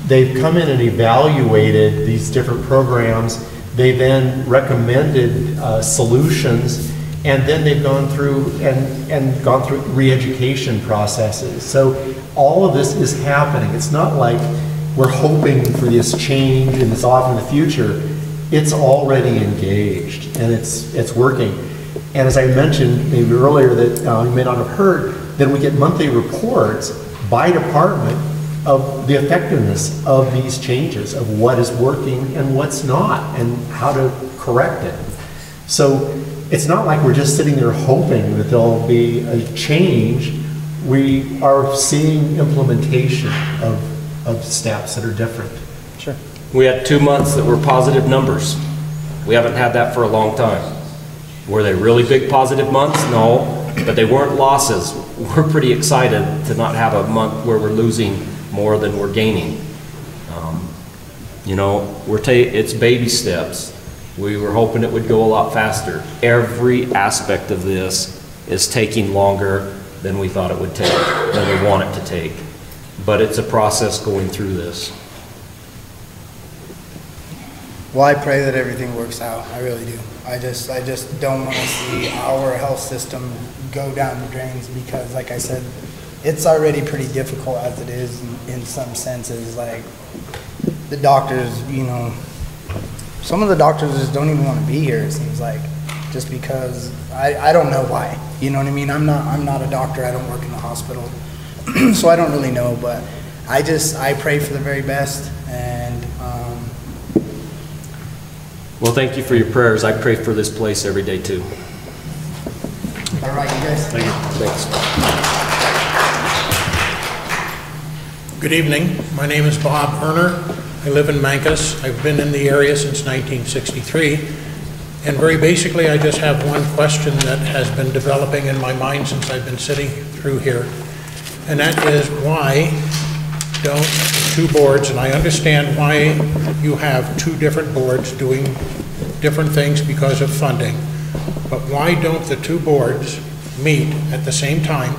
they've come in and evaluated these different programs. They then recommended solutions, and then they've gone through and gone through re-education processes. So all of this is happening. It's not like we're hoping for this change and it's off in the future. It's already engaged, and it's working. And as I mentioned maybe earlier that you may not have heard, then we get monthly reports by department of the effectiveness of these changes, of what is working and what's not, and how to correct it. So it's not like we're just sitting there hoping that there'll be a change. We are seeing implementation of steps that are different. Sure. We had 2 months that were positive numbers. We haven't had that for a long time. Were they really big positive months? No, but they weren't losses. We're pretty excited to not have a month where we're losing more than we're gaining. You know, it's baby steps. We were hoping it would go a lot faster. Every aspect of this is taking longer than we thought it would take, than we want it to take. But it's a process going through this. Well, I pray that everything works out. I really do. I just don't want to see our health system go down the drains because, like I said, it's already pretty difficult as it is in some senses. Like the doctors, you know, some of the doctors just don't even want to be here. It seems like, just because I don't know why. You know what I mean? I'm not a doctor. I don't work in the hospital, so I don't really know. But I pray for the very best. And well, thank you for your prayers. I pray for this place every day too. All right, you guys. Thank you. Thanks. Good evening. My name is Bob Erner. I live in Mancos. I've been in the area since 1963. And very basically, I just have one question that has been developing in my mind since I've been sitting through here. And that is, why don't two boards, and I understand why you have two different boards doing different things because of funding, but why don't the two boards meet at the same time,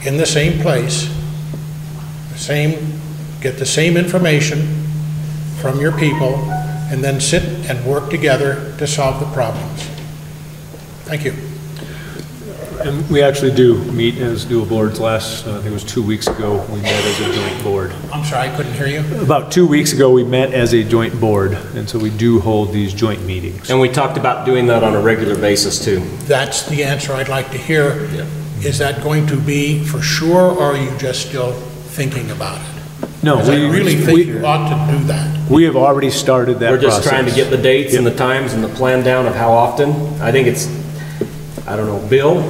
in the same place, get the same information from your people, and then sit and work together to solve the problems? Thank you. And we actually do meet as dual boards. I think it was 2 weeks ago, we met as a joint board. I'm sorry, I couldn't hear you. About 2 weeks ago, we met as a joint board, and so we do hold these joint meetings. And we talked about doing that on a regular basis too. That's the answer I'd like to hear. Yeah. Is that going to be for sure, or are you just still thinking about it? No, I really think you ought to do that. We have already started that process. We're just trying to get the dates and the times and the plan down of how often. I think it's, I don't know, Bill,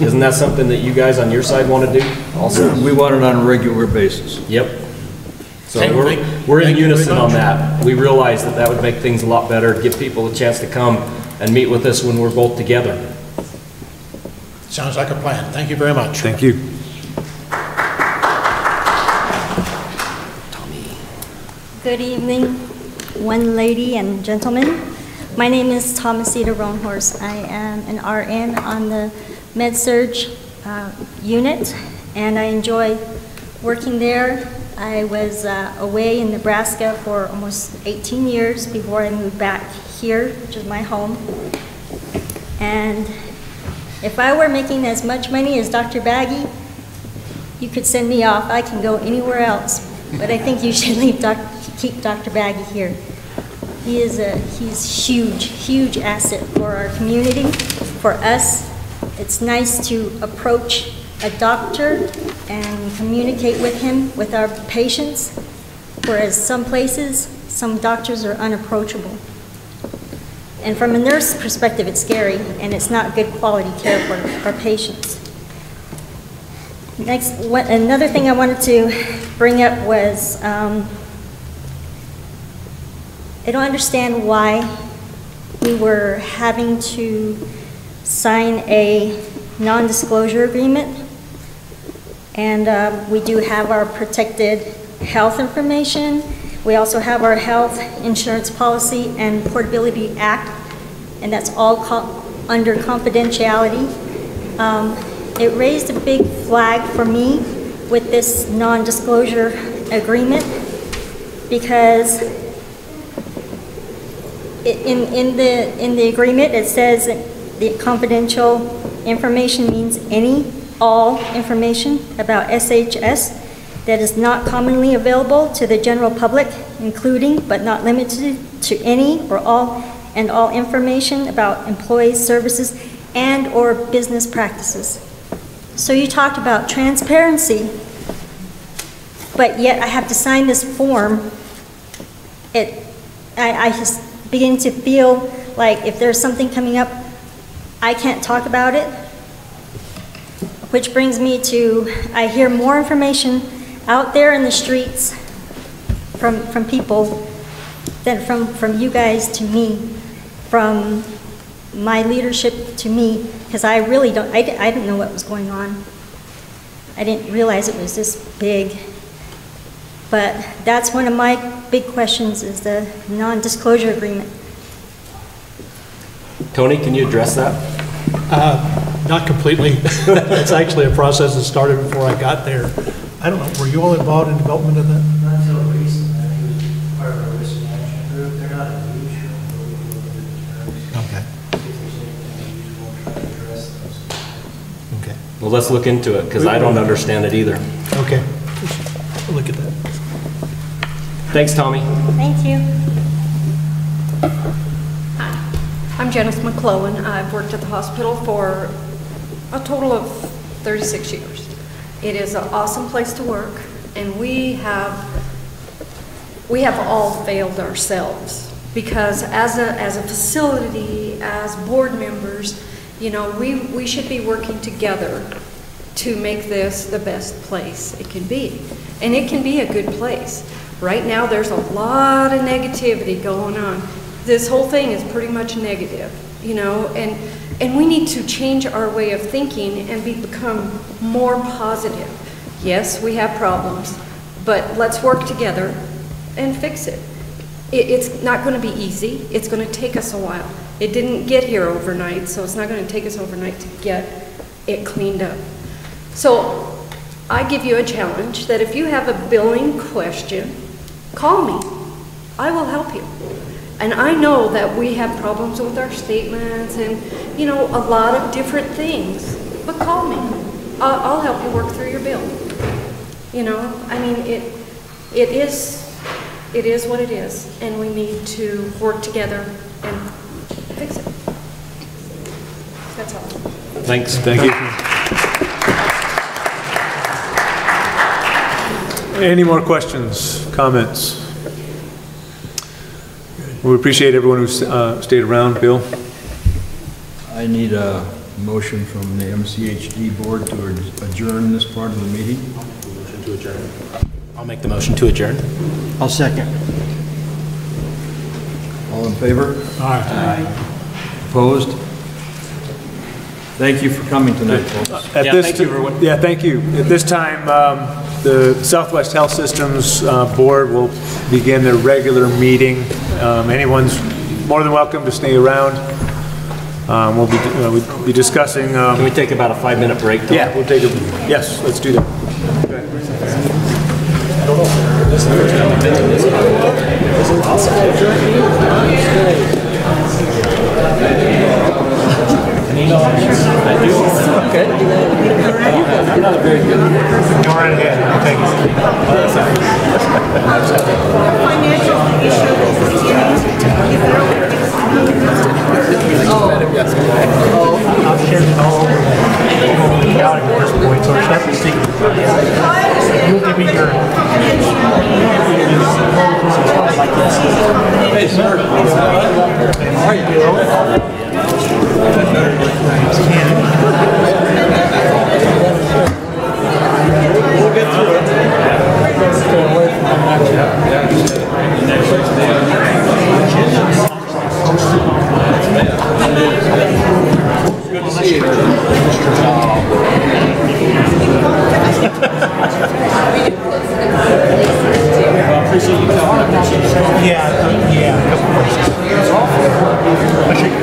isn't that something that you guys on your side want to do also? We want it on a regular basis. Yep. So we're in unison on that. We realize that would make things a lot better, give people a chance to come and meet with us when we're both together. Sounds like a plan. Thank you very much. Thank you. Good evening, one lady and gentlemen. My name is Thomasita Roanhorse. I am an RN on the Med-Surg unit, and I enjoy working there. I was away in Nebraska for almost 18 years before I moved back here, which is my home. And if I were making as much money as Dr. Baggy, you could send me off. I can go anywhere else. But I think you should keep Dr. Baggy here. He's huge asset for our community, for us. It's nice to approach a doctor and communicate with him, with our patients, whereas some places, some doctors are unapproachable. And from a nurse perspective, it's scary, and it's not good quality care for our patients. Next, another thing I wanted to bring up was, I don't understand why we were having to sign a non-disclosure agreement. And we do have our protected health information. We also have our health insurance policy and Portability Act, and that's all under confidentiality. It raised a big flag for me with this non-disclosure agreement because in the agreement it says that the confidential information means all all information about SHS that is not commonly available to the general public, including but not limited to any or all information about employees, services, and or business practices. So you talked about transparency, but yet I have to sign this form. I just begin to feel like if there's something coming up, I can't talk about it, which brings me to, I hear more information out there in the streets from people than from you guys to me, from my leadership to me, because I really don't, I didn't know what was going on. I didn't realize it was this big. But that's one of my big questions is the non-disclosure agreement. Tony, can you address that? Not completely. It's actually a process that started before I got there. I don't know, were you all involved in development of that? Not until recently. I think it was part of our risk management group. They're not unusual, but we will look at the terms. Okay. If there's anything unusual, we'll try to address those. Okay. Well, let's look into it, because I don't understand it either. Okay. We'll look at that. Thanks, Tommy. Thank you. I'm Janice McClellan. I've worked at the hospital for a total of 36 years. It is an awesome place to work, and we have all failed ourselves because as a facility, as board members, you know, we should be working together to make this the best place it can be. And it can be a good place. Right now, there's a lot of negativity going on. This whole thing is pretty much negative, you know, and we need to change our way of thinking and become more positive. Yes, we have problems, but let's work together and fix it. It's not going to be easy. It's going to take us a while. It didn't get here overnight, so it's not going to take us overnight to get it cleaned up. So I give you a challenge that if you have a billing question, call me. I will help you. And I know that we have problems with our statements and, you know, a lot of different things, but call me. I'll help you work through your bill. You know, I mean, it is what it is, and we need to work together and fix it. That's all. Thanks. Thank you. Any more questions, comments? We appreciate everyone who stayed around. Bill? I need a motion from the MCHD board to adjourn this part of the meeting. Motion to adjourn. I'll make the motion to adjourn. I'll second. All in favor? Aye. Opposed? Thank you for coming tonight, folks. Thank you, everyone. Yeah, thank you. At this time, the Southwest Health Systems Board will begin their regular meeting. Anyone's more than welcome to stay around. We'll be discussing. Can we take about a 5-minute break? Tom? Yeah, we'll take a. Yes, let's do that. Okay. You're not very good. Go right ahead. I'll take it. Financial issue. I've shared it all over the county at this point, so it's not a secret. You'll give me your... Hey, sir. right, Bill. We'll get through it. Stay away from the Good to see you. Yeah, a couple questions.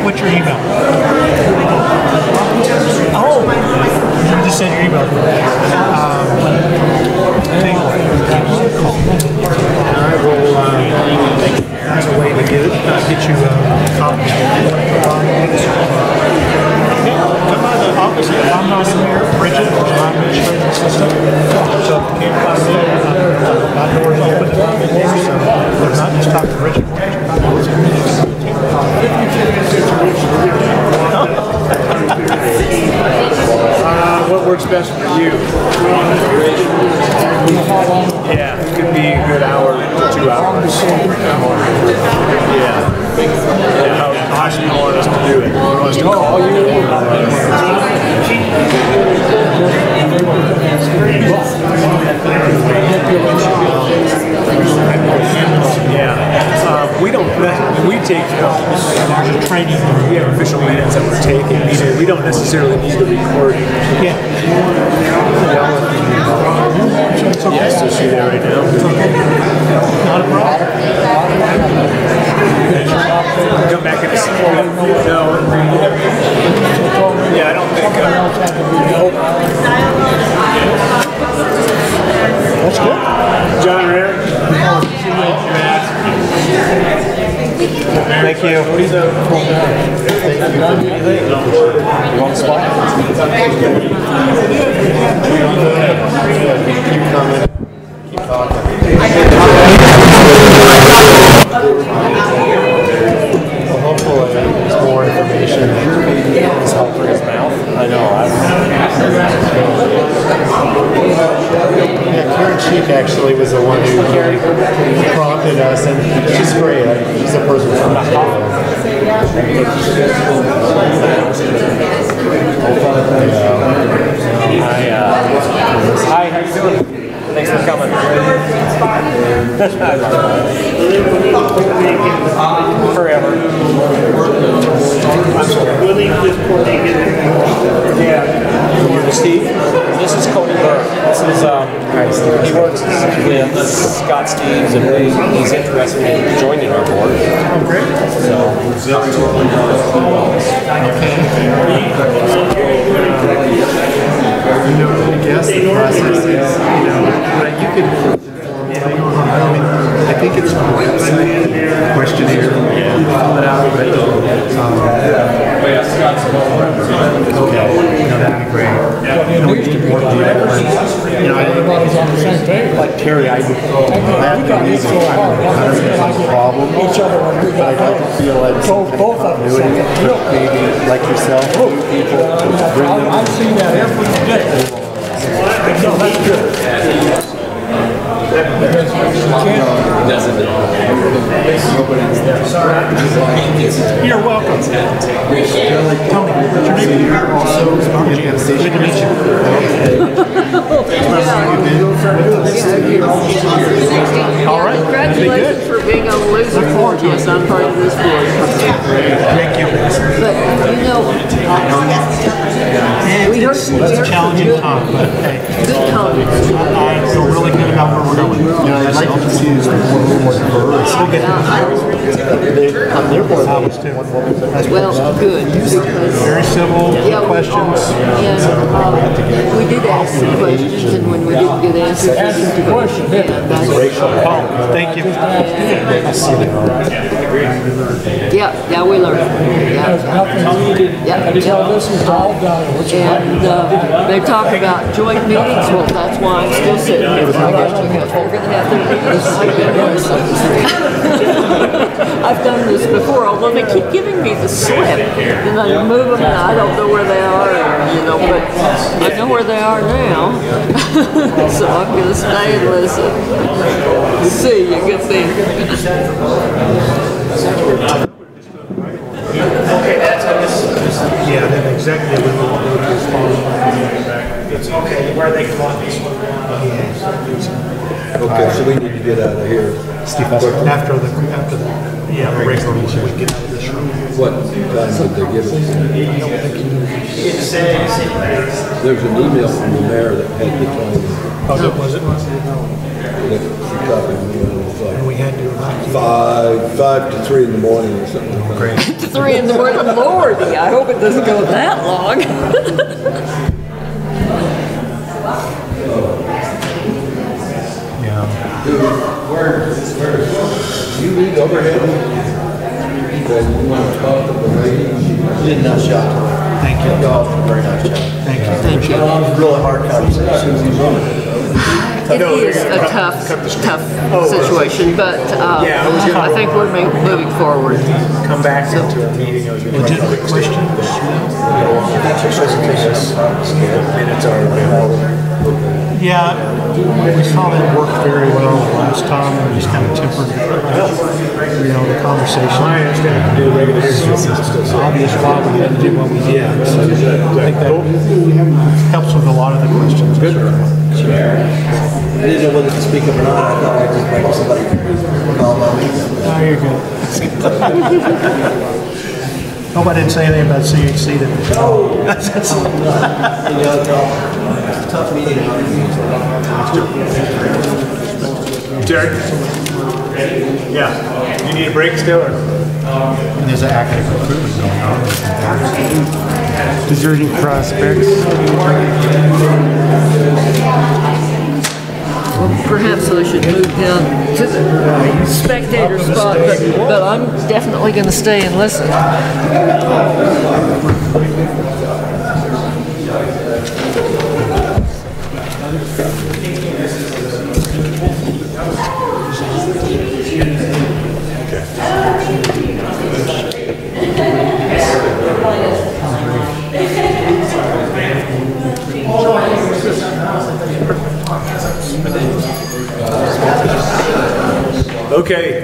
What's your email? Oh, you just said your email. I will, there's a way to get you a copy. Come by the office. If I'm not in there, Bridget, my administrative assistant. So if you can't find me, my door's open. So if not, just talk to Bridget. What works best for you? Yeah, it could be a good hour to 2 hours. Yeah. How do you want us to do it? You want us to call you? Yeah. We take training. We have official meetings that we're taking. We don't necessarily need to record. Yeah. Yes, so see there right now. Not a problem. Come back in a second. No. Yeah, I don't think. That's good. John Rare. Thank you. You want a spot? Keep coming. Keep talking. Well, hopefully, there's more information. His help for his mouth. I know. Yeah, Karen Cheek actually was the one who prompted us, and she's great. She's the person who prompted us. Hi, how you doing? Thanks for coming. Forever. Yeah. Steve, this is Cody Burke. This is he works with Scott Steves, and he's interested in joining our board. Oh, great. So, I guess the process is, you can, I think it's on the website, questionnaire, you can fill it out, but, okay, that'd be great. We used to be more like Terry, I have to use a problem, but I'd like to feel like some continuity, maybe like yourself, people, bring them. I've seen that every day. No, that's good. You're welcome. Tony, what's your name? Also, good to meet you. All right. Congratulations for being on the loser board. Yes, I'm part of this board. Thank you. But, It's a challenging time, but hey, good time. I feel really good about where we're going. I'd like to see this more diverse. We'll get On their board, I was too. Well, good. Very civil questions. We did ask some questions, and when we didn't get answers, we used to go again. Thank you. Yeah, we learned. And they talk about joint meetings. Well, that's why I'm still sitting here. Because they're going to have their meetings. I've done this before, although they keep giving me the slip. And I move them, and I don't know where they are, but I know where they are now. So I'm going to stay and listen. See you. Good thing. get out of here. After the regular meeting, we get out of this room. What time did they give us? There's an email from the mayor that had the time. Oh, was it? She copied me, and it was like And we had to. 5 to 3 in the morning or something like that. Great. 3 in the morning, Lordy, I hope it doesn't go that long. You read overhead? Then you want to talk to the lady? You did a nice job. Thank you. Y'all did a very nice job. Thank you. Thank you. It was a really hard conversation. It is a tough situation, but I think we're moving forward. Come back into a meeting. Legitimate question? Minutes are available. Yeah, we saw that work very well last time, and just kind of tempered, the conversation. I understand to do regular It's obvious why we had to do what we did. So I think that helps with a lot of the questions. Good. I didn't know whether to speak up or not. I thought I'd just wait till somebody called my meeting. Oh, you're good. Hope I didn't say anything about CHC that. Oh, it's a tough meeting. Jerry? Yeah. You need a break still? Or? There's an active recruitment going on. Deserting prospects. Well, perhaps I should move down to the spectator spot, but I'm definitely going to stay and listen. Okay.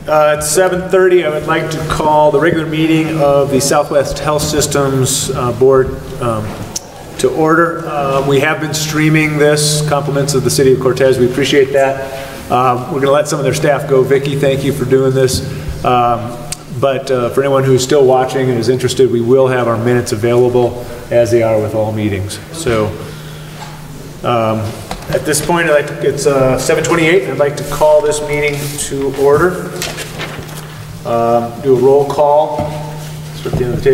It's 7:30. I would like to call the regular meeting of the Southwest Health Systems Board to order. We have been streaming this, compliments of the City of Cortez. We appreciate that. We're going to let some of their staff go. Vicki, thank you for doing this. But for anyone who's still watching and is interested, we will have our minutes available as they are with all meetings. So at this point, it's 7:28. I'd like to call this meeting to order. Do a roll call. Start at the end of the table.